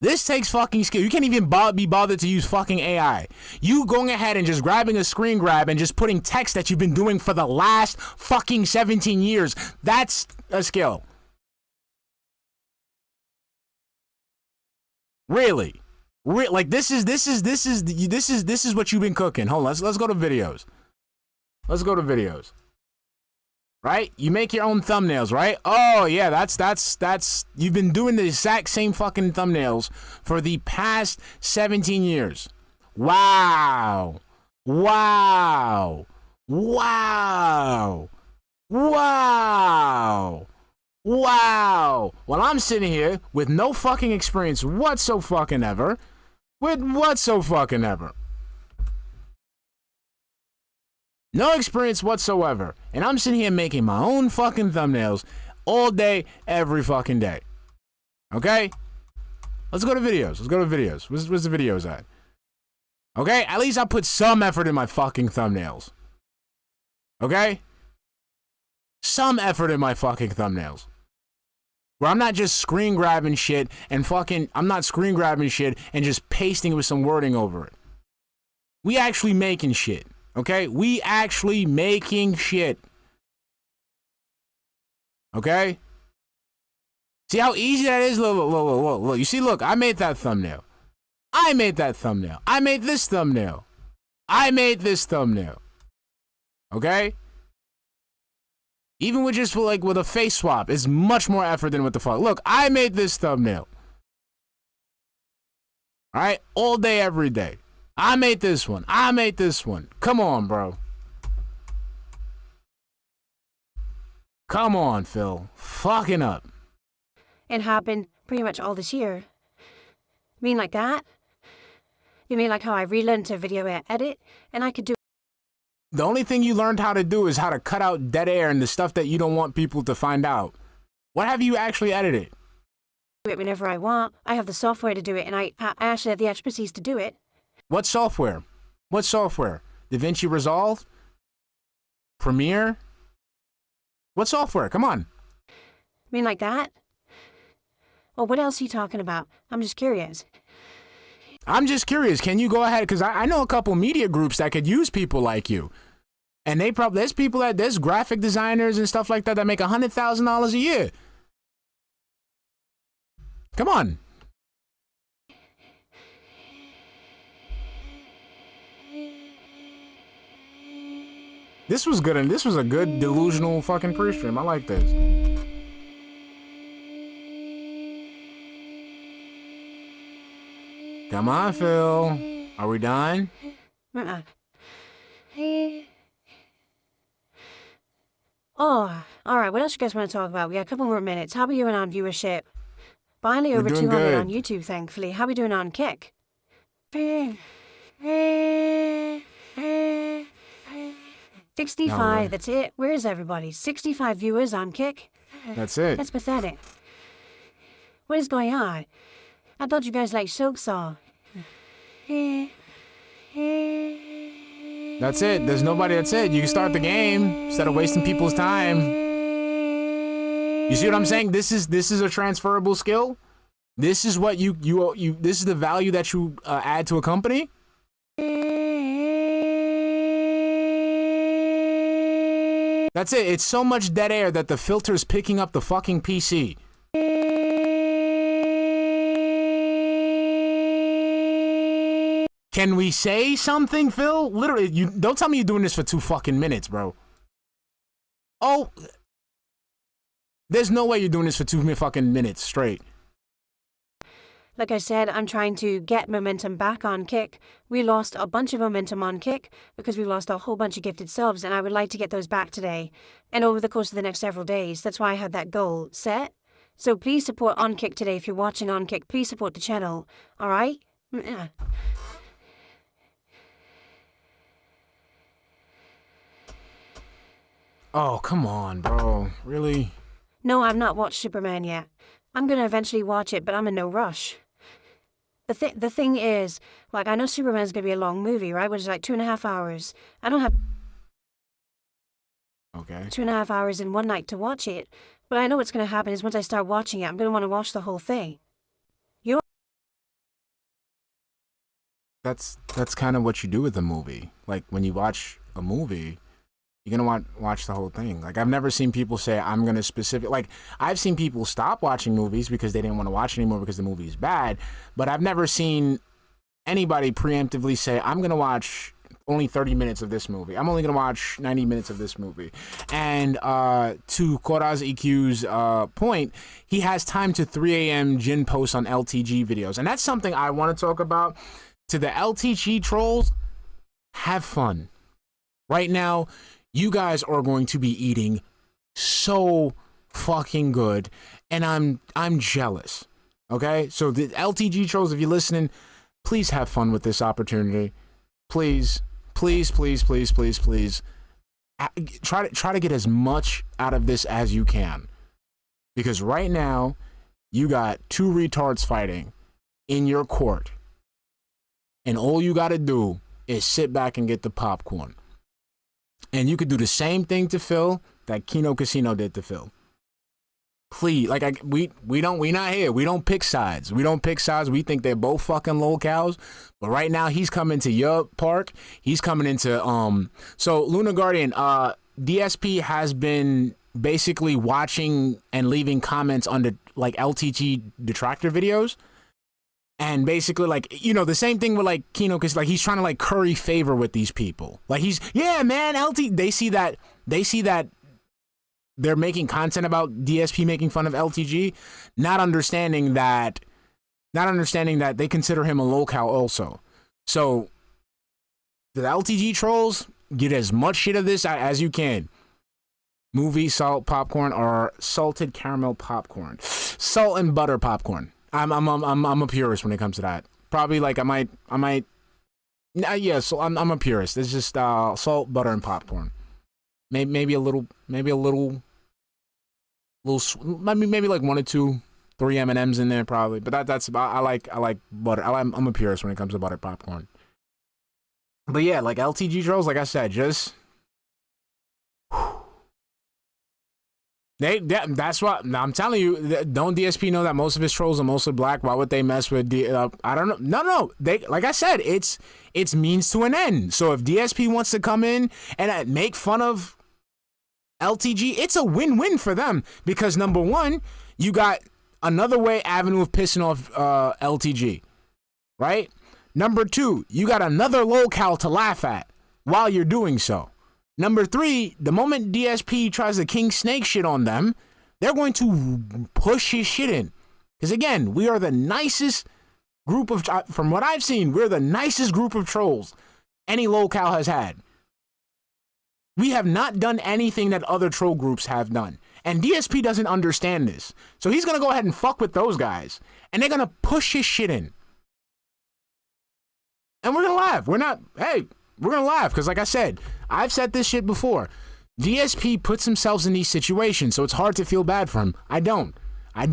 This takes fucking skill. You can't even be bothered to use fucking AI. You going ahead and just grabbing a screen grab and just putting text that you've been doing for the last fucking 17 years. That's a skill. Really? Like this is what you've been cooking. Hold on, let's go to videos. Let's go to videos. Right? You make your own thumbnails, right? Oh yeah, that's you've been doing the exact same fucking thumbnails for the past 17 years. Wow. Wow. Wow. Wow. Wow. Well, I'm sitting here with no fucking experience whatsoever. No experience whatsoever. And I'm sitting here making my own fucking thumbnails all day, every fucking day. Okay? Let's go to videos. Where's the videos at? Okay? At least I put some effort in my fucking thumbnails. Okay? Some effort in my fucking thumbnails. Where I'm not just screen grabbing shit and I'm not screen grabbing shit and just pasting with some wording over it. We actually making shit. Okay? We actually making shit. Okay? See how easy that is? Look. You see, look, I made that thumbnail. I made this thumbnail. I made this thumbnail. Okay? Even with just with a face swap, it's much more effort than what the fuck. Look, I made this thumbnail. Alright? All day, every day. I made this one. Come on, bro. Come on, Phil. Fucking up. It happened pretty much all this year. Mean like that? You mean like how I relearned to video edit and I could do. The only thing you learned how to do is how to cut out dead air and the stuff that you don't want people to find out. What have you actually edited? Do it whenever I want. I have the software to do it, and I actually have the expertise to do it. What software? DaVinci Resolve? Premiere? What software? Come on. I mean like that? Well, what else are you talking about? I'm just curious. I'm just curious. Can you go ahead? Because I know a couple media groups that could use people like you. And they probably, there's graphic designers and stuff like that that make $100,000 a year. Come on. This was good, and this was a good delusional fucking pre-stream. I like this. Come on, Phil. Are we done? Oh, all right. What else you guys want to talk about? We got a couple more minutes. How are we doing on viewership? Finally over doing 200 good. on YouTube, thankfully. How are we doing on Kick? 65, that's it. Where is everybody? 65 viewers on Kick? That's it. That's pathetic. What is going on? I thought you guys liked Silk Saw. That's it. There's nobody. That's it. You can start the game instead of wasting people's time. You see what I'm saying? This is a transferable skill. This is what you this is the value that you add to a company. That's it. It's so much dead air that the filter is picking up the fucking PC. Can we say something, Phil? Literally, you don't tell me you're doing this for 2 fucking minutes, bro. Oh, there's no way you're doing this for 2 fucking minutes straight. Like I said, I'm trying to get momentum back on Kick. We lost a bunch of momentum on Kick because we lost a whole bunch of gifted subs, and I would like to get those back today and over the course of the next several days. That's why I had that goal set. So please support On Kick today. If you're watching On Kick, please support the channel. All right? Oh, come on, bro. Really? No, I've not watched Superman yet. I'm gonna eventually watch it, but I'm in no rush. The thing is, like, I know Superman's gonna be a long movie, right? Which is like 2.5 hours. I don't have Okay. 2.5 hours in one night to watch it, but I know what's gonna happen is once I start watching it, I'm gonna want to watch the whole thing. That's kind of what you do with a movie. Like, when you watch a movie, you're gonna watch the whole thing. Like, I've never seen people say, I'm gonna like, I've seen people stop watching movies because they didn't want to watch anymore because the movie is bad, but I've never seen anybody preemptively say, I'm gonna watch only 30 minutes of this movie. I'm only gonna watch 90 minutes of this movie. And to Koraz EQ's point, he has time to 3 a.m. Jin posts on LTG videos. And that's something I want to talk about. To the LTG trolls, have fun. Right now, you guys are going to be eating so fucking good, and I'm jealous. Okay? So the LTG trolls, if you're listening, please have fun with this opportunity. Please, please, please, please, please, please. Try to get as much out of this as you can. Because right now, you got 2 retards fighting in your court. And all you got to do is sit back and get the popcorn. And you could do the same thing to Phil that Kino Casino did to Phil. Please, like, we not here. We don't pick sides. We don't pick sides. We think they're both fucking locals. But right now, he's coming to your park. He's coming into So Lunar Guardian, DSP has been basically watching and leaving comments under like LTG detractor videos. And basically, like, you know, the same thing with, like, Kino, because, like, he's trying to, like, curry favor with these people. Like, yeah, man, they see that they're making content about DSP making fun of LTG, not understanding that they consider him a locale also. So, the LTG trolls, get as much shit of this as you can. Movie salt popcorn or salted caramel popcorn. Salt and butter popcorn. I'm a purist when it comes to that. Probably like I might yeah, so I'm a purist. It's just salt, butter, and popcorn. Maybe a little maybe like 1 or 2, 3 M&Ms in there probably. But that's about I like butter. I'm a purist when it comes to butter popcorn. But yeah, like LTG trolls, like I said, just That's what I'm telling you. Don't DSP know that most of his trolls are mostly black? Why would they mess with I don't know. No. They, like I said, it's means to an end. So if DSP wants to come in and make fun of LTG, it's a win-win for them because number one, you got another avenue of pissing off LTG, right? Number two, you got another locale to laugh at while you're doing so. Number three, the moment DSP tries to king snake shit on them, they're going to push his shit in. Because again, we are the nicest group of, from what I've seen, we're the nicest group of trolls any locale has had. We have not done anything that other troll groups have done. And DSP doesn't understand this. So he's going to go ahead and fuck with those guys. And they're going to push his shit in. And we're going to laugh. We're going to laugh. Because like I said, I've said this shit before. DSP puts himself in these situations. So it's hard to feel bad for him. I don't. I'm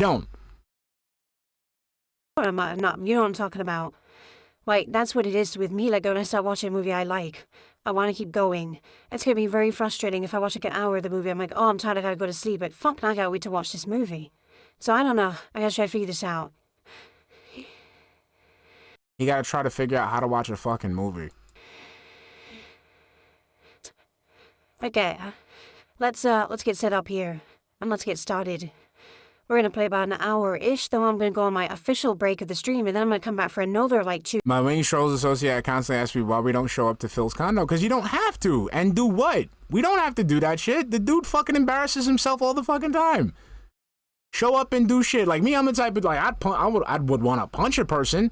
not, you know what I'm talking about. Like, that's what it is with me. Like, when I start watching a movie I like, I want to keep going. It's going to be very frustrating if I watch like an hour of the movie. I'm like, oh, I'm tired, I gotta go to sleep. But fuck, now I gotta wait to watch this movie. So I don't know. I gotta try to figure this out. You gotta try to figure out how to watch a fucking movie. Okay, let's get set up here. And let's get started. We're gonna play about an hour-ish, then I'm gonna go on my official break of the stream, and then I'm gonna come back for another, like, 2. My wing trolls associate constantly ask me why we don't show up to Phil's condo, because you don't have to. And do what? We don't have to do that shit. The dude fucking embarrasses himself all the fucking time. Show up and do shit. Like me, I'm the type of, like, I would want to punch a person.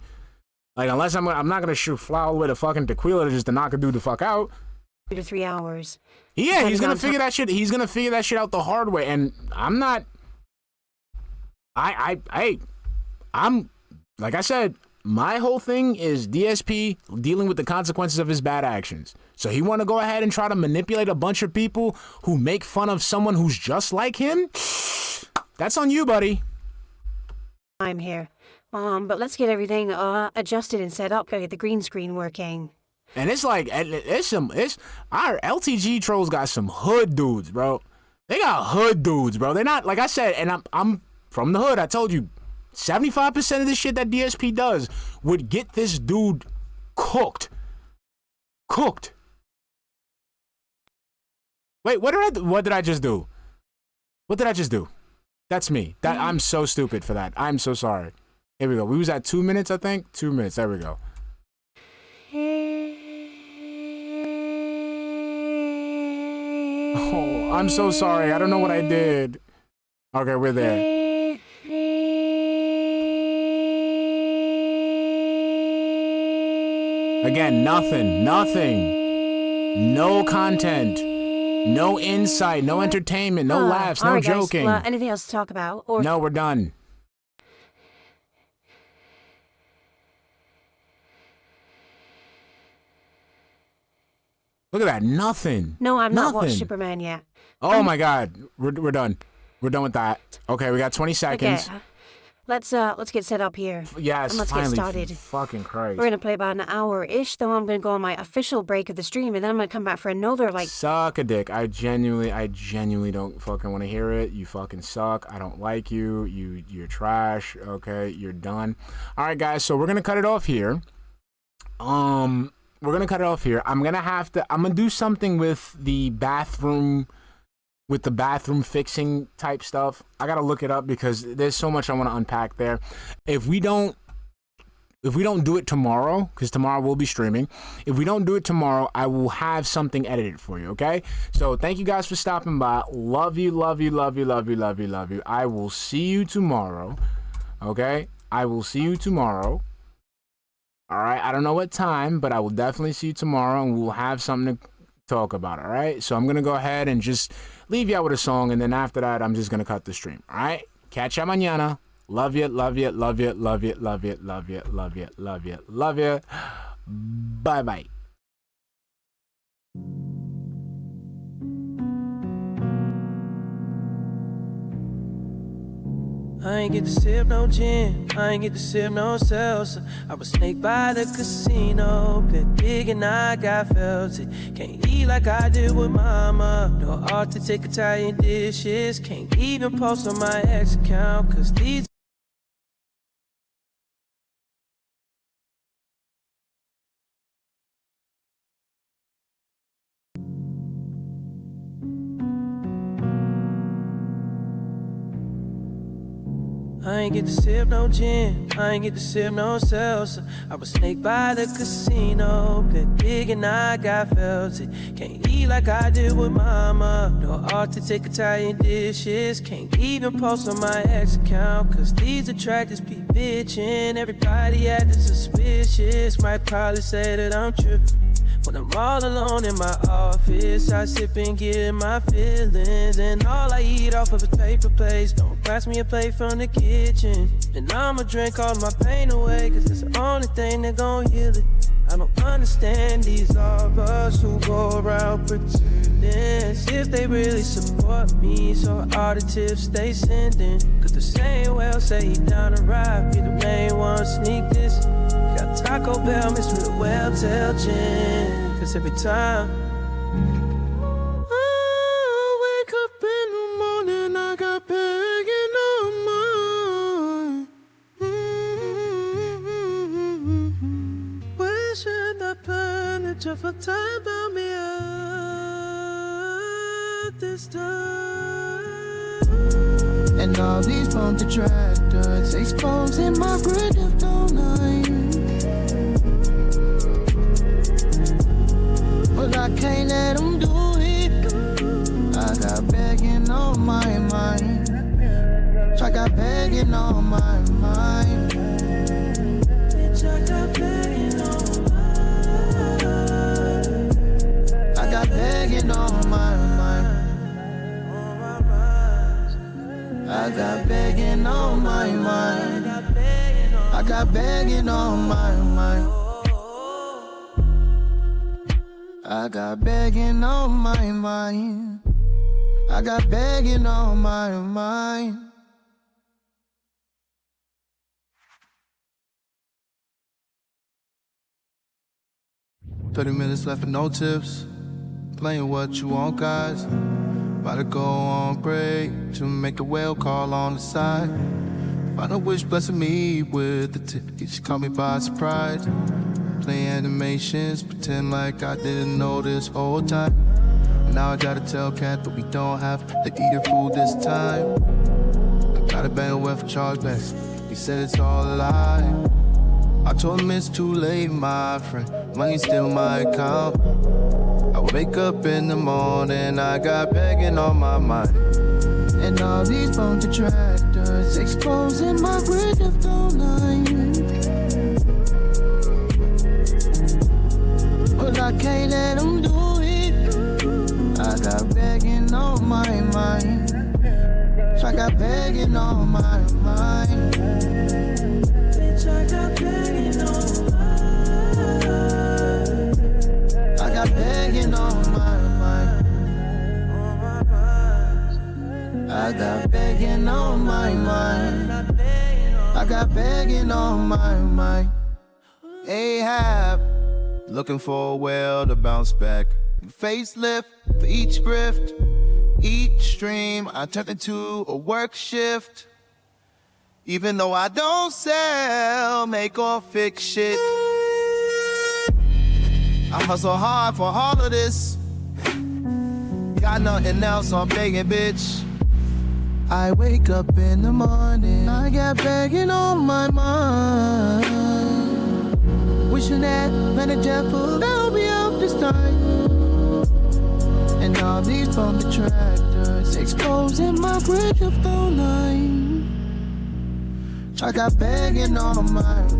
Like, unless I'm not gonna fly all the way to fucking Tequila just to knock a dude the fuck out. 2 to 3 hours. Yeah, he's gonna figure that shit. He's gonna figure that shit out the hard way, and I'm not. I'm like I said, my whole thing is DSP dealing with the consequences of his bad actions. So he want to go ahead and try to manipulate a bunch of people who make fun of someone who's just like him. That's on you, buddy. I'm here. But let's get everything adjusted and set up. Gotta get the green screen working. And it's like our LTG trolls got some hood dudes, bro. They got hood dudes, bro. They're not, like I said, and I'm from the hood. I told you, 75% of the shit that DSP does would get this dude cooked. Wait, what did I just do? What did I just do? That's me. I'm so stupid for that. I'm so sorry. Here we go. We was at 2 minutes, I think. 2 minutes. There we go. Oh, I'm so sorry. I don't know what I did. Okay, we're there. Again, nothing. No content. No insight. No entertainment. No laughs. No joking. Guys, anything else to talk about? Or no, we're done. Look at that. Nothing. No, I've not watched Superman yet. Oh my God. We're done. We're done with that. Okay, we got 20 seconds. Okay. Let's get set up here. Yes, and let's finally. get started. Fucking Christ. We're gonna play about an hour-ish, then I'm gonna go on my official break of the stream, and then I'm gonna come back for another, like... Suck a dick. I genuinely don't fucking want to hear it. You fucking suck. I don't like you. You're trash. Okay, you're done. All right, guys, so we're gonna cut it off here. I'm gonna do something with the bathroom fixing type stuff. I gotta look it up because there's so much I want to unpack there. If we don't do it tomorrow, because tomorrow we'll be streaming, if we don't do it tomorrow, I will have something edited for you, okay? So thank you guys for stopping by. Love you. I will see you tomorrow, okay? I will see you tomorrow. All right, I don't know what time, but I will definitely see you tomorrow, and we'll have something to talk about, all right? So I'm gonna go ahead and just leave you out with a song, and then after that, I'm just gonna cut the stream, all right? Catch ya mañana. Love you. Bye-bye. I ain't get to sip no gin, I ain't get to sip no salsa. I was snaked by the casino, bet big and I got felt it. Can't eat like I did with mama. No art to take Italian dishes. Can't even post on my ex account, cause these I ain't get to sip no gin, I ain't get to sip no salsa. I was snaked by the casino, bet big and I got felt it. Can't eat like I did with mama. No art to take Italian dishes. Can't even post on my ex account, cause these attractors be bitchin'. Everybody acting suspicious, might probably say that I'm trippin'. When I'm all alone in my office, I sip and get my feelings. And all I eat off of is paper plates. Don't pass me a plate from the kitchen. And I'ma drink all my pain away, cause it's the only thing that gon' heal it. I don't understand these of us who go around pretending as if they really support me. So all the tips they sending, cause the same well say he down the ride, be the main one sneak this. Got Taco Bell mixed with a well-tail gin, cause every time I wake up in the morning, I got begging on mine. Wishing that planet just for time about me at this time. And all these phone detractors exposing my grid of line. But I can't let them do it. I got begging on my mind. I got begging on my mind. Bitch, I got begging on my mind. I got begging on my mind. I got begging on my mind. I got begging on my mind. I got begging on my mind. I got begging on my mind. $30 left for no tips. Playing what you want, guys. About to go on break to make a whale call on the side. Final wish blessing me with the tip. You just caught me by surprise. Play animations, pretend like I didn't know this whole time. Now I gotta tell Cat that we don't have to eat her food this time. I got a bang with chargebacks. He said it's all a lie. I told him it's too late, my friend. Money's still my account. I wake up in the morning, I got begging on my mind. And all these phone detractors exposing my grid of line. But I can't let them do it. I got begging on my mind. I got begging on my mind. Bitch, I got begging on my mind. I got begging on my mind. I got begging on my mind. I got begging on my mind. Ahab, looking for a whale to bounce back. Facelift for each grift. Each stream I turned into a work shift. Even though I don't sell, make or fix shit. I hustle hard for all of this. Got nothing else, so I'm begging, bitch. I wake up in the morning, I got begging on my mind. Wishing that manager full, they'll be out this time. And all these phone detractors exposing my grid of line. I got begging on my mind.